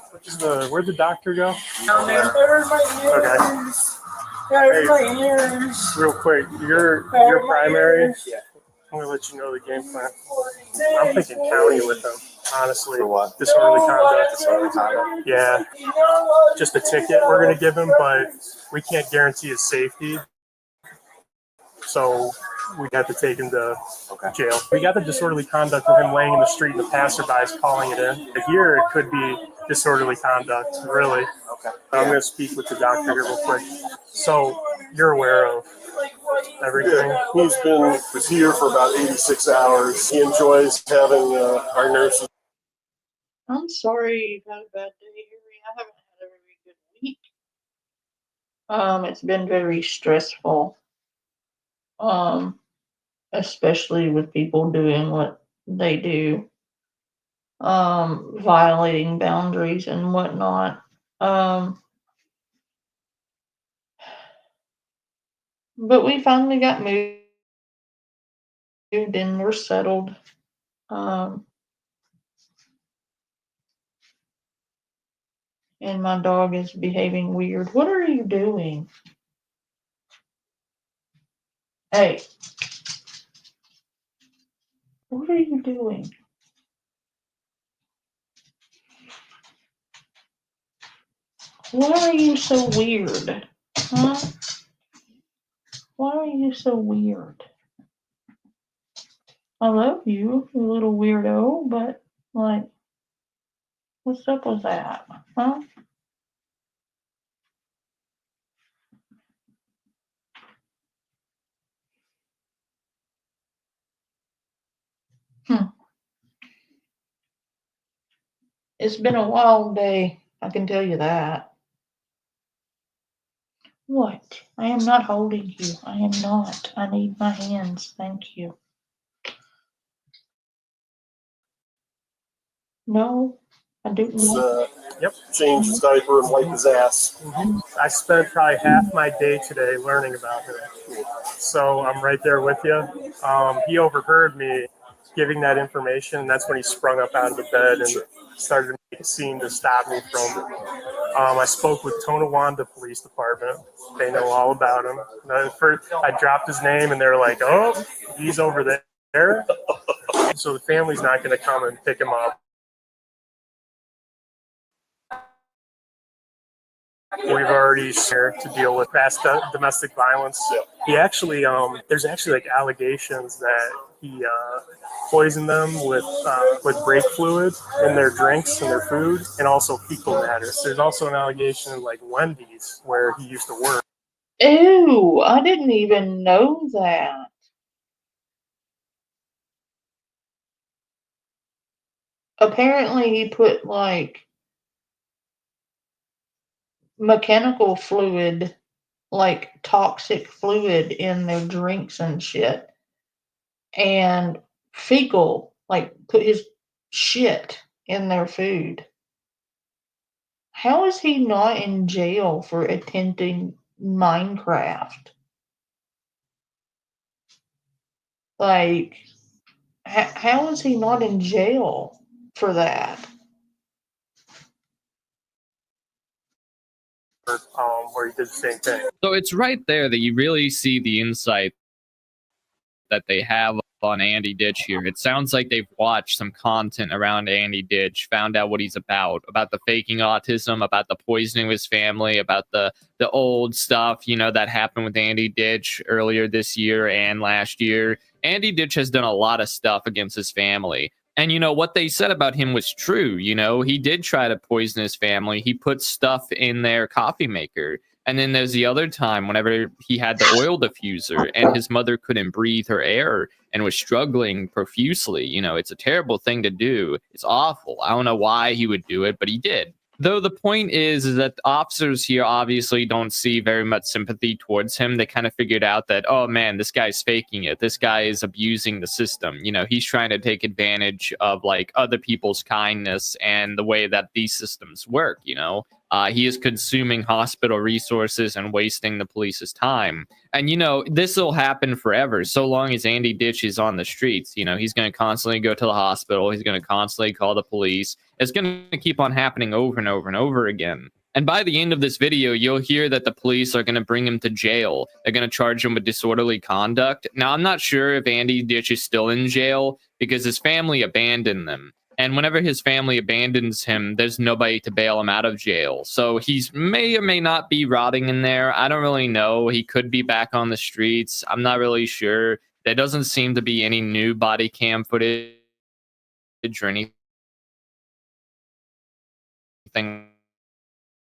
Where'd the doctor go? Down there. There's my ears. There's my ears. Real quick, your primary. Yeah. I'm gonna let you know the game plan. I'm thinking county with them. Honestly, for what? Disorderly conduct. Disorderly conduct. Yeah, just a ticket we're gonna give him, but we can't guarantee his safety. So we have to take him to jail. We got the disorderly conduct of him laying in the street and the passerbys calling it in. Here it could be disorderly conduct, really. Okay. I'm gonna speak with the doctor here real quick. So you're aware of everything? Yeah. Was here for about 86 hours. He enjoys having our nurses. I'm sorry you've had a bad day, Harry. I haven't had a very good week. It's been very stressful. Especially with people doing what they do. Violating boundaries and whatnot. But we finally got moved and we're settled. And my dog is behaving weird. What are you doing? Hey. What are you doing? Why are you so weird? Huh? Why are you so weird? I love you, you little weirdo, but like, what's up with that? Huh? It's been a wild day, I can tell you that. What? I am not holding you. I am not. I need my hands. Thank you. No, I didn't. Yep. Change his diaper and wipe his ass. I spent probably half my day today learning about him. So I'm right there with you. He overheard me giving that information, and that's when he sprung up out of the bed and started to make a scene to stop me from. I spoke with Tonawanda Police Department. They know all about him. First, I dropped his name, and they're like, "Oh, he's over there." So the family's not going to come and pick him up. We've already shared to deal with past domestic violence. He actually, there's actually like allegations that he poisoned them with brake fluid in their drinks and their food, and also fecal matter. There's also an allegation of like Wendy's where he used to work. Ew, I didn't even know that. Apparently he put like mechanical fluid, like toxic fluid in their drinks and shit. And fecal, like put his shit in their food. How is he not in jail for attempting Minecraft? Like, how is he not in jail for that? Where he did the same thing. So it's right there that you really see the insight that they have on Andy Ditch here. It sounds like they've watched some content around Andy Ditch, found out what he's about the faking autism, about the poisoning of his family, about the old stuff, you know, that happened with Andy Ditch earlier this year and last year. Andy Ditch has done a lot of stuff against his family. And, you know, what they said about him was true. You know, he did try to poison his family. He put stuff in their coffee maker. And then there's the other time whenever he had the oil diffuser and his mother couldn't breathe her air and was struggling profusely. You know, it's a terrible thing to do. It's awful. I don't know why he would do it, but he did. Though the point is that the officers here obviously don't see very much sympathy towards him. They kind of figured out that, oh man, this guy's faking it. This guy is abusing the system. You know, he's trying to take advantage of like other people's kindness and the way that these systems work, you know. He is consuming hospital resources and wasting the police's time. And, you know, this will happen forever. So long as Andy Ditch is on the streets, you know, he's going to constantly go to the hospital. He's going to constantly call the police. It's going to keep on happening over and over and over again. And by the end of this video, you'll hear that the police are going to bring him to jail. They're going to charge him with disorderly conduct. Now, I'm not sure if Andy Ditch is still in jail because his family abandoned them. And whenever his family abandons him, there's nobody to bail him out of jail. So he may or may not be rotting in there. I don't really know. He could be back on the streets. I'm not really sure. There doesn't seem to be any new body cam footage or anything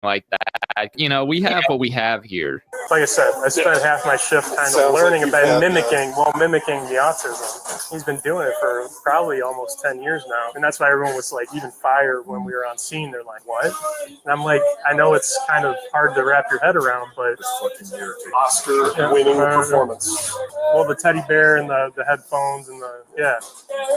like that. You know, we have what we have here. Like I said, I spent half my shift kind of learning about mimicking the autism. He's been doing it for probably almost 10 years now. And that's why everyone was like even fired when we were on scene. They're like, what? And I'm like, I know it's kind of hard to wrap your head around, but Oscar-winning performance. Well, the teddy bear and the headphones and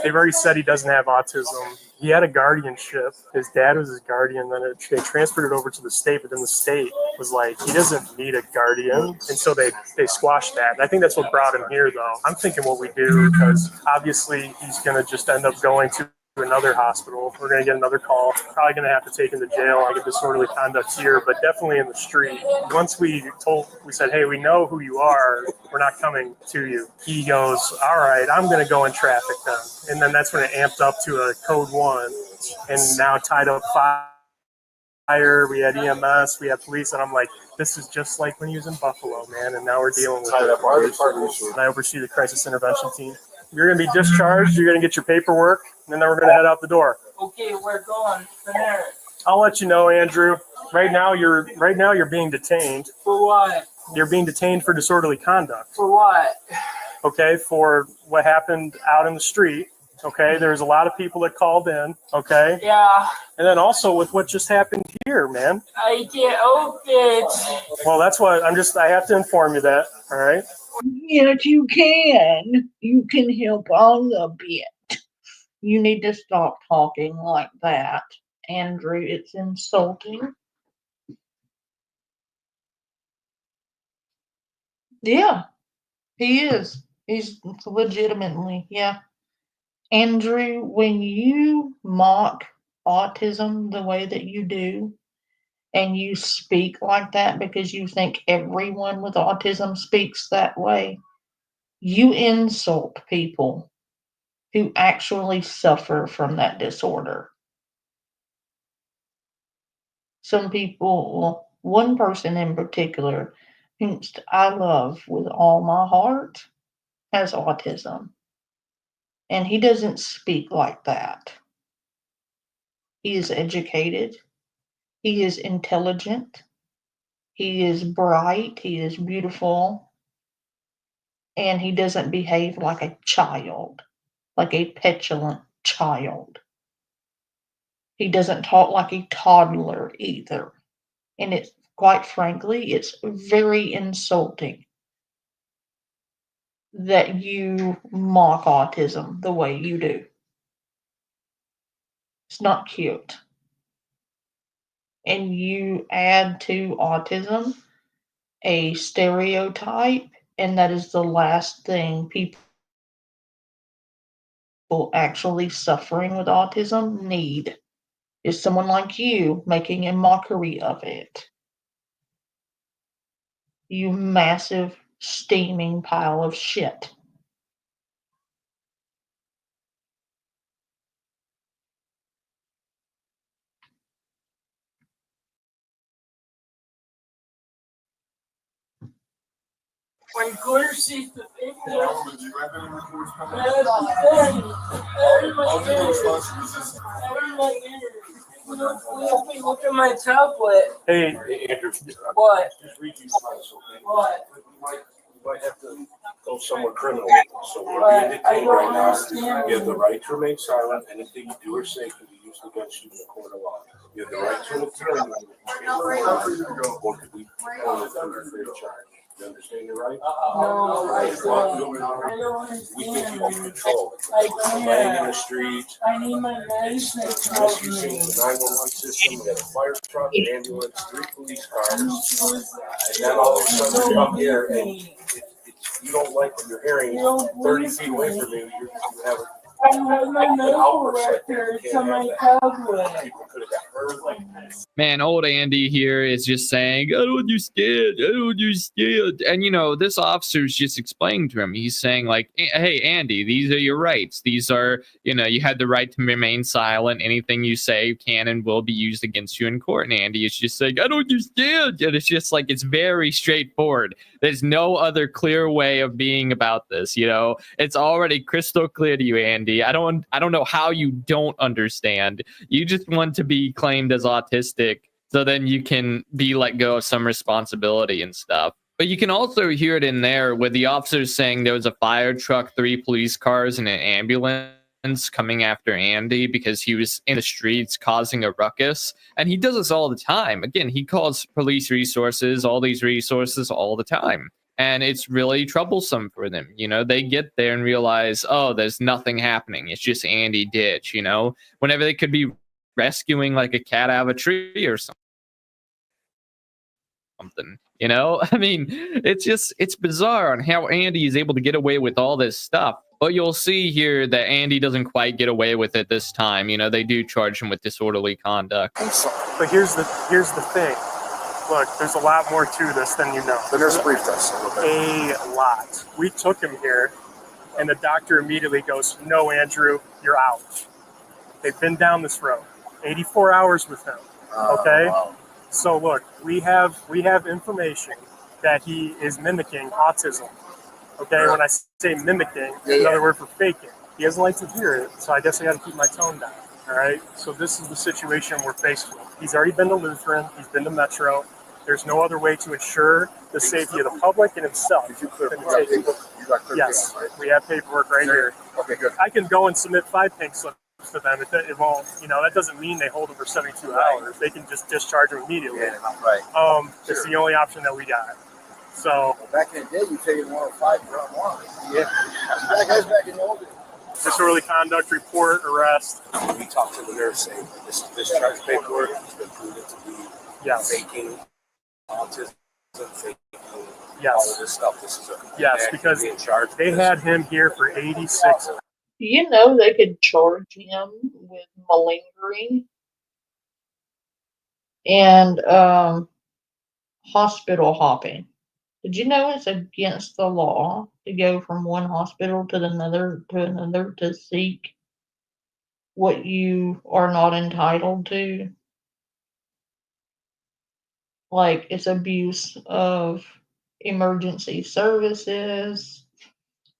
they've already said he doesn't have autism. He had a guardianship. His dad was his guardian. Then they transferred it over to the state, but then the state was like, he doesn't need a guardian. And so they squashed that. And I think that's what brought him here, though. I'm thinking what we do, because obviously he's going to just end up going to another hospital. We're going to get another call. Probably going to have to take him to jail. I get disorderly conduct here, but definitely in the street. Once we said, hey, we know who you are. We're not coming to you. He goes, all right, I'm going to go in traffic then. And then that's when it amped up to a code 1 and now tied up fire. We had EMS, we had police. And I'm like, this is just like when he was in Buffalo, man. And now we're dealing with it. And I oversee the crisis intervention team. You're going to be discharged. You're going to get your paperwork, and then we're going to head out the door. Okay, we're going from there. I'll let you know, Andrew. Right now, you're being detained. For what? You're being detained for disorderly conduct. For what? Okay, for what happened out in the street. Okay, there's a lot of people that called in. Okay. Yeah. And then also with what just happened here, man. I can't help it. Well, that's what I have to inform you that. All right. Yes, you can. You can help all a bit. You need to stop talking like that, Andrew. It's insulting. Yeah, he is. He's legitimately, yeah. Andrew, when you mock autism the way that you do, and you speak like that because you think everyone with autism speaks that way, you insult people who actually suffer from that disorder. Some people, well, one person in particular, whom I love with all my heart, has autism. And he doesn't speak like that. He is educated. He is intelligent. He is bright. He is beautiful. And he doesn't behave like a child, like a petulant child. He doesn't talk like a toddler either. And it's, quite frankly, it's very insulting that you mock autism the way you do. It's not cute. And you add to autism a stereotype, and that is the last thing people actually suffering with autism need, is someone like you making a mockery of it. You massive steaming pile of shit. When Clear sees the look at my tablet. Hey, Andrew. What? Just read these lines, okay? What? You might have to go somewhere criminal. So we're What? being I detained don't right now. understand. You have the right to remain silent. Anything you do or say can be used against you in the court of law. You have the right to an attorney. Or could be held free of charge. You understand your right? No, I don't We think understand. you can control. I Laying in the can't. street. I need my medicine. It's misusing the 911 system. We got a fire truck, an ambulance, 3 police cars. And then all of a sudden you come here and you don't like what you're hearing. 30 feet away from you, you have a I have my medical records on my tablet. Man, old Andy here is just saying, I don't want you scared. I don't want you scared. And, you know, this officer's just explaining to him. He's saying, like, hey, Andy, these are your rights. These are, you know, you had the right to remain silent. Anything you say can and will be used against you in court. And Andy is just saying, I don't want you scared. And it's just like, it's very straightforward. There's no other clear way of being about this, you know? It's already crystal clear to you, Andy. I don't know how you don't understand. You just want to be claimed as autistic so then you can be let go of some responsibility and stuff. But you can also hear it in there with the officers saying there was a fire truck, 3 police cars, and an ambulance coming after Andy because he was in the streets causing a ruckus. And he does this all the time. Again, he calls police resources, all these resources all the time. And it's really troublesome for them. You know, they get there and realize, oh, there's nothing happening. It's just Andy Ditch, you know, whenever they could be rescuing like a cat out of a tree or something. You know, I mean, it's bizarre on how Andy is able to get away with all this stuff. But you'll see here that Andy doesn't quite get away with it this time. You know, they do charge him with disorderly conduct. But here's the thing. Look, there's a lot more to this than you know. The nurse briefed us a little bit. A lot. We took him here, and the doctor immediately goes, "No, Andrew, you're out." They've been down this road. 84 hours with him. Okay? Wow. So look, we have information that he is mimicking autism. Okay, when I say mimicking, another word for faking. He doesn't like to hear it, so I guess I got to keep my tone down. All right, so this is the situation we're faced with. He's already been to Lutheran. He's been to Metro. There's no other way to ensure the safety of the public and himself. Did you clear paperwork? You got clear Yes, paperwork, right? we have paperwork right here. Okay, good. I can go and submit 5 pink slips to them. It won't, that doesn't mean they hold him for 72 hours. They can just discharge him immediately. Yeah, right. It's the only option that we got. So Well, back in the day, you take 105 for unwanted. Yeah. That guy's back in the old days. disorderly conduct report, arrest. We talked to the nurse saying this discharge paperwork has been proven to be faking autism, faking all of this stuff. This is a because being charged. they had him here for 86. Do you know they could charge him with malingering and hospital hopping? Did you know it's against the law to go from one hospital to another to seek what you are not entitled to? Like, it's abuse of emergency services,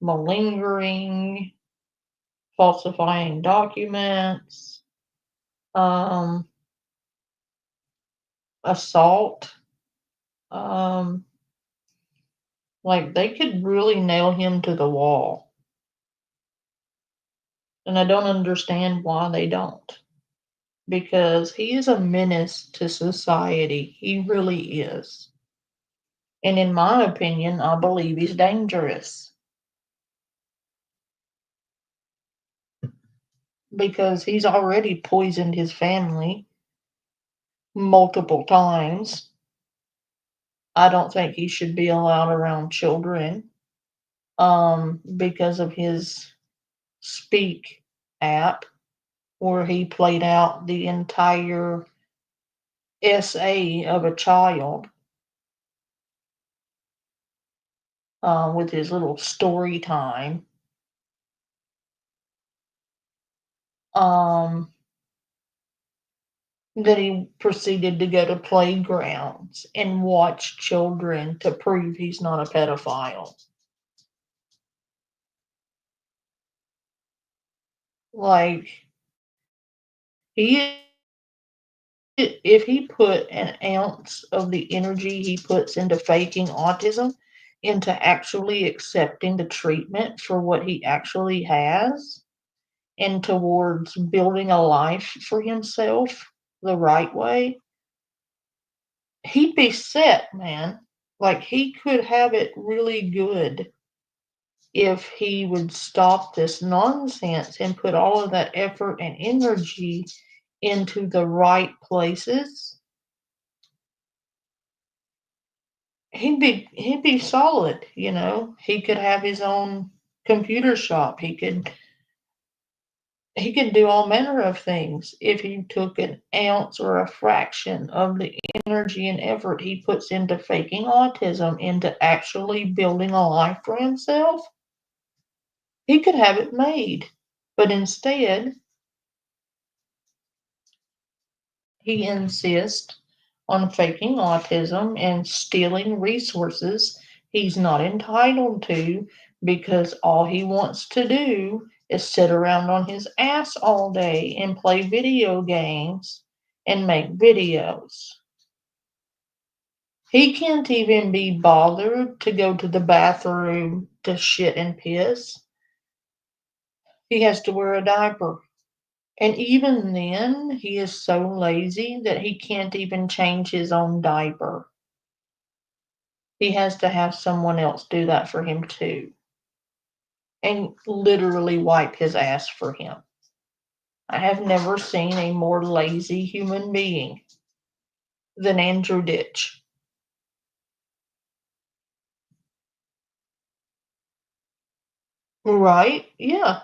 malingering, falsifying documents, assault. Like, they could really nail him to the wall. And I don't understand why they don't. Because he is a menace to society. He really is. And in my opinion, I believe he's dangerous. Because he's already poisoned his family multiple times. I don't think he should be allowed around children because of his Speak app, where he played out the entire essay of a child with his little story time. Then he proceeded to go to playgrounds and watch children to prove he's not a pedophile. Like, if he put an ounce of the energy he puts into faking autism into actually accepting the treatment for what he actually has and towards building a life for himself the right way, he'd be set, man. Like, he could have it really good if he would stop this nonsense and put all of that effort and energy into the right places. He'd be solid, He could have his own computer shop. He could do all manner of things if he took an ounce or a fraction of the energy and effort he puts into faking autism into actually building a life for himself. He could have it made, but instead, he insists on faking autism and stealing resources he's not entitled to because all he wants to do is sit around on his ass all day and play video games and make videos. He can't even be bothered to go to the bathroom to shit and piss. He has to wear a diaper. And even then, he is so lazy that he can't even change his own diaper. He has to have someone else do that for him too. And literally wipe his ass for him. I have never seen a more lazy human being than Andrew Ditch. Right? Yeah.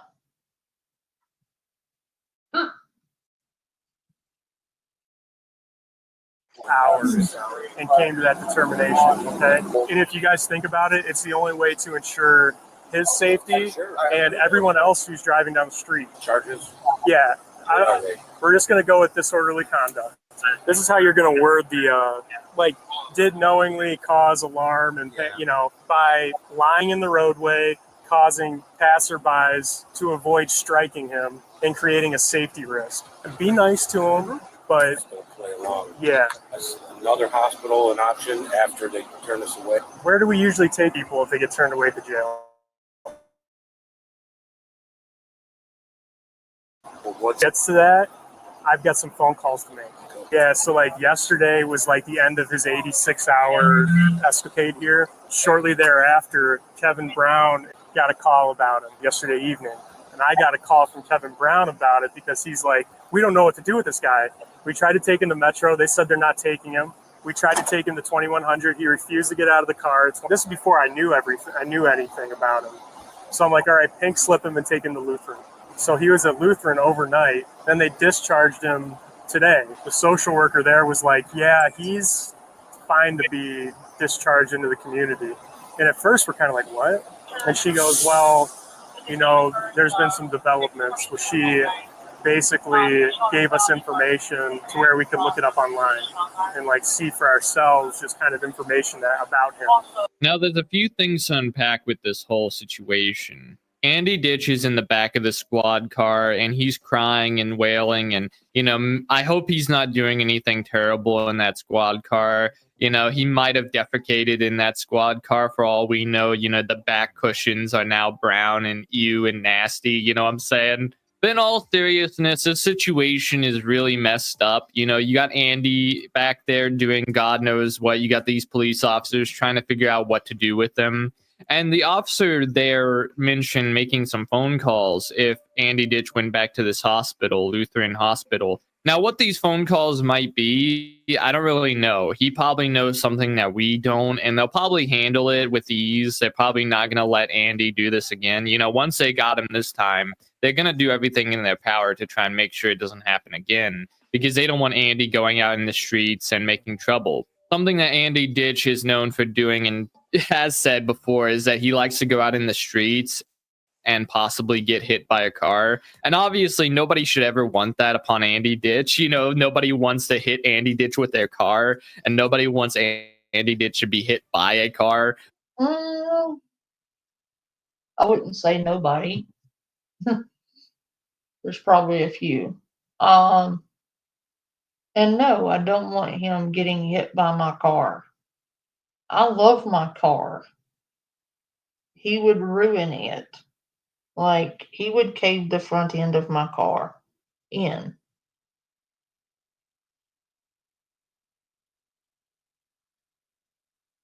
Hours and came to that determination. Okay. And if you guys think about it, it's the only way to ensure his safety and everyone else who's driving down the street. Charges? Yeah. We're just going to go with disorderly conduct. This is how you're going to word the, did knowingly cause alarm and, by lying in the roadway, causing passerbys to avoid striking him and creating a safety risk. And be nice to him, but Play along. yeah. Is another hospital an option after they turn us away? Where do we usually take people if they get turned away to jail? What gets to that? I've got some phone calls to make. Yeah, so yesterday was the end of his 86-hour escapade here. Shortly thereafter, Kevin Brown got a call about him yesterday evening. And I got a call from Kevin Brown about it because he's like, we don't know what to do with this guy. We tried to take him to Metro. They said they're not taking him. We tried to take him to 2100. He refused to get out of the car. This is before I knew anything about him. So I'm like, all right, pink slip him and take him to Lutheran. So he was at Lutheran overnight. Then they discharged him today. The social worker there was like, yeah, he's fine to be discharged into the community. And at first we're kind of like, what? And she goes, well, there's been some developments where she basically gave us information to where we could look it up online and see for ourselves just kind of information about him. Now, there's a few things to unpack with this whole situation. Andy Ditch is in the back of the squad car and he's crying and wailing, and I hope he's not doing anything terrible in that squad car. He might have defecated in that squad car for all we know. The back cushions are now brown and ew and nasty, you know what I'm saying? But in all seriousness, the situation is really messed up. You got Andy back there doing God knows what. You got these police officers trying to figure out what to do with them. And the officer there mentioned making some phone calls if Andy Ditch went back to this hospital, Lutheran Hospital. Now, what these phone calls might be, I don't really know. He probably knows something that we don't, and they'll probably handle it with ease. They're probably not going to let Andy do this again. Once they got him this time, they're going to do everything in their power to try and make sure it doesn't happen again, because they don't want Andy going out in the streets and making trouble. Something that Andy Ditch is known for doing and has said before is that he likes to go out in the streets and possibly get hit by a car. And obviously nobody should ever want that upon Andy Ditch. Nobody wants to hit Andy Ditch with their car, and nobody wants Andy Ditch to be hit by a car. I wouldn't say nobody. There's probably a few. And no, I don't want him getting hit by my car. I love my car. He would ruin it. He would cave the front end of my car in.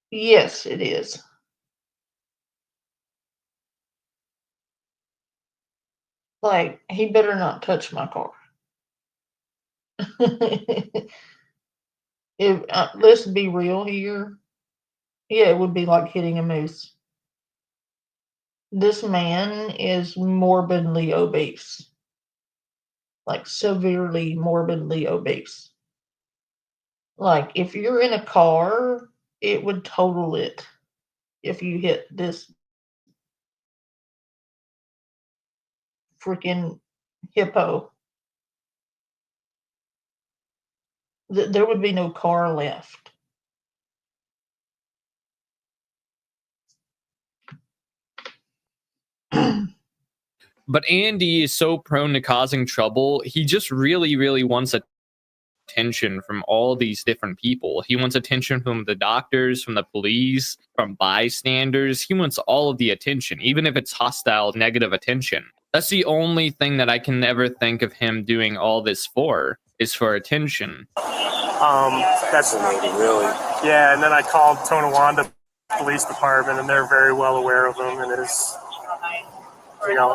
Yes, it is. He better not touch my car. Let's be real here. Yeah, it would be like hitting a moose. This man is morbidly obese. Severely morbidly obese. If you're in a car, it would total it if you hit this freaking hippo. There would be no car left. But Andy is so prone to causing trouble. He just really, really wants attention from all these different people. He wants attention from the doctors, from the police, from bystanders. He wants all of the attention, even if it's hostile, negative attention. That's the only thing that I can ever think of him doing all this for, is for attention. That's really. Yeah, and then I called Tonawanda Police Department, and they're very well aware of him and his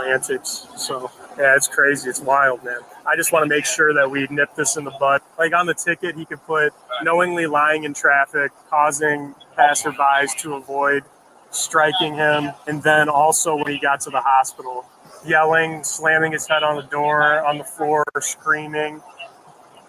antics. So yeah, it's crazy. It's wild, man. I just want to make sure that we nip this in the bud. On the ticket, he could put knowingly lying in traffic, causing passerbys to avoid striking him, and then also when he got to the hospital, yelling, slamming his head on the door, on the floor, screaming,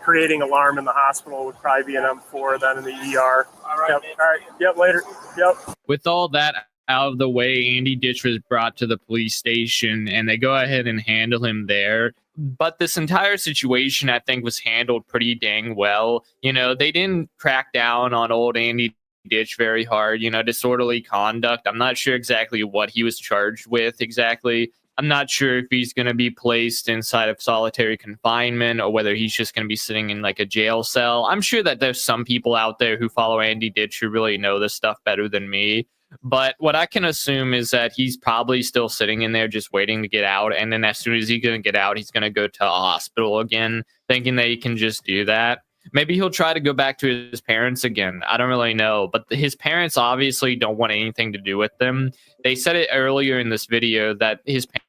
creating alarm in the hospital would probably be an M4 then in the ER. Yep. All right. Yep. Later. Yep. With all that out of the way, Andy Ditch was brought to the police station and they go ahead and handle him there. But this entire situation, I think, was handled pretty dang well. You know, they didn't crack down on old Andy Ditch very hard. You know, disorderly conduct. I'm not sure exactly what he was charged with exactly. I'm not sure if he's going to be placed inside of solitary confinement or whether he's just going to be sitting in like a jail cell. I'm sure that there's some people out there who follow Andy Ditch who really know this stuff better than me. But what I can assume is that he's probably still sitting in there just waiting to get out. And then as soon as he's going to get out, he's going to go to a hospital again, thinking that he can just do that. Maybe he'll try to go back to his parents again. I don't really know. But his parents obviously don't want anything to do with them. They said it earlier in this video that his parents.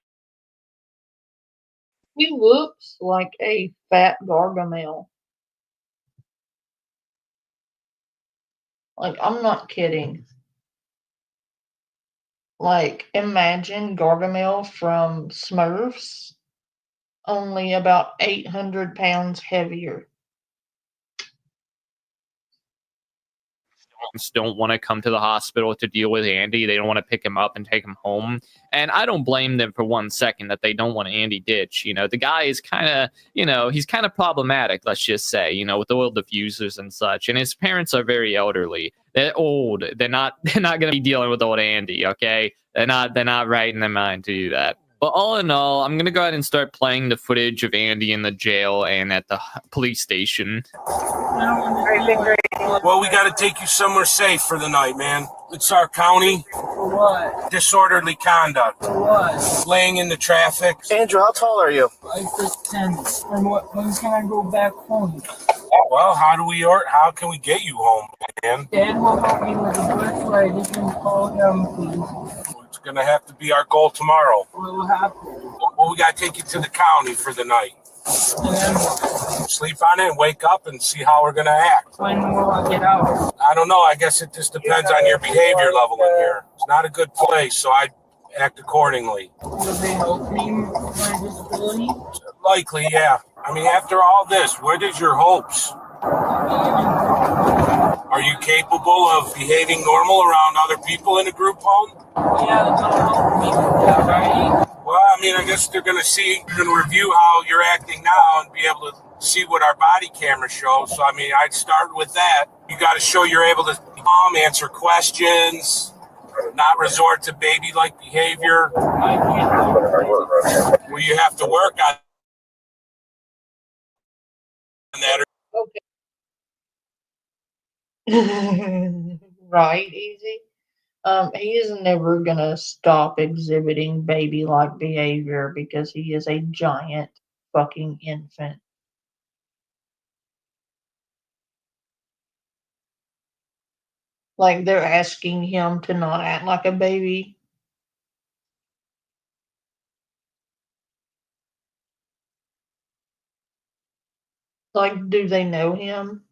He looks like a fat Gargamel. Like, I'm not kidding. Like, imagine Gargamel from Smurfs, only about 800 pounds heavier. Don't want to come to the hospital to deal with Andy. They don't want to pick him up and take him home. And I don't blame them for 1 second that they don't want Andy Ditch. You know, the guy is kind of, you know, he's kind of problematic, let's just say, you know, with oil diffusers and such. And his parents are very elderly. They're old. They're not going to be dealing with old Andy, okay? They're not right in their mind to do that. But all in all, I'm going to go ahead and start playing the footage of Andy in the jail and at the police station. Well, we got to take you somewhere safe for the night, man. It's our county. For what? Disorderly conduct. For what? Laying in the traffic. Andrew, how tall are you? 5'10". And when can I go back home? Well, how can we get you home, man? Dad will help me with the bus ride. You can call him, please. It's going to have to be our goal tomorrow. What will happen? Well, we got to take you to the county for the night. Sleep on it and wake up and see how we're going to act. When will I get out? I don't know. I guess it just depends on your behavior level in here. It's not a good place, so I act accordingly. Will they help me with my disability? Likely, yeah. I mean, after all this, what is your hopes? Are you capable of behaving normal around other people in a group home? Yeah, they'll help me with that, right? Well, I mean, I guess they're going to review how you're acting now and be able to see what our body camera shows. So, I mean, I'd start with that. You got to show you're able to answer questions, not resort to baby-like behavior. Well, you have to work on that. Okay. Right, Easy. He is never gonna stop exhibiting baby-like behavior because he is a giant fucking infant. Like, they're asking him to not act like a baby. Like, do they know him?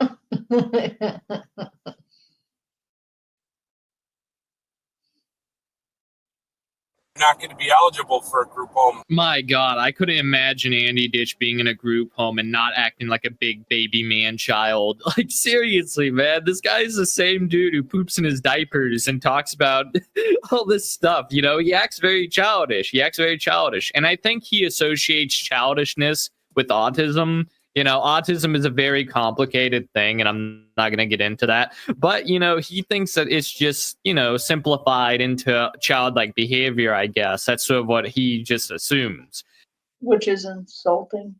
Not going to be eligible for a group home. My God, I couldn't imagine Andy Ditch being in a group home and not acting like a big baby man child. Like, seriously, man, this guy is the same dude who poops in his diapers and talks about all this stuff. You know, he acts very childish. And I think he associates childishness with autism. You know, autism is a very complicated thing, and I'm not going to get into that. But, you know, he thinks that it's just, you know, simplified into childlike behavior, I guess. That's sort of what he just assumes. Which is insulting.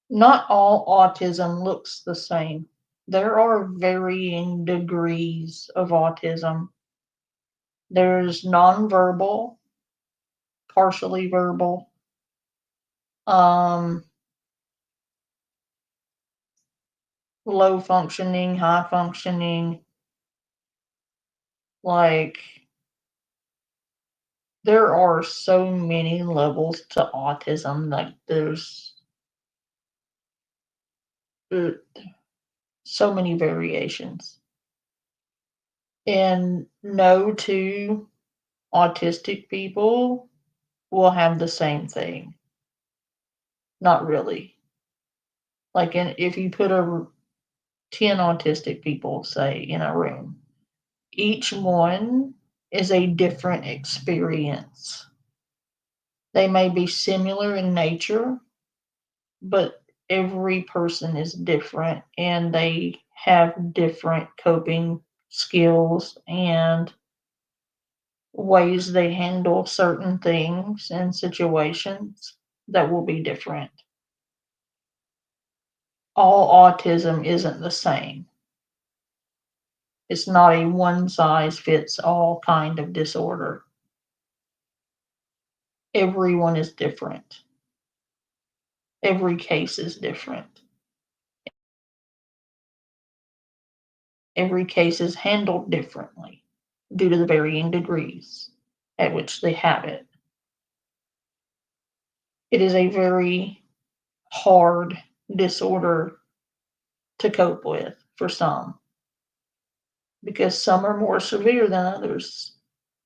Not all autism looks the same. There are varying degrees of autism. There's nonverbal, partially verbal, low functioning, high functioning. Like, there are so many levels to autism. Like, there's so many variations. And no two autistic people will have the same thing. Not really. Like if you put 10 autistic people, say, in a room, each one is a different experience. They may be similar in nature, but every person is different and they have different coping skills and ways they handle certain things and situations that will be different. All autism isn't the same. It's not a one size fits all kind of disorder. Everyone is different. Every case is different. Every case is handled differently due to the varying degrees at which they have it. It is a very hard disorder to cope with for some, because some are more severe than others.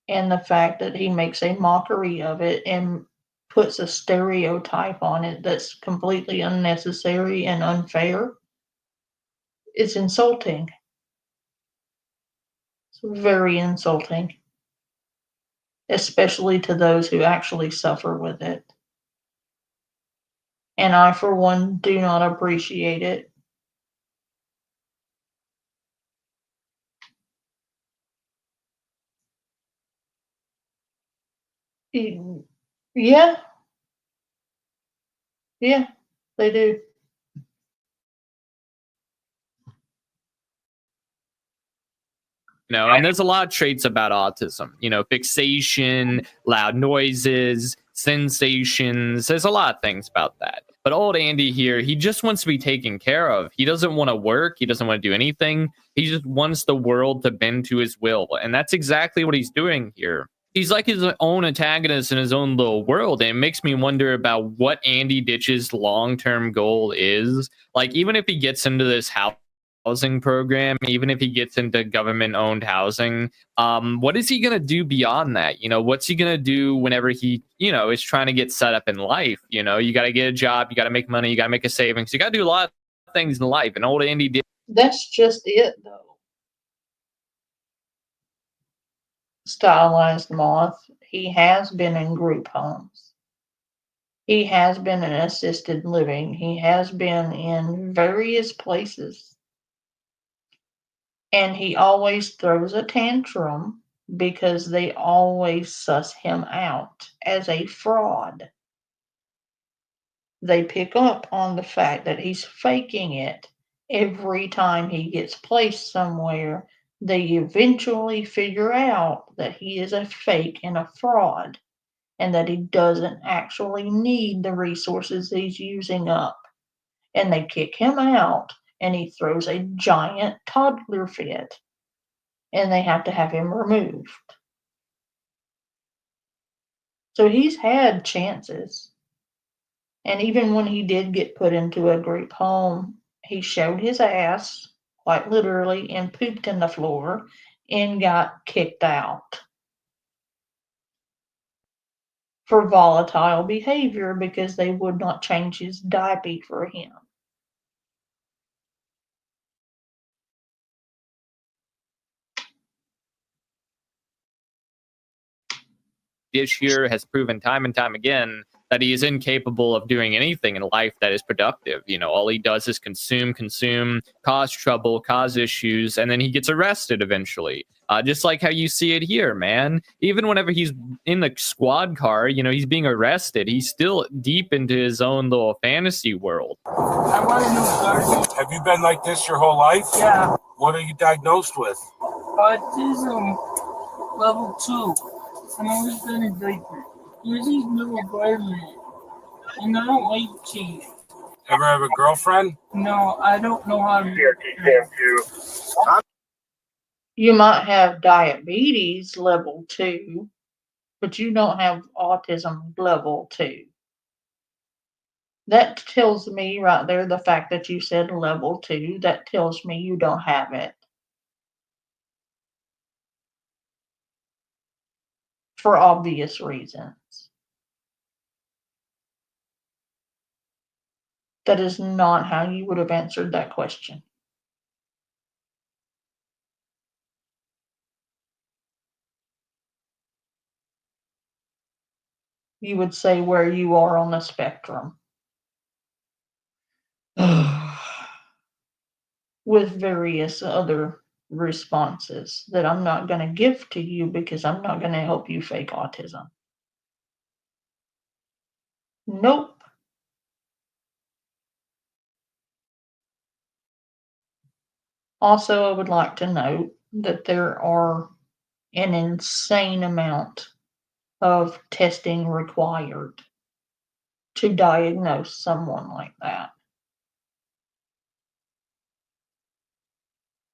And the fact that he makes a mockery of it and puts a stereotype on it that's completely unnecessary and unfair, it's insulting. It's very insulting, especially to those who actually suffer with it. And I, for one, do not appreciate it. Yeah. Yeah, they do. And there's a lot of traits about autism, fixation, loud noises, sensations. There's a lot of things about that. But old Andy here, he just wants to be taken care of. He doesn't want to work. He doesn't want to do anything. He just wants the world to bend to his will. And that's exactly what he's doing here. He's like his own antagonist in his own little world. And it makes me wonder about what Andy Ditch's long-term goal is. Like, even if he gets into this housing program, even if he gets into government-owned housing, what is he going to do beyond that? What's he going to do whenever he, is trying to get set up in life? You got to get a job, you got to make money, you got to make a savings, you got to do a lot of things in life. And old Andy did. That's just it, though. Stylized Moth, he has been in group homes. He has been in assisted living. He has been in various places. And he always throws a tantrum because they always suss him out as a fraud. They pick up on the fact that he's faking it every time he gets placed somewhere. They eventually figure out that he is a fake and a fraud and that he doesn't actually need the resources he's using up. And they kick him out and he throws a giant toddler fit and they have to have him removed. So he's had chances. And even when he did get put into a group home, he showed his ass, quite literally, and pooped in the floor and got kicked out for volatile behavior because they would not change his diaper for him. This year has proven time and time again that he is incapable of doing anything in life that is productive. All he does is consume, cause trouble, cause issues, and then he gets arrested eventually. Just like how you see it here, man. Even whenever he's in the squad car, he's being arrested. He's still deep into his own little fantasy world. I want to know, have you been like this your whole life? Yeah. What are you diagnosed with? Autism level 2. I'm always been a diaper. There's these new environment. And I don't like cheese. Ever have a girlfriend? No, I don't know how to. You might have diabetes level 2, but you don't have autism level 2. That tells me right there, the fact that you said level 2, that tells me you don't have it. for obvious reasons. That is not how you would have answered that question. You would say where you are on the spectrum. With various other responses that I'm not going to give to you because I'm not going to help you fake autism. Nope. Also, I would like to note that there are an insane amount of testing required to diagnose someone like that.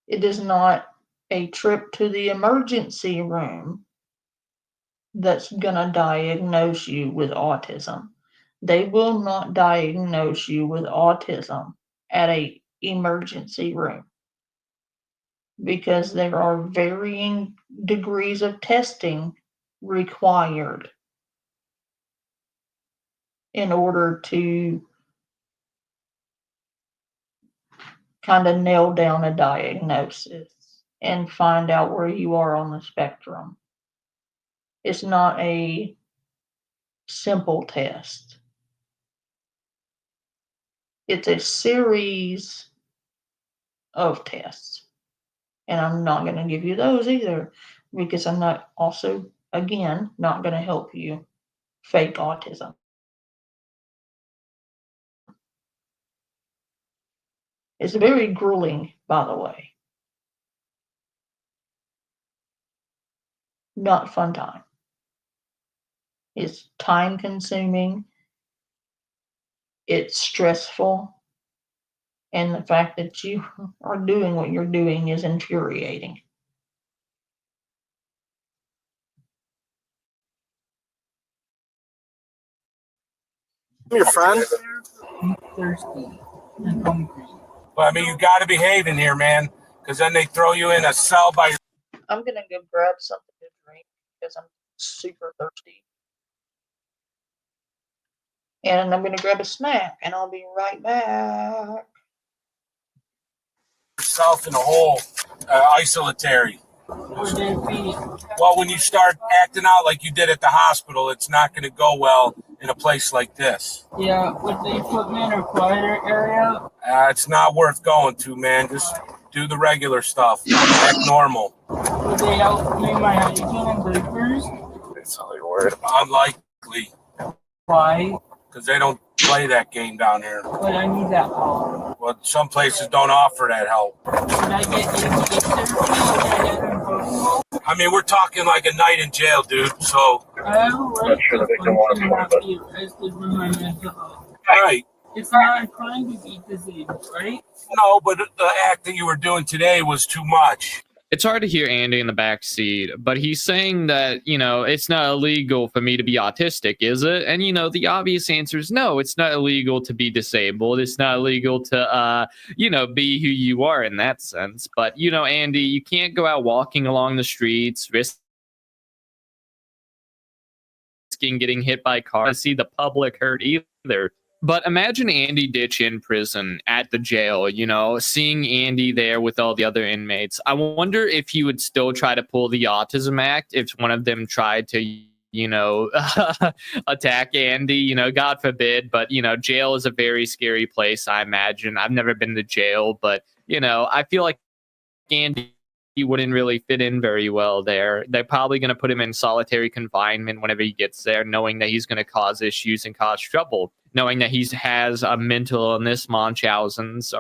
It is not a trip to the emergency room that's going to diagnose you with autism. They will not diagnose you with autism at an emergency room because there are varying degrees of testing required in order to kind of nail down a diagnosis and find out where you are on the spectrum. It's not a simple test. It's a series of tests. And I'm not going to give you those either because I'm not also, again, not going to help you fake autism. It's very grueling, by the way. Not fun time. It's time consuming. It's stressful. And the fact that you are doing what you're doing is infuriating. I'm your friend. I'm thirsty and hungry. Well, I mean, you got to behave in here, man, because then they throw you in a cell by. I'm going to go grab something to drink because I'm super thirsty. And I'm going to grab a snack and I'll be right back. Yourself in a hole, isolatory. Well, when you start acting out like you did at the hospital, it's not going to go well in a place like this. Yeah, would they put me in a quieter area? It's not worth going to, man. Just do the regular stuff. Act normal. Would they help me my hygiene and diapers? That's all you're worried about. Unlikely. Why? Because they don't play that game down here. But I need that help. Well, some places don't offer that help. Should I get ADHD therapy? I mean, we're talking like a night in jail, dude. So. I have a right to not be arrested for my mental health. Right. It's not a crime to be disabled, right? No, but the act that you were doing today was too much. It's hard to hear Andy in the back seat, but he's saying that, you know, it's not illegal for me to be autistic, is it? And, you know, the obvious answer is no, it's not illegal to be disabled. It's not illegal to, you know, be who you are in that sense. But, you know, Andy, you can't go out walking along the streets, risking getting hit by cars, see the public hurt either. But imagine Andy Ditch in prison at the jail, you know, seeing Andy there with all the other inmates. I wonder if he would still try to pull the Autism Act if one of them tried to, you know, attack Andy, you know, God forbid. But, you know, jail is a very scary place, I imagine. I've never been to jail, but, you know, I feel like Andy wouldn't really fit in very well there. They're probably going to put him in solitary confinement whenever he gets there, knowing that he's going to cause issues and cause trouble, knowing that he has a mental illness, Munchausen's.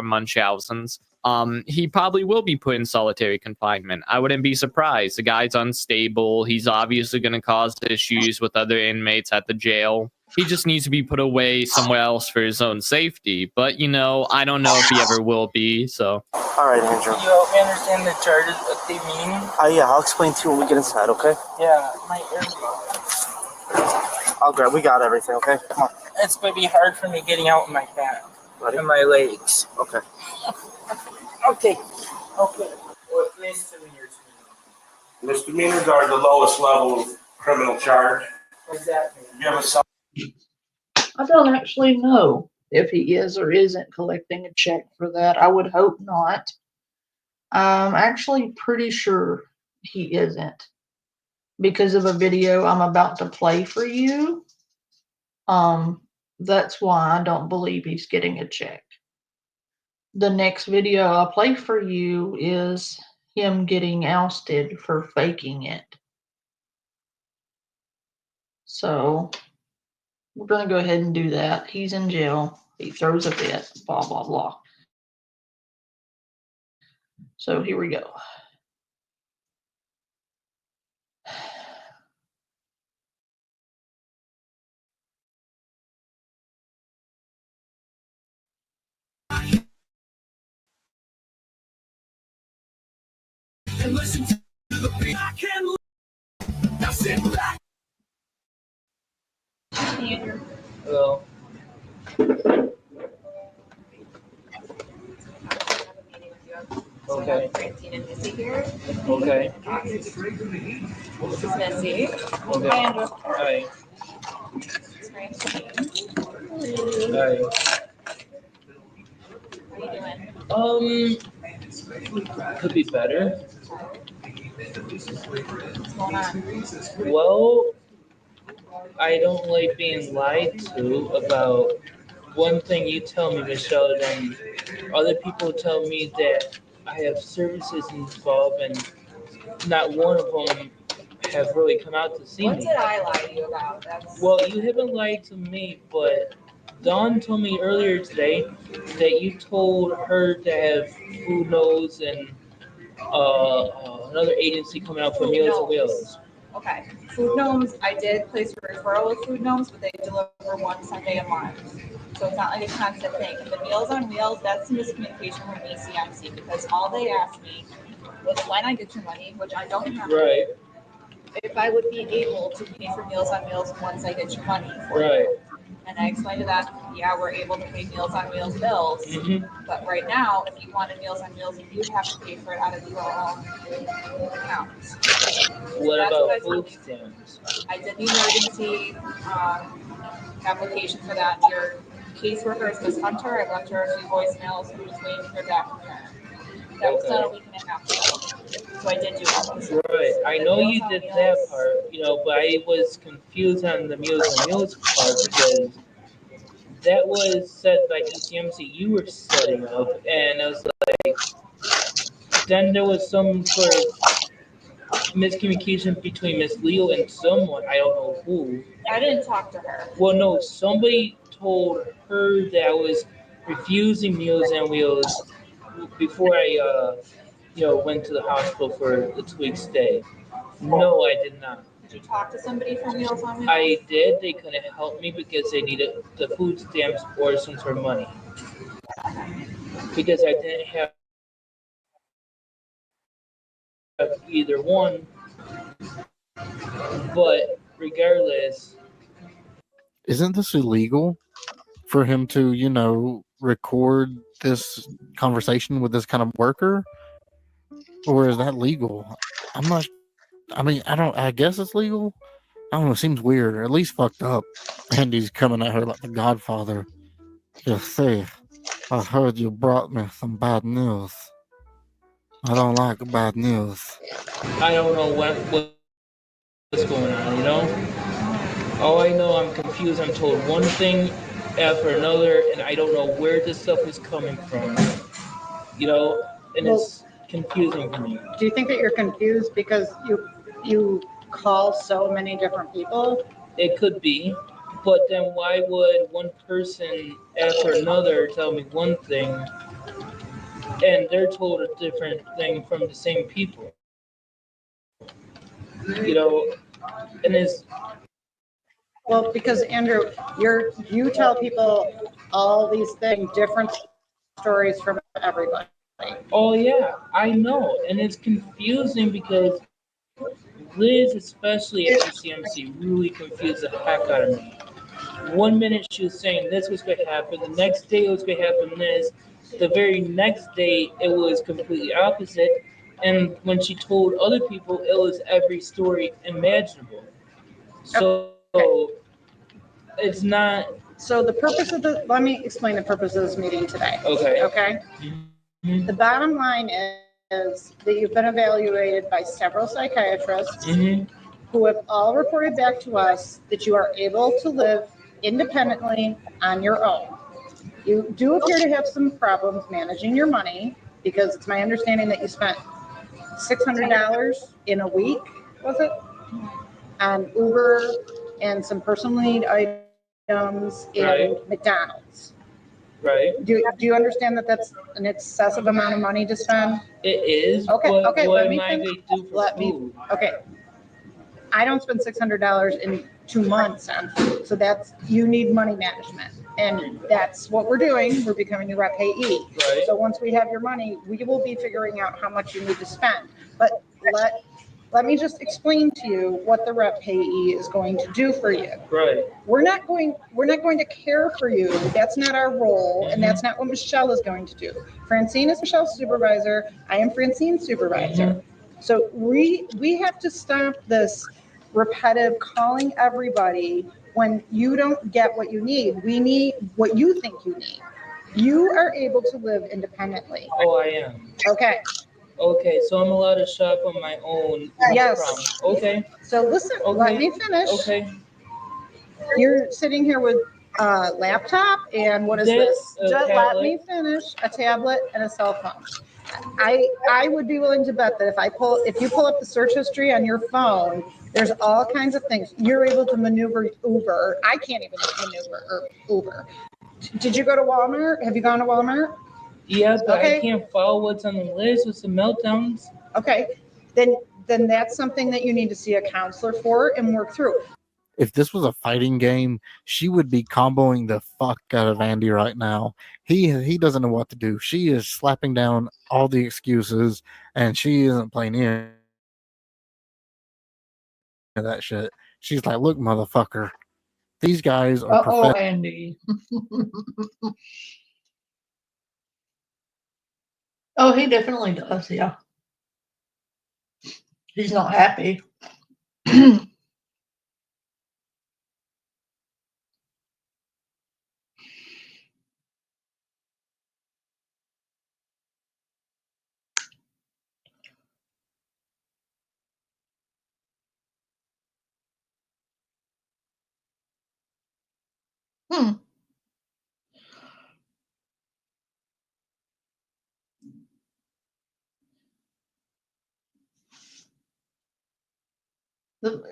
He probably will be put in solitary confinement. I wouldn't be surprised. The guy's unstable. He's obviously going to cause issues with other inmates at the jail. He just needs to be put away somewhere else for his own safety. But, you know, I don't know if he ever will be, so. All right, Andrew. You help me understand the charges, what they mean? Yeah, I'll explain to you when we get inside, okay? Yeah, my earbuds. We got everything, okay? Come on. It's going to be hard for me getting out in my back. Ready? And my legs. Okay. Okay. What misdemeanors? Misdemeanors are the lowest level of criminal charge. Exactly. You have a I don't actually know if he is or isn't collecting a check for that. I would hope not. I'm actually pretty sure he isn't because of a video I'm about to play for you. That's why I don't believe he's getting a check. The next video I'll play for you is him getting ousted for faking it. So we're going to go ahead and do that. He's in jail. He throws a fit, blah, blah, blah. So here we go. And listen to the beat. I can't live. Now sit back. Hello. Okay. Francine and Missy here. Okay. This is Missy. Okay. Hi, Andrew. Hi. It's Francine. Hi. How are you doing? Could be better. What's going on? Well, I don't like being lied to about one thing you tell me, Michelle, then other people tell me that I have services involved, and not one of them have really come out to see What me. did I lie to you about? Well, you haven't lied to me, but Dawn told me earlier today that you told her to have Food Nose and another agency coming out for Meals on Wheels. Okay. Food Gnomes, I did place a referral with Food Gnomes, but they deliver one Sunday a month. So it's not like a constant thing. And the Meals on Wheels, that's a miscommunication from ECMC because all they asked me was when I get your money, which I don't have. Right. If I would be able to pay for Meals on Wheels once I get your money. Right. And I explained to them, yeah, we're able to pay Meals on Wheels bills, but right now, if you wanted Meals on Wheels, you have to pay for it out of your own account. What That's about what I food told you. stamps? I did the emergency application for that. Your caseworker is Ms. Hunter. I left her a few voicemails and was waiting to hear back from her. That was done a week and a half ago. So I did do all those. Right. I know you did that part, but I was confused on the Meals on Wheels part because that was said by ECMC you were setting up, and I was like, then there was some sort of miscommunication between Miss Leo and someone, I don't know who. I didn't talk to her. Well, no, somebody told her that I was refusing Meals on Wheels before I, went to the hospital for the 2-week stay. No, I did not. Did you talk to somebody from Meals on Wheels? I did. They couldn't help me because they needed the food stamps or some sort of money. Because I didn't have either one. But regardless. Isn't this illegal for him to, record this conversation with this kind of worker? Or is that legal? I guess it's legal. I don't know, it seems weird, or at least fucked up. Andy's coming at her like the Godfather. You see, I heard you brought me some bad news. I don't like bad news. I don't know what's going on, All I know, I'm confused. I'm told one thing after another, and I don't know where this stuff is coming from. And it's confusing for me. Do you think that you're confused because you call so many different people? It could be, but then why would one person after another tell me one thing and they're told a different thing from the same people? And it's... Well, because Andrew, you tell people all these things, different stories from everybody. Oh yeah, I know, and it's confusing because Liz, especially at ECMC, really confused the heck out of me. 1 minute she was saying this was going to happen, the next day it was going to happen this, the very next day it was completely opposite, and when she told other people, it was every story imaginable. So it's not. So the purpose of let me explain the purpose of this meeting today. Okay. Okay. The bottom line is that you've been evaluated by several psychiatrists who have all reported back to us that you are able to live independently on your own. You do appear to have some problems managing your money because it's my understanding that you spent $600 in a week, was it? On Uber and some personal need items in McDonald's. Right. Do you understand that that's an excessive amount of money to spend? It is. Okay, But okay, what let me am I finish. going to do for food? Okay. I don't spend $600 in 2 months on food, so that's, you need money management. And that's what we're doing. We're becoming your rep payee. Right. So once we have your money, we will be figuring out how much you need to spend. But let me just explain to you what the rep payee is going to do for you. Right. We're not going to care for you. That's not our role, and that's not what Michelle is going to do. Francine is Michelle's supervisor. I am Francine's supervisor. So we have to stop this repetitive calling everybody when you don't get what you need. We need what you think you need. You are able to live independently. Oh, I am. Okay. Okay, so I'm allowed to shop on my own. Yes. Okay. So listen, let me finish. Okay. You're sitting here with a laptop and what is this? Just let me finish. A tablet and a cell phone. I would be willing to bet that if you pull up the search history on your phone, there's all kinds of things. You're able to maneuver Uber. I can't even maneuver Uber. Did you go to Walmart? Have you gone to Walmart? Yeah, but Okay. I can't follow what's on the list with some meltdowns. Okay. Then that's something that you need to see a counselor for and work through. If this was a fighting game, she would be comboing the fuck out of Andy right now. He doesn't know what to do. She is slapping down all the excuses, and she isn't playing any of that shit. She's like, look, motherfucker, these guys are Uh-oh, Andy. Oh, he definitely does, yeah. He's not happy.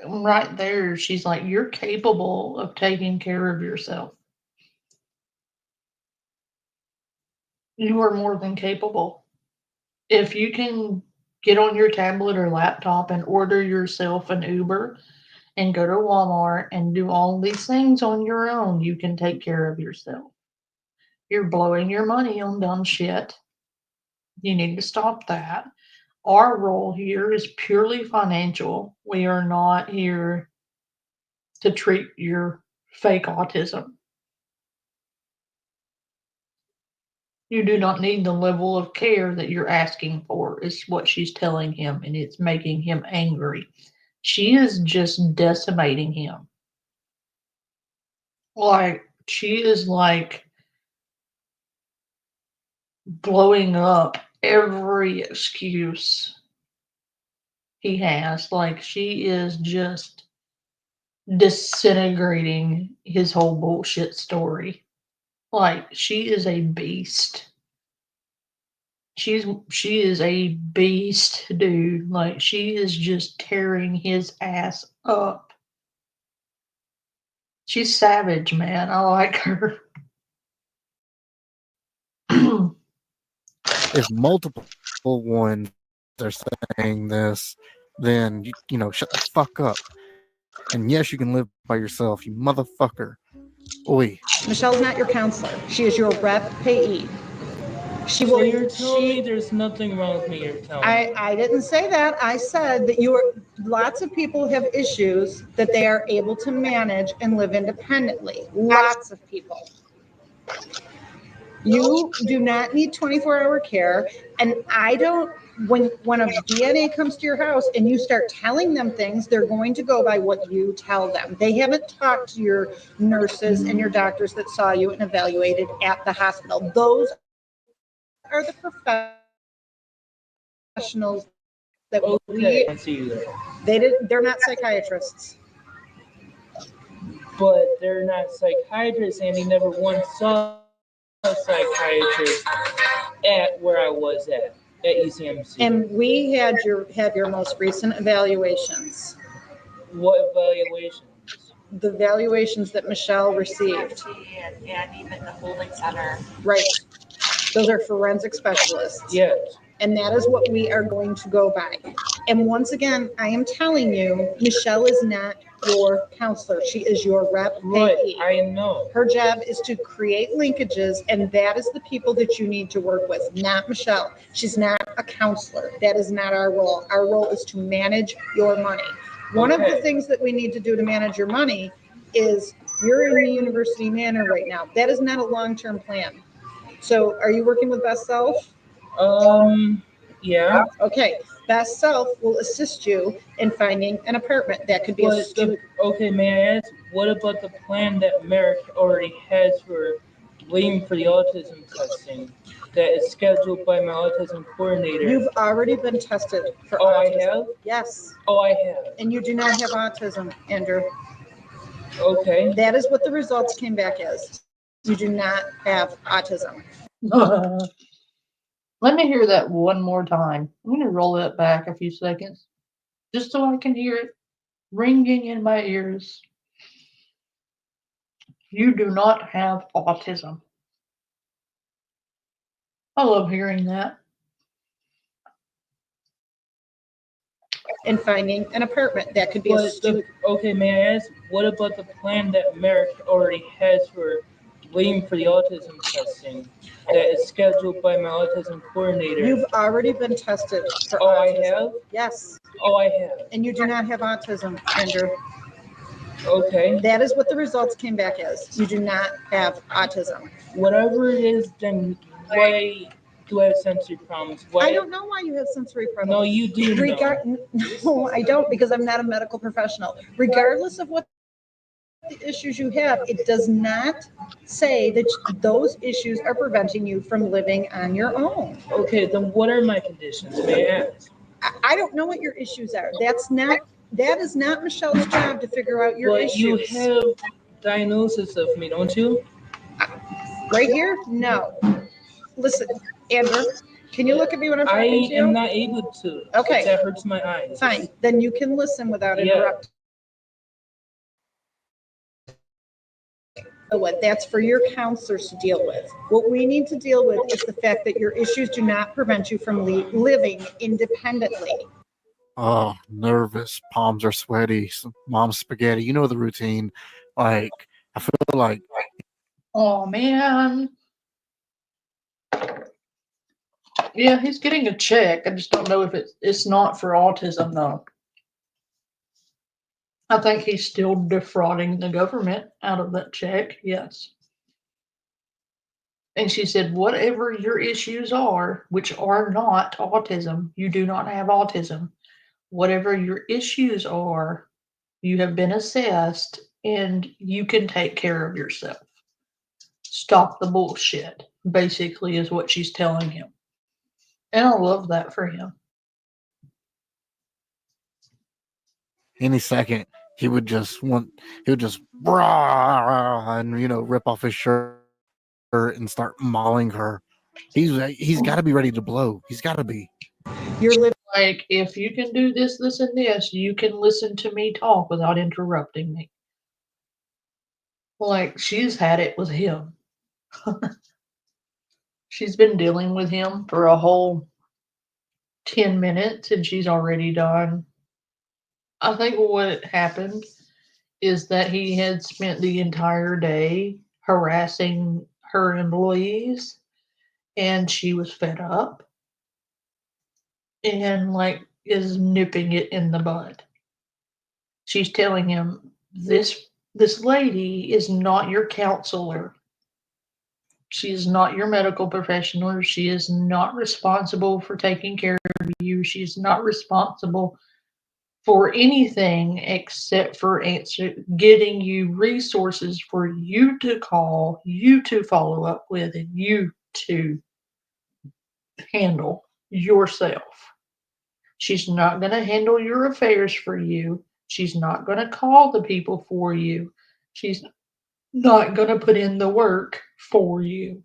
Right there, she's like, you're capable of taking care of yourself. You are more than capable. If you can get on your tablet or laptop and order yourself an Uber and go to Walmart and do all these things on your own, you can take care of yourself. You're blowing your money on dumb shit. You need to stop that. Our role here is purely financial. We are not here to treat your fake autism. You do not need the level of care that you're asking for, is what she's telling him, and it's making him angry. She is just decimating him. Like, she is like blowing up every excuse he has. Like, she is just disintegrating his whole bullshit story. Like, she is a beast. She is a beast, dude. Like, she is just tearing his ass up. She's savage, man. I like her. If multiple ones are saying this, then you know, shut the fuck up. And yes, you can live by yourself, you motherfucker. Oi. Michelle's not your counselor. She is your rep payee. She So will. you're telling me there's nothing wrong with me, you're telling me. I didn't say that. I said that lots of people have issues that they are able to manage and live independently. Lots of people. You do not need 24-hour care, and I don't when a DNA comes to your house and you start telling them things, they're going to go by what you tell them. They haven't talked to your nurses and your doctors that saw you and evaluated at the hospital. Those are the professionals that Okay, I see you there. they're not psychiatrists. But they're not psychiatrists, and he never once saw a psychiatrist at where I was at ECMC. And we had your most recent evaluations. What evaluation? The evaluations that Michelle received. And even the holding center. Right. Those are forensic specialists. Yes. And that is what we are going to go by. And once again, I am telling you, Michelle is not your counselor. She is your rep. Right, I know. Her job is to create linkages, and that is the people that you need to work with, not Michelle. She's not a counselor. That is not our role. Our role is to manage your money. One of the things that we need to do to manage your money is you're in the University Manor right now. That is not a long-term plan. So are you working with Best Self? Yeah. Okay. Best Self will assist you in finding an apartment. That could be a student. Okay, may I ask, what about the plan that Merrick already has for waiting for the autism testing that is scheduled by my autism coordinator? You've already been tested for Oh, autism. I have? Yes. Oh, I have. And you do not have autism, Andrew. Okay. That is what the results came back as. You do not have autism. Let me hear that one more time. I'm going to roll that back a few seconds just so I can hear it ringing in my ears. You do not have autism. I love hearing that. And finding an apartment. That could be a student. Okay, may I ask, what about the plan that Merrick already has for waiting for the autism testing that is scheduled by my autism coordinator? You've already been tested for Oh, autism. I have? Yes. Oh, I have. And you do not have autism, Andrew. Okay. That is what the results came back as. You do not have autism. Whatever it is, then why do I have sensory problems? Why? I don't know why you have sensory problems. No, you do know. No, I don't, because I'm not a medical professional. Regardless of what the issues you have, it does not say that those issues are preventing you from living on your own. Okay, then what are my conditions? May I ask? I don't know what your issues are. That is not Michelle's job to figure out your issues. You have diagnosis of me, don't you? Right here? No. Listen, Andrew, can you look at me when I'm talking to you? I am not able to. Okay. That hurts my eyes. Fine. Then you can listen without Yeah. interrupting. That's for your counselors to deal with. What we need to deal with is the fact that your issues do not prevent you from living independently. Oh, nervous. Palms are sweaty. Mom's spaghetti. You know the routine. Like, I feel like. Oh, man. Yeah, he's getting a check. I just don't know if it's not for autism, though. I think he's still defrauding the government out of that check. Yes. And she said, whatever your issues are, which are not autism, you do not have autism. Whatever your issues are, you have been assessed and you can take care of yourself. Stop the bullshit, basically, is what she's telling him. And I love that for him. Any second, he would just brah, and rip off his shirt and start mauling her. He's got to be ready to blow. He's got to be. You're living like, if you can do this, this, and this, you can listen to me talk without interrupting me. Like, she's had it with him. She's been dealing with him for a whole 10 minutes and she's already done. I think what happened is that he had spent the entire day harassing her employees and she was fed up and is nipping it in the bud. She's telling him, this lady is not your counselor. She is not your medical professional. She is not responsible for taking care you. She's not responsible for anything except for getting you resources for you to call, you to follow up with, and you to handle yourself. She's not going to handle your affairs for you. She's not going to call the people for you. She's not going to put in the work for you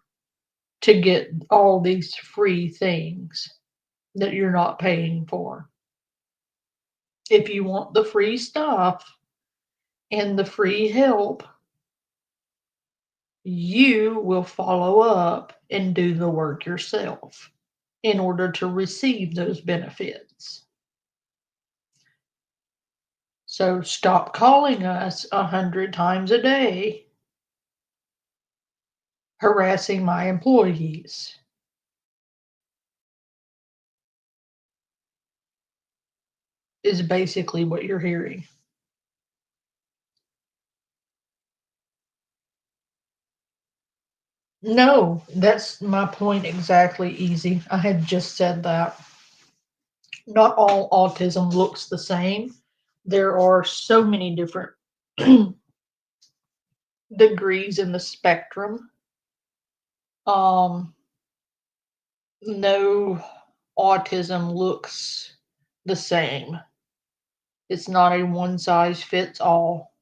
to get all these free things that you're not paying for. If you want the free stuff and the free help, you will follow up and do the work yourself in order to receive those benefits. So stop calling us 100 times a day, harassing my employees. Is basically what you're hearing. No, that's my point exactly, Easy. I had just said that. Not all autism looks the same. There are so many different degrees in the spectrum. No autism looks the same. It's not a one size fits all.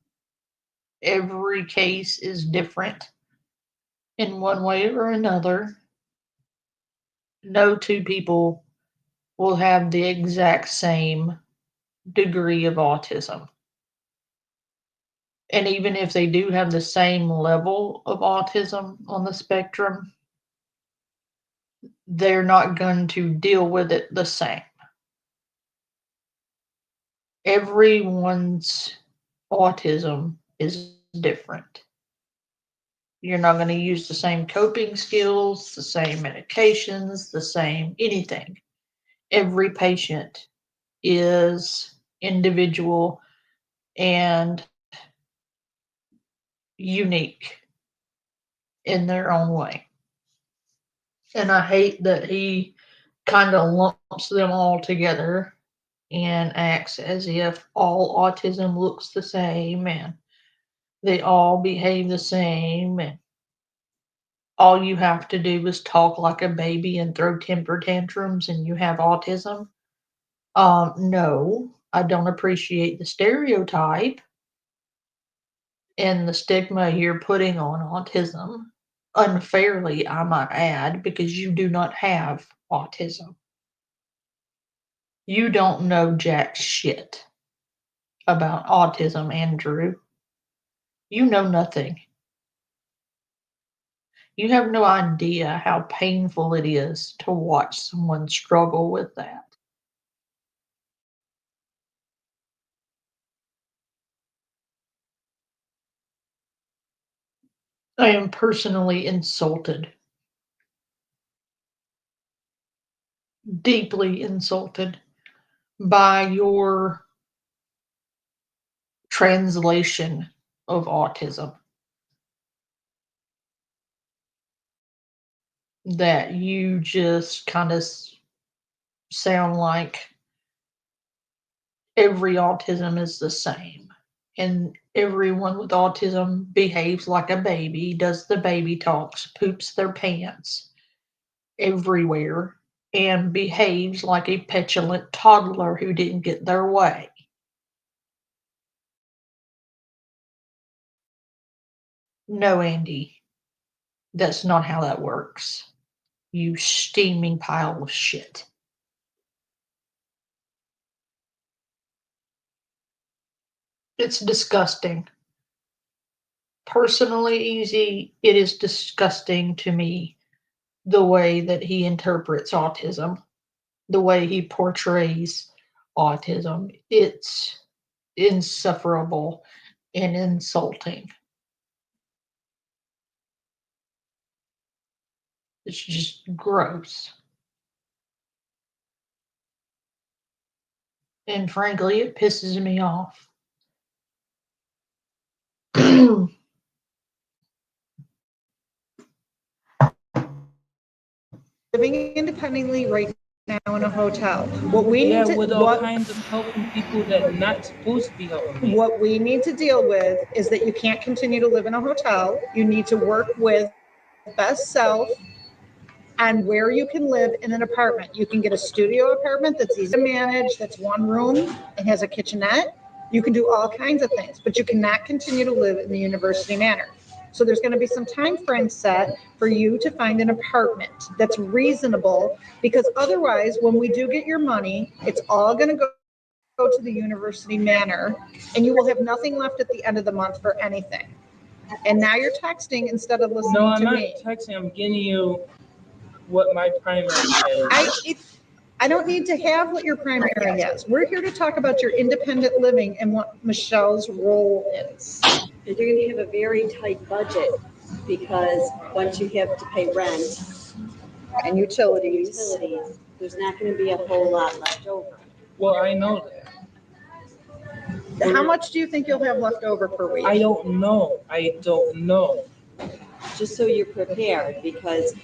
Every case is different in one way or another. No two people will have the exact same degree of autism. And even if they do have the same level of autism on the spectrum, they're not going to deal with it the same. Everyone's autism is different. You're not going to use the same coping skills, the same medications, the same anything. Every patient is individual and unique in their own way. And I hate that he kind of lumps them all together and acts as if all autism looks the same and they all behave the same and all you have to do is talk like a baby and throw temper tantrums and you have autism. No, I don't appreciate the stereotype and the stigma you're putting on autism. Unfairly, I might add, because you do not have autism. You don't know jack shit about autism, Andrew. You know nothing. You have no idea how painful it is to watch someone struggle with that. I am personally insulted. Deeply insulted by your translation of autism. That you just kind of sound like every autism is the same. And everyone with autism behaves like a baby, does the baby talks, poops their pants everywhere, and behaves like a petulant toddler who didn't get their way. No, Andy, that's not how that works. You steaming pile of shit. It's disgusting. Personally, Easy, it is disgusting to me the way that he interprets autism, the way he portrays autism. It's insufferable and insulting. It's just gross. And frankly, it pisses me off. Living independently right now, in a hotel. What we Yeah, need to with all kinds of helping people that are not supposed to be helping me. what we need to deal with is that you can't continue to live in a hotel. You need to work with best self and where you can live in an apartment. You can get a studio apartment that's easy to manage, that's one room and has a kitchenette. You can do all kinds of things, but you cannot continue to live in the University Manor. So there's going to be some time frame set for you to find an apartment that's reasonable, because otherwise, when we do get your money, it's all going to go to the University Manor, and you will have nothing left at the end of the month for anything. And now you're texting instead of listening No, I'm to not me. texting. I'm getting you what my primary is. I don't need to have what your primary is. We're here to talk about your independent living and what Michelle's role is. And you're gonna have a very tight budget, because once you have to pay rent and utilities, there's not gonna be a whole lot left over. Well, I know that. How much do you think you'll have left over per week? I don't know. I don't know. Just so you're prepared, because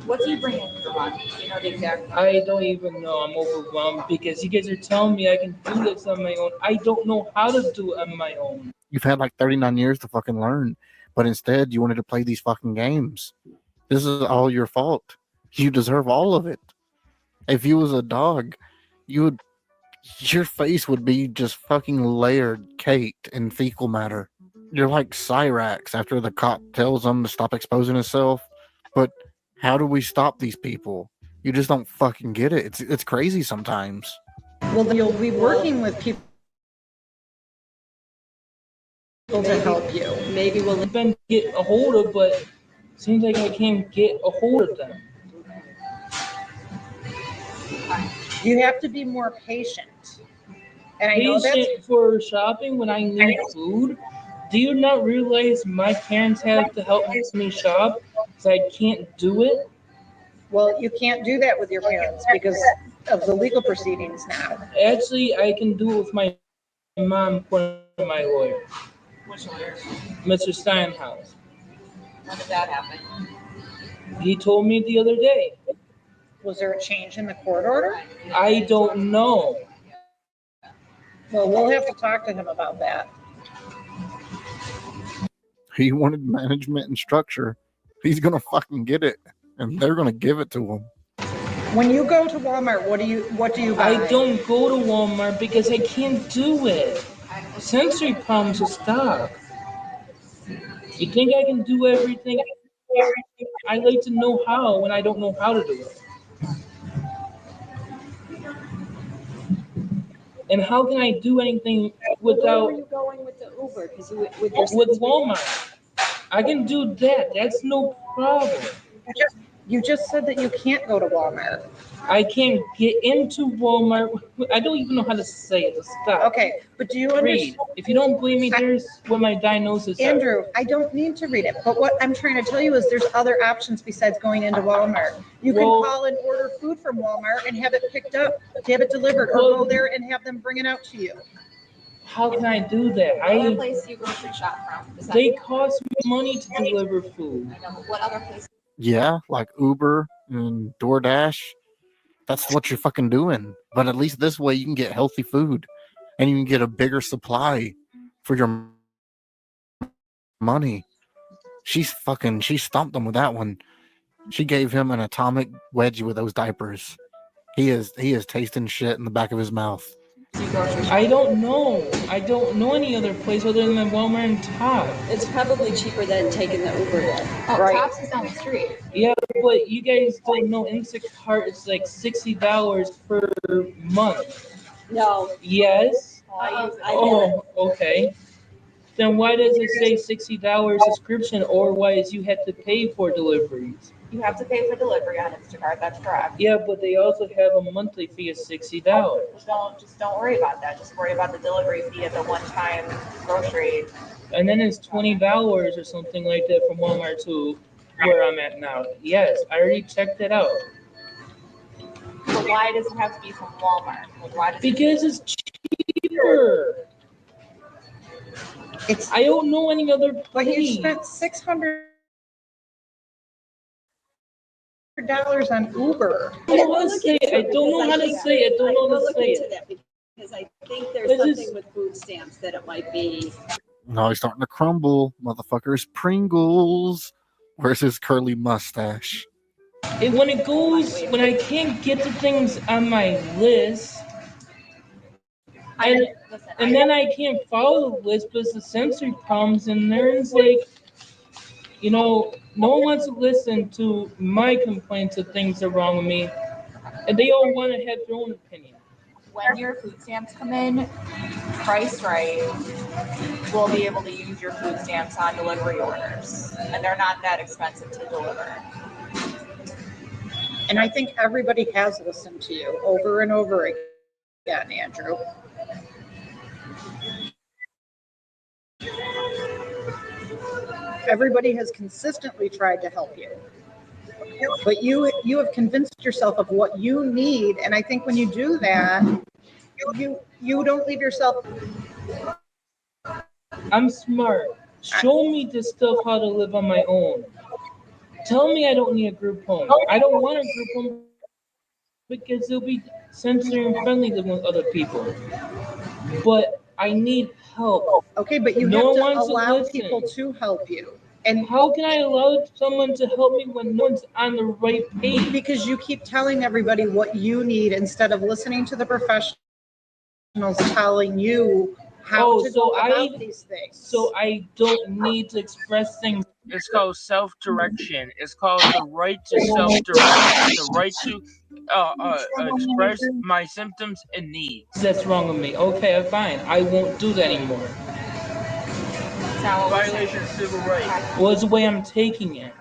What do you bring in per month? You know the exact. I don't even know. I'm overwhelmed because you guys are telling me I can do this on my own. I don't know how to do it on my own. You've had like 39 years to fucking learn, but instead you wanted to play these fucking games. This is all your fault. You deserve all of it. If you was a dog, your face would be just fucking layered caked in fecal matter. You're like Cyrax after the cop tells him to stop exposing himself. But how do we stop these people? You just don't fucking get it. It's crazy sometimes. Well, then you'll be working with people to help you. Maybe we'll been get a hold of, but seems like I can't get a hold of them. You have to be more patient. And I know that's Patient for shopping when I need food. Do you not realize my parents have to help me shop because I can't do it? Well, you can't do that with your parents because of the legal proceedings now. Actually, I can do it with my mom, according to my lawyer, Which lawyer? Mr. Steinhaus. When did that happen? He told me the other day. Was there a change in the court order? I don't know. Well, we'll have to talk to him about that. He wanted management and structure. He's gonna fucking get it, and they're gonna give it to him. When you go to Walmart, what do you buy? I don't go to Walmart because I can't do it. Sensory problems will stop. You think I can do everything? I like to know how when I don't know how to do it. And how can I do anything Where without were you going with the Uber? Because with Walmart? I can do that. That's no problem. You just said that you can't go to Walmart. I can't get into Walmart. I don't even know how to say it. Stop. Okay, but do you Read. understand? If you don't believe me, there's what my diagnosis is. Andrew, I don't need to read it, but what I'm trying to tell you is there's other options besides going into Walmart. You can Well- call and order food from Walmart and have it picked up, have it delivered, or go there and have them bring it out to you. How can I do that? What other place do you grocery shop from? Besides- They cost me money to deliver food. I know, but what other place? Yeah, like Uber and DoorDash. That's what you're fucking doing. But at least this way you can get healthy food and you can get a bigger supply for your money. She stomped him with that one. She gave him an atomic wedgie with those diapers. He is tasting shit in the back of his mouth. I don't know. I don't know any other place other than Walmart and Tops. It's probably cheaper than taking the Uber then. Oh, Right. Tops is down the street. Yeah, but you guys don't know Instacart is like $60 per month. No. Yes. I Oh, okay. Then why does it say $60 subscription, or why is you have to pay for deliveries? You have to pay for delivery on Instacart. That's correct. Yeah, but they also have a monthly fee of $60. Just don't worry about that. Just worry about the delivery fee at the one-time grocery. And then it's $20 or something like that from Walmart to where I'm at now. Yes, I already checked it out. But why does it have to be from Walmart? Like, why does Because it's cheaper. I don't know any other place. But you spent $600 $100 on Uber. I don't know how to say it. I don't know how to say it. I don't know how to say it. Because I think there's It's something just- with food stamps that it might be. No, he's starting to crumble. Motherfuckers, Pringles. Where's his curly mustache? When I can't get to things on my list, and then I can't follow the list because the sensory problems in there, and it's like, no one wants to listen to my complaints of things that are wrong with me, and they all want to have their own opinion. When your food stamps come in, priced right, we'll be able to use your food stamps on delivery orders, and they're not that expensive to deliver. And I think everybody has listened to you over and over again, Andrew. Everybody has consistently tried to help you. But you have convinced yourself of what you need, and I think when you do that, you don't leave yourself. I'm smart. Show me this stuff how to live on my own. Tell me I don't need a group home. I don't want a group home because it'll be sensory and friendly living with other people. But I need help. Okay, but you No have one to wants to allow listen. people to help you. And how can I allow someone to help me when no one's on the right page? Because you keep telling everybody what you need instead of listening to the professionals telling you how to go about these things. So I don't need to express things. It's called self-direction. It's called the right to self-direction, the right to express my symptoms and needs. That's wrong with me. Okay, fine. I won't do that anymore. Violation of civil rights. Well, it's the way I'm taking it.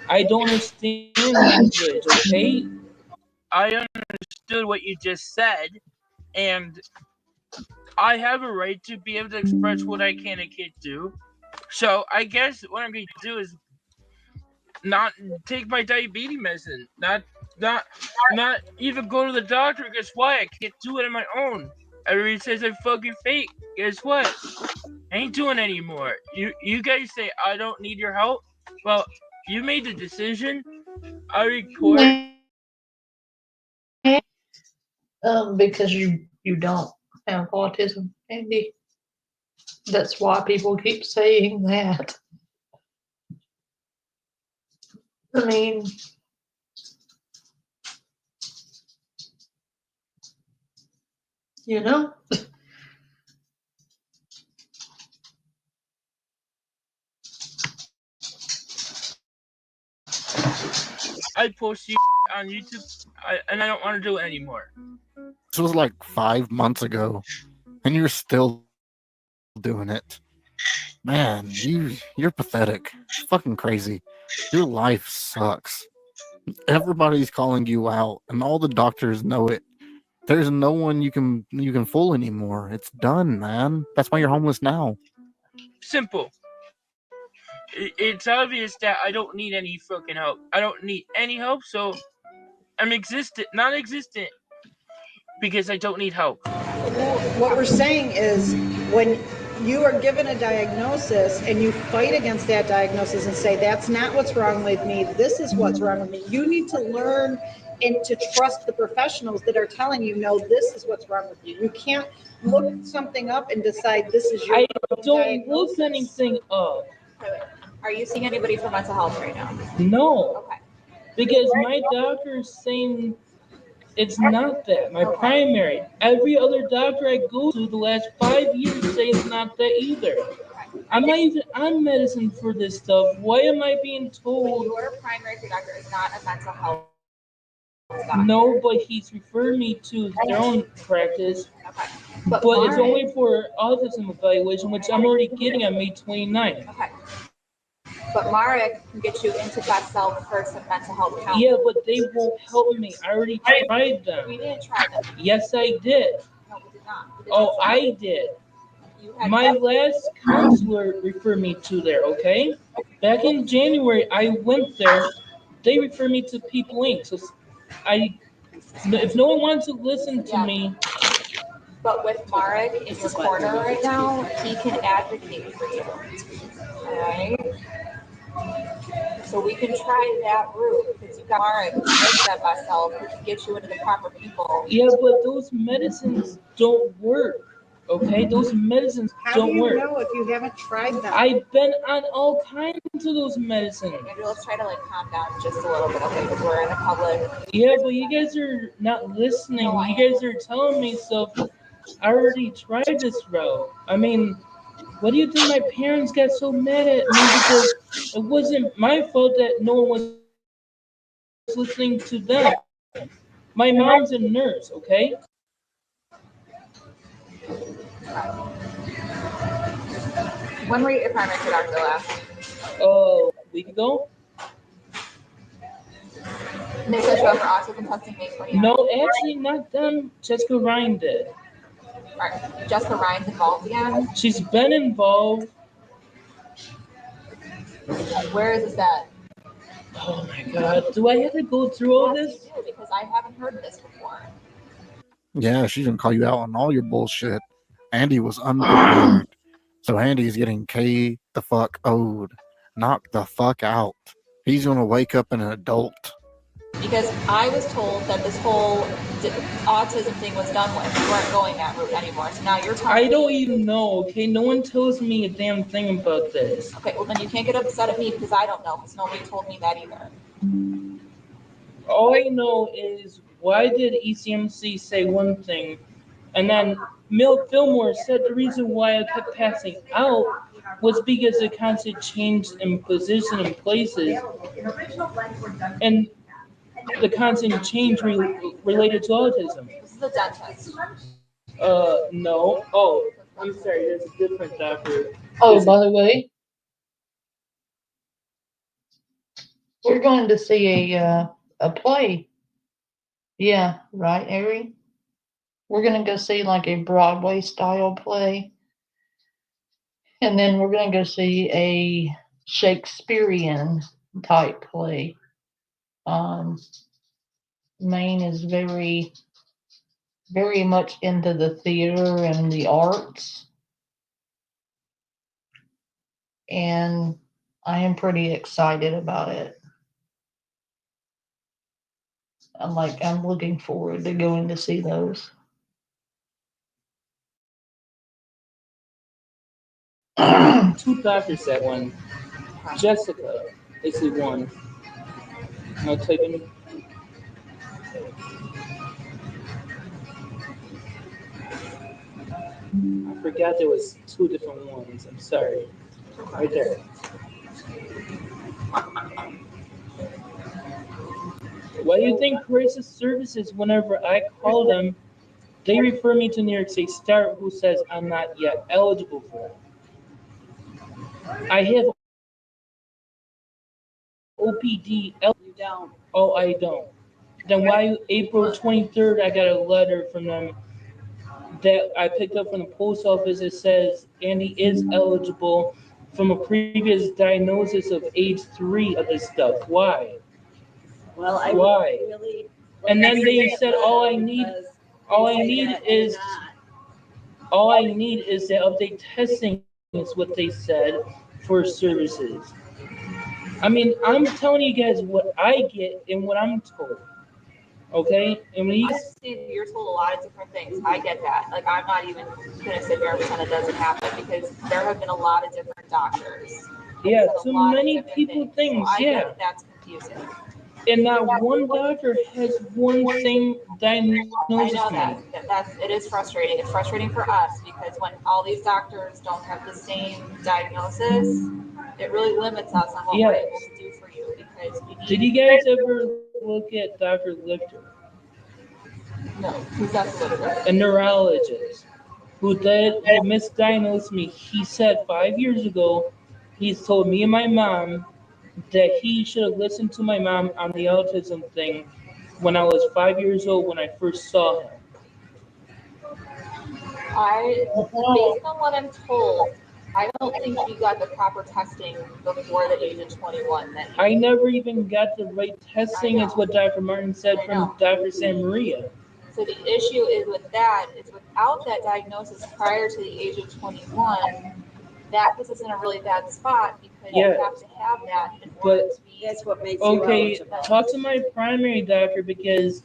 I don't understand language, okay? I understood what you just said, and I have a right to be able to express what I can and can't do. So I guess what I'm going to do is not take my diabetes medicine, not even go to the doctor. Guess why? I can't do it on my own. Everybody says I'm fucking fake. Guess what? I ain't doing it anymore. You guys say I don't need your help. Well, you made the decision. I record. Because you don't have autism, Andy. That's why people keep saying that. I mean, you know. I post you on YouTube, and I don't want to do it anymore. This was like 5 months ago, and you're still doing it. Man, you're pathetic. It's fucking crazy. Your life sucks. Everybody's calling you out, and all the doctors know it. There's no one you can fool anymore. It's done, man. That's why you're homeless now. Simple. It's obvious that I don't need any fucking help. I don't need any help, so I'm non-existent, because I don't need help. What we're saying is when you are given a diagnosis and you fight against that diagnosis and say, that's not what's wrong with me, this is what's wrong with me. You need to learn and to trust the professionals that are telling you, no, this is what's wrong with you. You can't look something up and decide this is your I don't look anything up. Are you seeing anybody for mental health right now? No. Okay. Because my doctor is saying it's not that. My primary. Every other doctor I go to the last 5 years say it's not that either. I'm not even on medicine for this stuff. Why am I being told? Your primary care doctor is not a mental health doctor. No, but he's referred me to their own practice. Okay. But it's only for autism evaluation, which I'm already getting on May 29th. Okay. But Marek can get you into Best Self for some mental health counseling. Yeah, but they won't help me. I already tried them. We didn't try them. Yes, I did. No, we did not. Oh, I did. My last counselor referred me to there, okay? Back in January, I went there. They referred me to People Inc. So if no one wants to listen to me. But with Marek in your corner right now, he can advocate for you. All right? So we can try that route because you got Mara who knows that myself who can get you into the proper people. Yeah, but those medicines don't work. Okay, those medicines How do don't you work. know if you haven't tried them? I've been on all kinds of those medicines. Maybe let's try to like calm down just a little bit, okay? Because we're in the public. Yeah, but you guys are not listening. You guys are telling me stuff. I already tried this route. I mean, what do you think my parents got so mad at me because it wasn't my fault that no one was listening to them. My mom's a nurse, okay? When were you at primary care doctor last? Oh, a week ago? And they said you have for autism testing May 29th. No, actually not them. Jessica Ryan did. Alright, Jessica Ryan's involved again? She's been involved. Where is this at? Oh my god, do I have to go through all Yes, this? you do, because I haven't heard this before. Yeah, she's gonna call you out on all your bullshit. Andy was unprepared. So Andy's getting K the fuck O'd. Knock the fuck out. He's gonna wake up an adult. Because I was told that this whole autism thing was done with. We weren't going that route anymore. So now you're telling I don't even know, okay? No one tells me a damn thing about this. Okay, well then you can't get upset at me because I don't know, because nobody told me that either. All I know is why did ECMC say one thing, and then Fillmore said the reason why I kept passing out was because the constant changed in position and places, and the constant change related to autism. This is a dentist. No. Oh, I'm sorry. There's a different doctor. Oh, by the way, we're going to see a play. Yeah, right, Ari? We're gonna go see like a Broadway style play. And then we're gonna go see a Shakespearean type play. Maine is very, very much into the theater and the arts. And I am pretty excited about it. I'm looking forward to going to see those. Two doctors that one. Jessica is the one. I'll type in. I forgot there was two different ones. I'm sorry. Right there. Why do you think crisis services, whenever I call them, they refer me to New York State Star, who says I'm not yet eligible for it? I have OPD. You don't. Oh, I don't. Then why April 23rd I got a letter from them that I picked up from the post office that says Andy is eligible from a previous diagnosis of age 3 of this stuff. Why? Well, I Why? really. And then they said all I need is the update testing is what they said for services. I mean, I'm telling you guys what I get and what I'm told. Okay? And when I understand you're told a lot of different things. I get that. Like, I'm not even going to sit here and pretend it doesn't happen because there have been a lot of different doctors. yeah, Said a too lot of many different people things. So I yeah. get that that's confusing. And not one doctor has one same diagnosis. I know that. It is frustrating. It's frustrating for us because when all these doctors don't have the same diagnosis, it really limits us on what we're able to do for you because we need. Did you guys ever look at Dr. Lifter? No, who's Dr. Lifter? A neurologist who misdiagnosed me. He said 5 years ago, he's told me and my mom that he should have listened to my mom on the autism thing when I was 5 years old when I first saw him. Based on what I'm told, I don't think you got the proper testing before the age of 21. I never even got the right testing, is what Dr. Martin said from Dr. San Maria. So the issue is with that, is without that diagnosis prior to the age of 21, that puts us in a really bad spot because Yeah. you have to have that in But- order to be. That's what makes you Okay, eligible. talk to my primary doctor because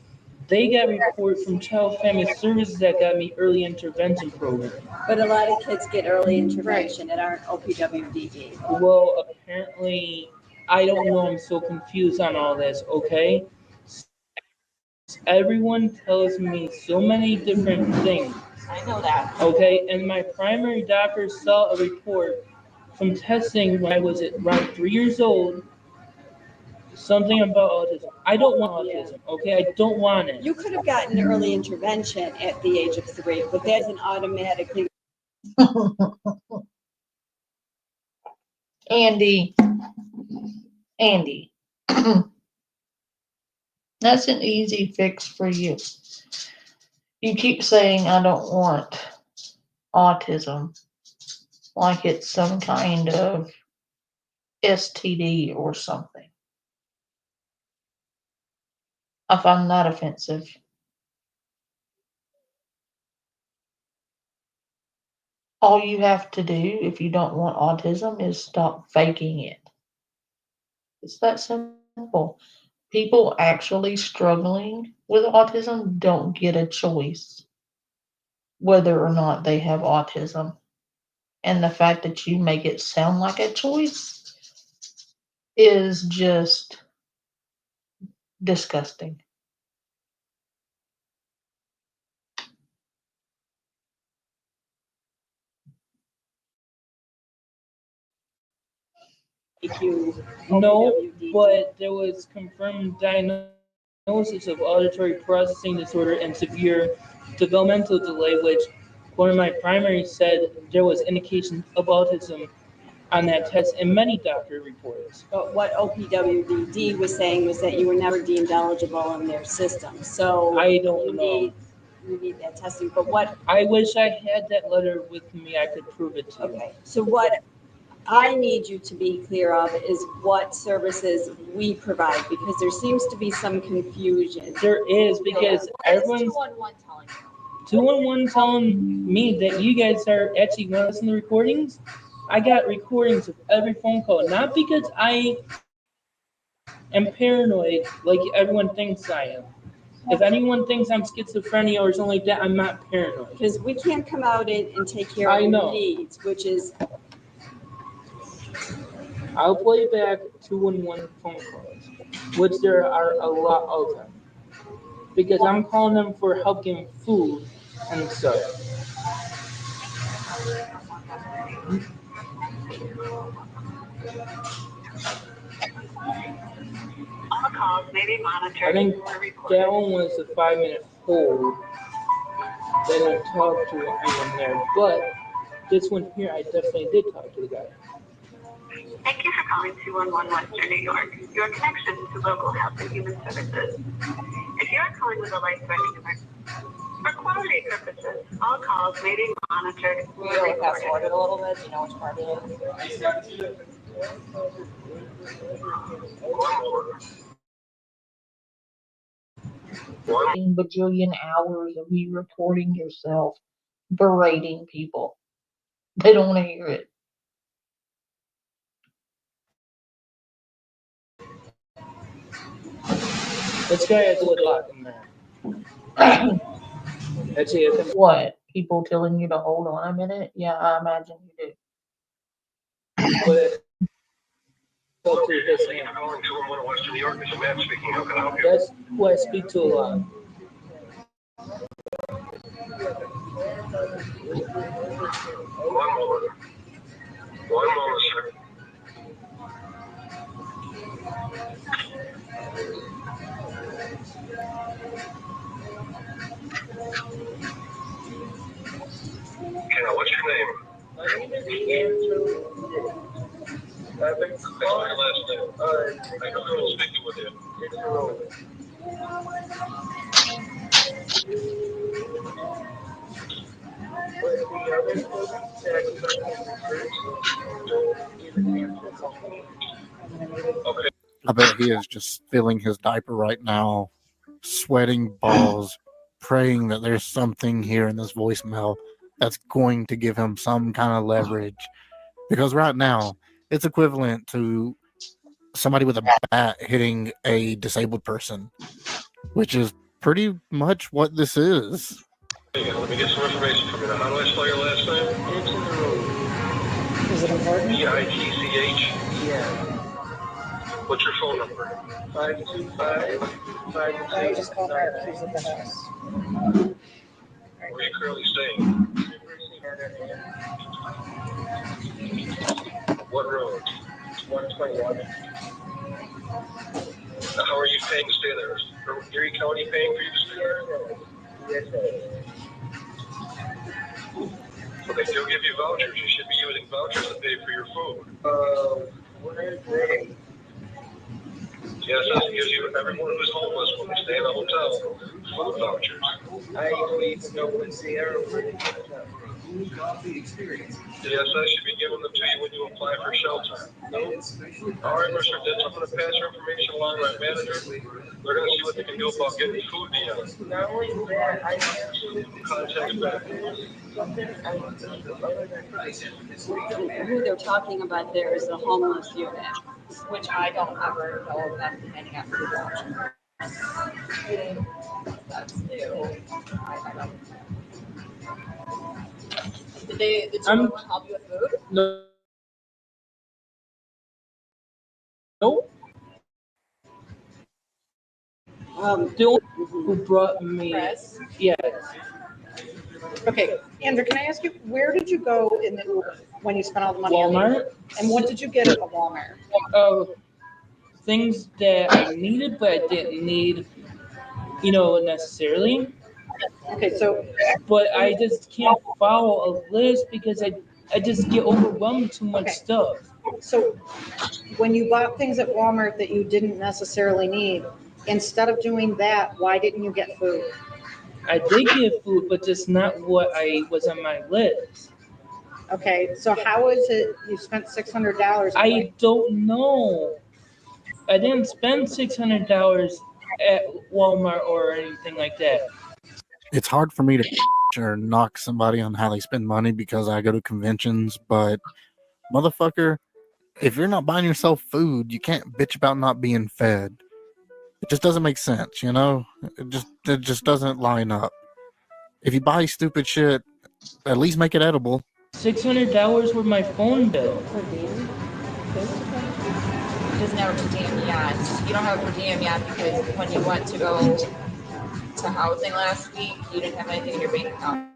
they got a report from Child Family Services that got me early intervention program. But a lot of kids get early intervention that aren't OPWDD. Well, apparently, I don't know. I'm so confused on all this, okay? Everyone tells me so many different things, I know that. okay? And my primary doctor saw a report from testing when I was around 3 years old, something about autism. I don't want autism, okay? I don't want it. You could have gotten early intervention at the age of 3, but that doesn't automatically. Andy. That's an easy fix for you. You keep saying, I don't want autism, like it's some kind of STD or something. I find that offensive. All you have to do if you don't want autism is stop faking it. It's that simple. People actually struggling with autism don't get a choice whether or not they have autism. And the fact that you make it sound like a choice is just disgusting. No, but there was confirmed diagnosis of auditory processing disorder and severe developmental delay, which one of my primaries said there was indication of autism on that test in many doctor reports. But what OPWDD was saying was that you were never deemed eligible in their system. So I don't know. You need that testing. But what? I wish I had that letter with me. I could prove it to you. Okay. So what I need you to be clear of is what services we provide, because there seems to be some confusion. There is, because everyone's 211 telling me that you guys are actually going to listen to recordings. I got recordings of every phone call, not because I am paranoid like everyone thinks I am. If anyone thinks I'm schizophrenia or something like that, I'm not paranoid. Because we can't come out and take care of your needs, which is. I'll play back 211 phone calls, which there are a lot of them, because I'm calling them for help getting food and stuff. All calls may be monitored. I think that one was a 5-minute hold. They didn't talk to anyone there, but this one here, I definitely did talk to the guy. Thank you for calling 211 Western New York, your connection to local health and human services. If you are calling with a life-threatening emergency, for quality purposes, all calls may be monitored or recorded. Fast forward a little bit. Do you know which part it is? Bajillion hours of you recording yourself berating people. They don't want to hear it. This guy has a lot in there. That's it. What? People telling you to hold on a minute? Yeah, I imagine you do. But that's who I speak to a lot. One moment, sir. Okay, now what's your name? My name is Andrew. I've been calling. Your last name. I know who's speaking with you. It's a roll. But the other person said I could Okay. I bet he is just filling his diaper right now, sweating balls, praying that there's something here in this voicemail that's going to give him some kind of leverage Because right now, it's equivalent to somebody with a bat hitting a disabled person, which is pretty much what this is. Let me get some information from you. Now, how do I spell your last name? Is it important? P-I-T-C-H? Yeah. What's your phone number? 525. I just called her. She's at the house. Where are you currently staying? What road? 121. Now, how are you paying to stay there? Is Erie County paying for you to stay there? Yes, sir. Okay, they'll give you vouchers. You should be using vouchers to pay for your food. What is it? Yes, that gives you everyone who's homeless when they stay in a hotel food vouchers. I don't even know when Sierra would experience. Yes, I should be giving them to you when you apply for shelter. No? All right, Mr. Ditch, I'm going to pass your information along to my manager. They're going to see what they can do about getting food to you. Not only that, I have to Contact back. Who they're talking about there is the homeless unit, which I don't ever know of them handing out food vouchers. That's new. I don't. Did someone help you with food? No. Nope. The one who brought me. Chris? Yes. Okay, Andrew, can I ask you, where did you go in the Uber when you spent all the money on the Walmart. Uber? And what did you get at the Walmart? Things that I needed, but I didn't need, necessarily. Okay, so. But I just can't follow a list because I just get overwhelmed with too much stuff. So when you bought things at Walmart that you didn't necessarily need, instead of doing that, why didn't you get food? I did get food, but just not what I was on my list. Okay, so how is it you spent $600? I don't know. I didn't spend $600 at Walmart or anything like that. It's hard for me to or knock somebody on how they spend money because I go to conventions, but motherfucker, if you're not buying yourself food, you can't bitch about not being fed. It just doesn't make sense, you know? It just doesn't line up. If you buy stupid shit, at least make it edible. $600 with my phone bill. He doesn't have a per diem yet. You don't have a per diem yet because when you went to go to housing last week, you didn't have anything in your bank account,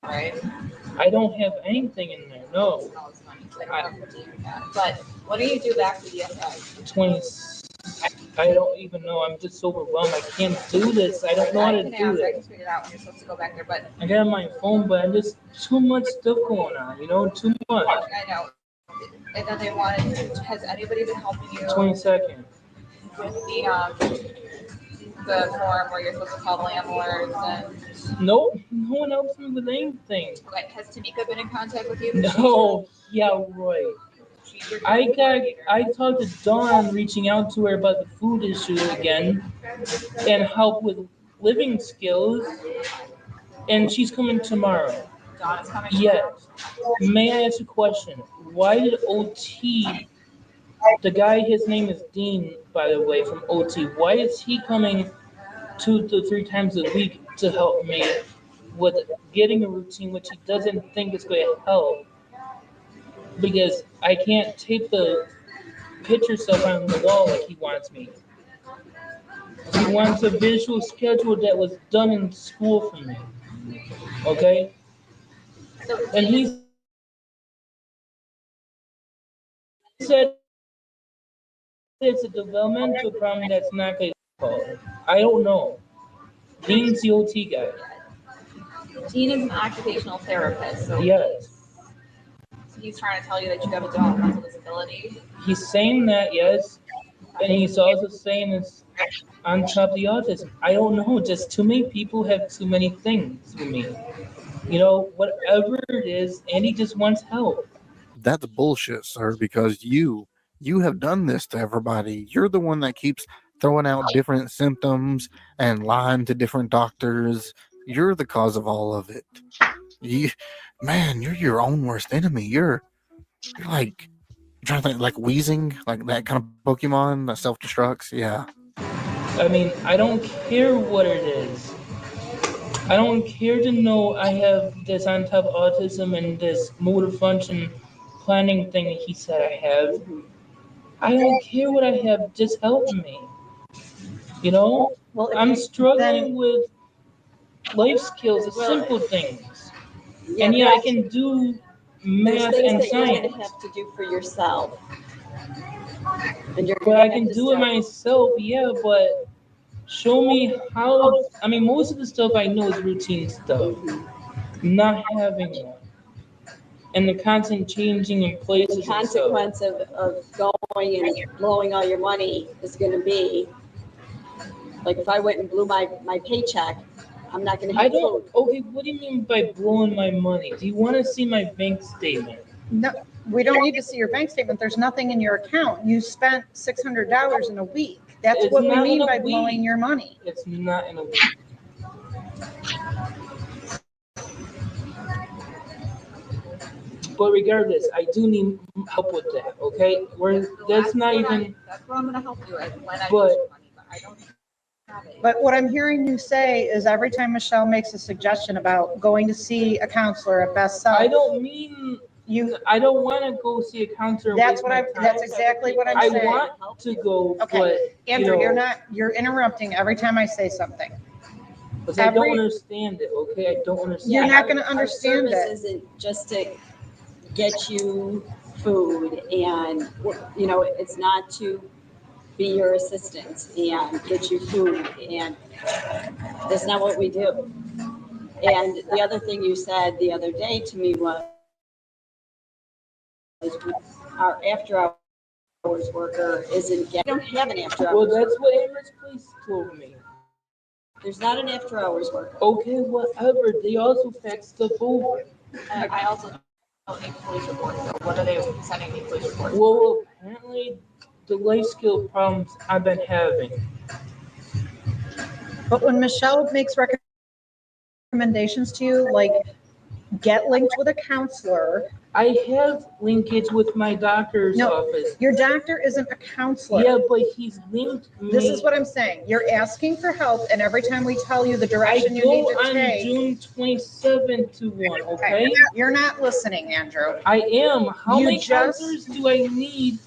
right? I don't have anything in there, no. But what do you do back to DSI? 20. I don't even know. I'm just overwhelmed. I can't do this. I don't know how to do I can this. figure it out when you're supposed to go back there, but I got my phone, but I'm just too much stuff going on, too much. I know. And then they wanted, has anybody been helping you? 22nd. With the form where you're supposed to call landlords and. Nope, no one helps me with anything. Okay, has Tamika been in contact with you? No, yeah, right. I talked to Dawn, reaching out to her about the food issue again, and help with living skills, and she's coming tomorrow. Dawn is coming. Yes. May I ask a question? Why did OT, the guy, his name is Dean, by the way, from OT, why is he coming 2 to 3 times a week to help me with getting a routine, which he doesn't think is going to help? Because I can't tape the picture stuff on the wall like he wants me. He wants a visual schedule that was done in school for me. Okay? And he said it's a developmental problem that's not going to solve. I don't know. Dean's the OT guy. Dean is an occupational therapist, so. Yes. So he's trying to tell you that you have a developmental disability. He's saying that, yes. And he's also saying it's on top of the autism. I don't know. Just too many people have too many things with me. Whatever it is, and he just wants help. That's bullshit, sir, because you have done this to everybody. You're the one that keeps throwing out different symptoms and lying to different doctors. You're the cause of all of it. You're your own worst enemy. You're like I'm trying to think, like wheezing, like that kind of Pokemon that self-destructs. Yeah. I mean, I don't care what it is. I don't care to know I have this on top of autism and this motor function planning thing that he said I have. I don't care what I have, just help me. You know? Well, if I'm you- struggling then- with life skills, the simple things. Yeah, And yeah, I there's- can do There's math things and that you're science. gonna have to do for yourself. And you're But gonna I have can to do it start- myself, yeah, but show me how. I mean, most of the stuff I know is routine stuff. Not having one. And the constant changing in places The and stuff. consequence of going and blowing all your money is gonna be, like if I went and blew my paycheck, I'm not gonna I have don't. food. Okay, what do you mean by blowing my money? Do you want to see my bank statement? No, we don't need to see your bank statement. There's nothing in your account. You spent $600 in a week. That's It's what we not mean in a by week. blowing your money. It's not in a week. But regardless, I do need help with that. Okay, that's not even. That's what I'm gonna help you with when I But- get your money, but I don't have it. But what I'm hearing you say is every time Michelle makes a suggestion about going to see a counselor at Best Self. I don't mean you. I don't want to go see a counselor. and That's waste what my I'm. time. That's exactly what I'm I saying. want to go, Okay, but Andrew, you you're know, not. You're interrupting every time I say something. because I don't every- understand it. Okay, I don't understand. You're it. not gonna Our understand service it. isn't just to get you food and, you know, it's not to be your assistant and get you food, and that's not what we do. And the other thing you said the other day to me was our after hours worker isn't getting, we don't have an after hours. Well, that's worker. what Amherst Police told me. There's not an after hours worker. Okay, whatever. They also fax stuff over. I also don't need police reports, so what are they sending me police reports? Well, apparently, the life skill problems I've been having. But when Michelle makes recommendations to you, like get linked with a counselor. I have linkage with my doctor's office. Your doctor isn't a counselor. Yeah, but he's linked me. This is what I'm saying. You're asking for help, and every time we tell you the I direction you go need to on take. June 27th to one. Okay. You're not listening, Andrew. I am. How You many just- counselors do I need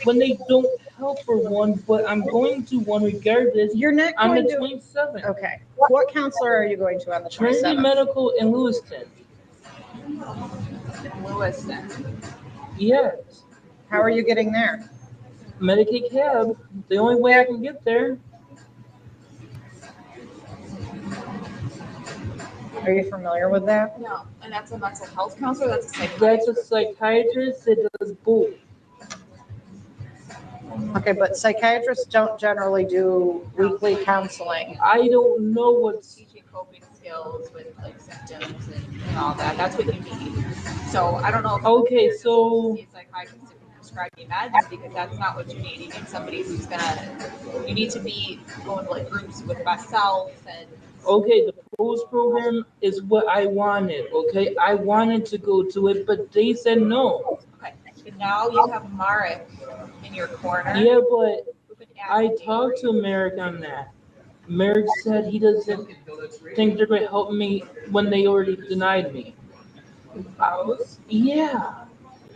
when they don't help for one? But I'm going to one regardless. You're not on going the to- 27th. Okay. What counselor are you going to on the Trinity 27th? Medical in Lewiston. In Lewiston. Yes. How are you getting there? Medicaid cab. The only way I can get there. Are you familiar with that? No, and that's a mental health counselor, that's a psychiatrist. That's a psychiatrist that does both. Okay, but psychiatrists don't generally do weekly counseling. I don't know what's Teaching coping skills with like symptoms and all that, that's what you need. So I don't know. if Okay, you're so- just a psychiatrist to prescribe you meds, because that's not what you need. You need somebody who's you need to be going to like groups with Best Self and. Okay, the pros program is what I wanted. Okay, I wanted to go to it, but they said no. Okay, and now you have Marek in your corner. Yeah, but who can I advocate talked for to Merrick on that. Merrick said he doesn't think they're going to help me when they already denied me. Yeah.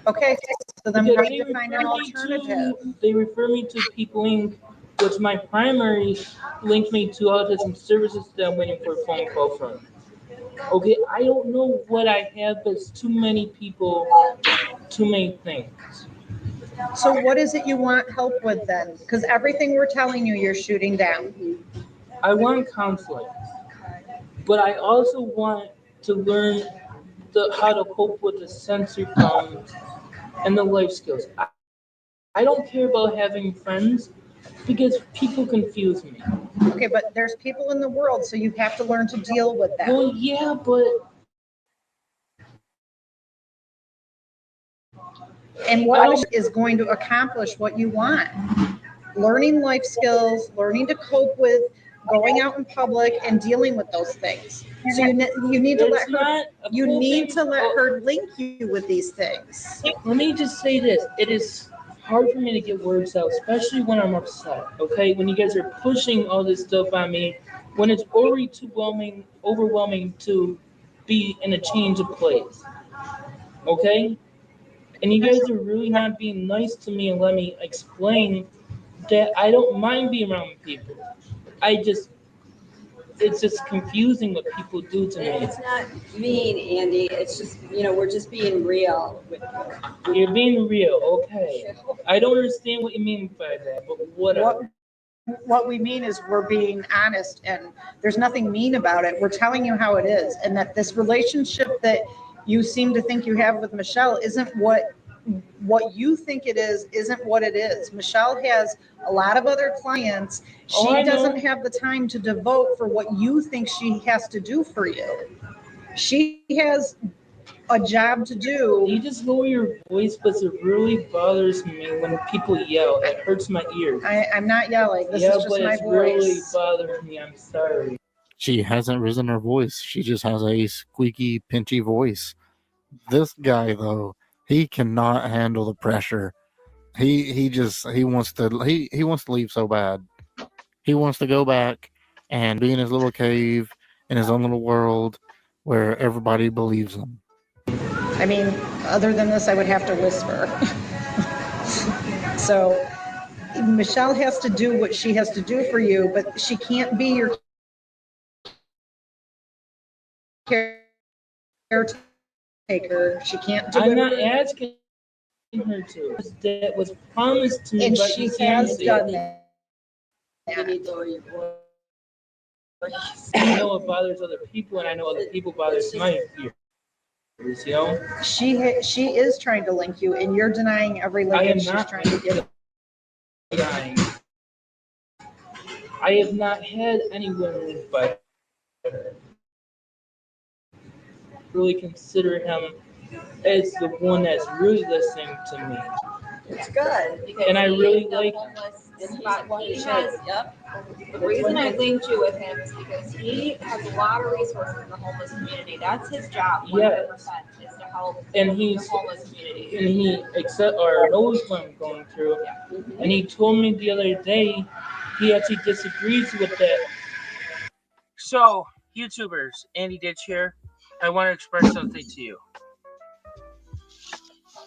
Okay, so then Because we need to find an alternative. They refer me to People Inc., which my primary linked me to autism services that I'm waiting for a phone call from. Okay, I don't know what I have, but it's too many people, too many things. So what is it you want help with then? Because everything we're telling you, you're shooting down. I want counseling, but I also want to learn how to cope with the sensory problems and the life skills. I don't care about having friends because people confuse me. Okay, but there's people in the world, so you have to learn to deal with that. Well, yeah, but And what is going to accomplish what you want? Learning life skills, learning to cope with going out in public and dealing with those things. So you need to let her link you with these things. Let me just say this. It is hard for me to get words out, especially when I'm upset, okay? When you guys are pushing all this stuff on me, when it's already too overwhelming to be in a change of place, okay? And you guys are really not being nice to me and let me explain that I don't mind being around people. It's just confusing what people do to me. It's not mean, Andy. It's just, we're just being real with you. You're being real, okay. I don't understand what you mean by that, but whatever. What we mean is we're being honest, and there's nothing mean about it. We're telling you how it is, and that this relationship that you seem to think you have with Michelle isn't what you think it is, isn't what it is. Michelle has a lot of other clients. She doesn't have the time to devote for what you think she has to do for you. She has a job to do. You just lower your voice, but it really bothers me when people yell. It hurts my ears. I'm not yelling. This is just my voice. Yeah, but it's really bothering me. I'm sorry. She hasn't risen her voice. She just has a squeaky, pinchy voice. This guy, though, he cannot handle the pressure. He wants to leave so bad. He wants to go back and be in his little cave, in his own little world, where everybody believes him. I mean, other than this, I would have to whisper. So Michelle has to do what she has to do for you, but she can't be your caretaker. She can't do it. I'm not asking her to. That was promised to me, and but she has done that. You need to lower your voice. I know it bothers other people, and I know other people bothers my ears. You know? She is trying to link you, and you're denying every link that she's trying to give. I have not had anyone linked by her. Really consider him as the one that's really listening to me. It's good. And I really like him. The reason I linked you with him is because he has a lot of resources in the homeless community. That's his job, 100%, is to help and the homeless community. And he knows what I'm going through. And he told me the other day he actually disagrees with that. So, YouTubers, Andy Ditch here. I want to express something to you.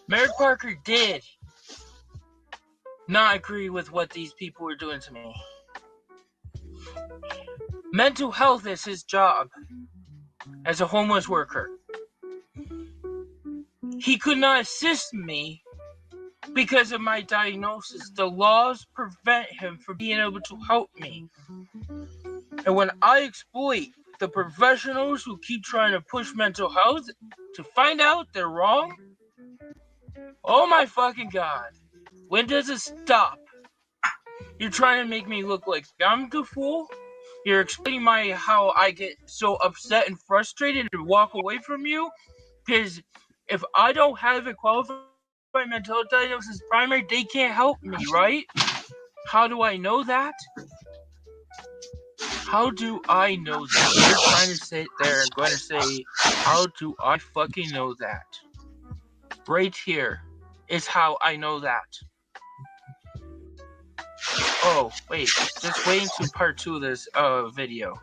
Merrick Parker did not agree with what these people were doing to me. Mental health is his job as a homeless worker. He could not assist me because of my diagnosis. The laws prevent him from being able to help me. And when I exploit the professionals who keep trying to push mental health to find out they're wrong, oh my fucking God. When does it stop? You're trying to make me look like I'm the fool? You're explaining how I get so upset and frustrated and walk away from you? Because if I don't have a qualified mental health diagnosis primary, they can't help me, right? How do I know that? How do I know that? You're trying to sit there and going to say, how do I fucking know that? Right here is how I know that. Oh, wait. Just wait until part 2 of this video.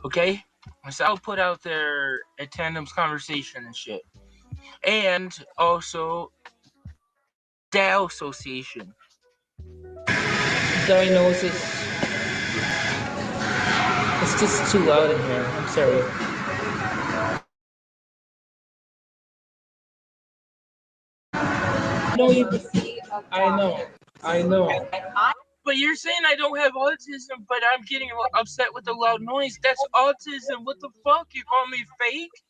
Okay? So I'll put out there a Tandem's conversation and shit. And also, Dow Association. Diagnosis. It's just too loud in here. I'm sorry. I know. But you're saying I don't have autism, but I'm getting upset with the loud noise. That's autism. What the fuck? You call me fake?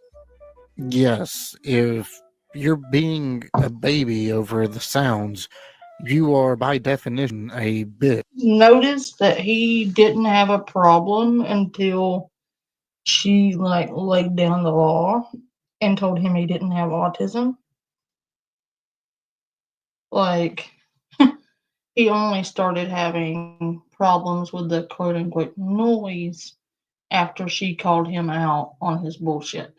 Yes, if you're being a baby over the sounds, you are by definition a bitch. Notice that he didn't have a problem until she laid down the law and told him he didn't have autism. he only started having problems with the quote unquote noise after she called him out on his bullshit.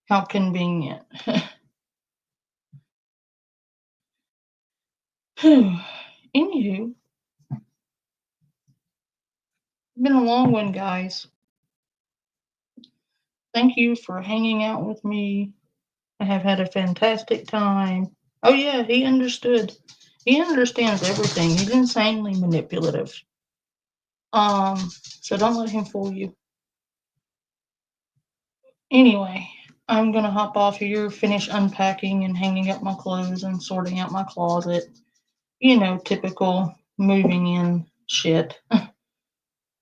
How convenient. Anywho, been a long one, guys. Thank you for hanging out with me. I have had a fantastic time. Oh yeah, he understood. He understands everything. He's insanely manipulative. So don't let him fool you. Anyway, I'm gonna hop off here, finish unpacking and hanging up my clothes and sorting out my closet. You know, typical moving in shit.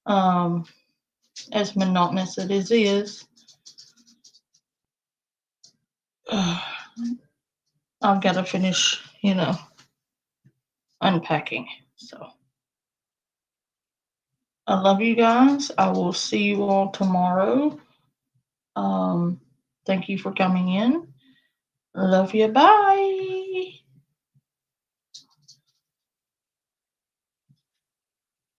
As monotonous as it is. I've got to finish, unpacking. So I love you guys. I will see you all tomorrow. Thank you for coming in. Love you. Bye.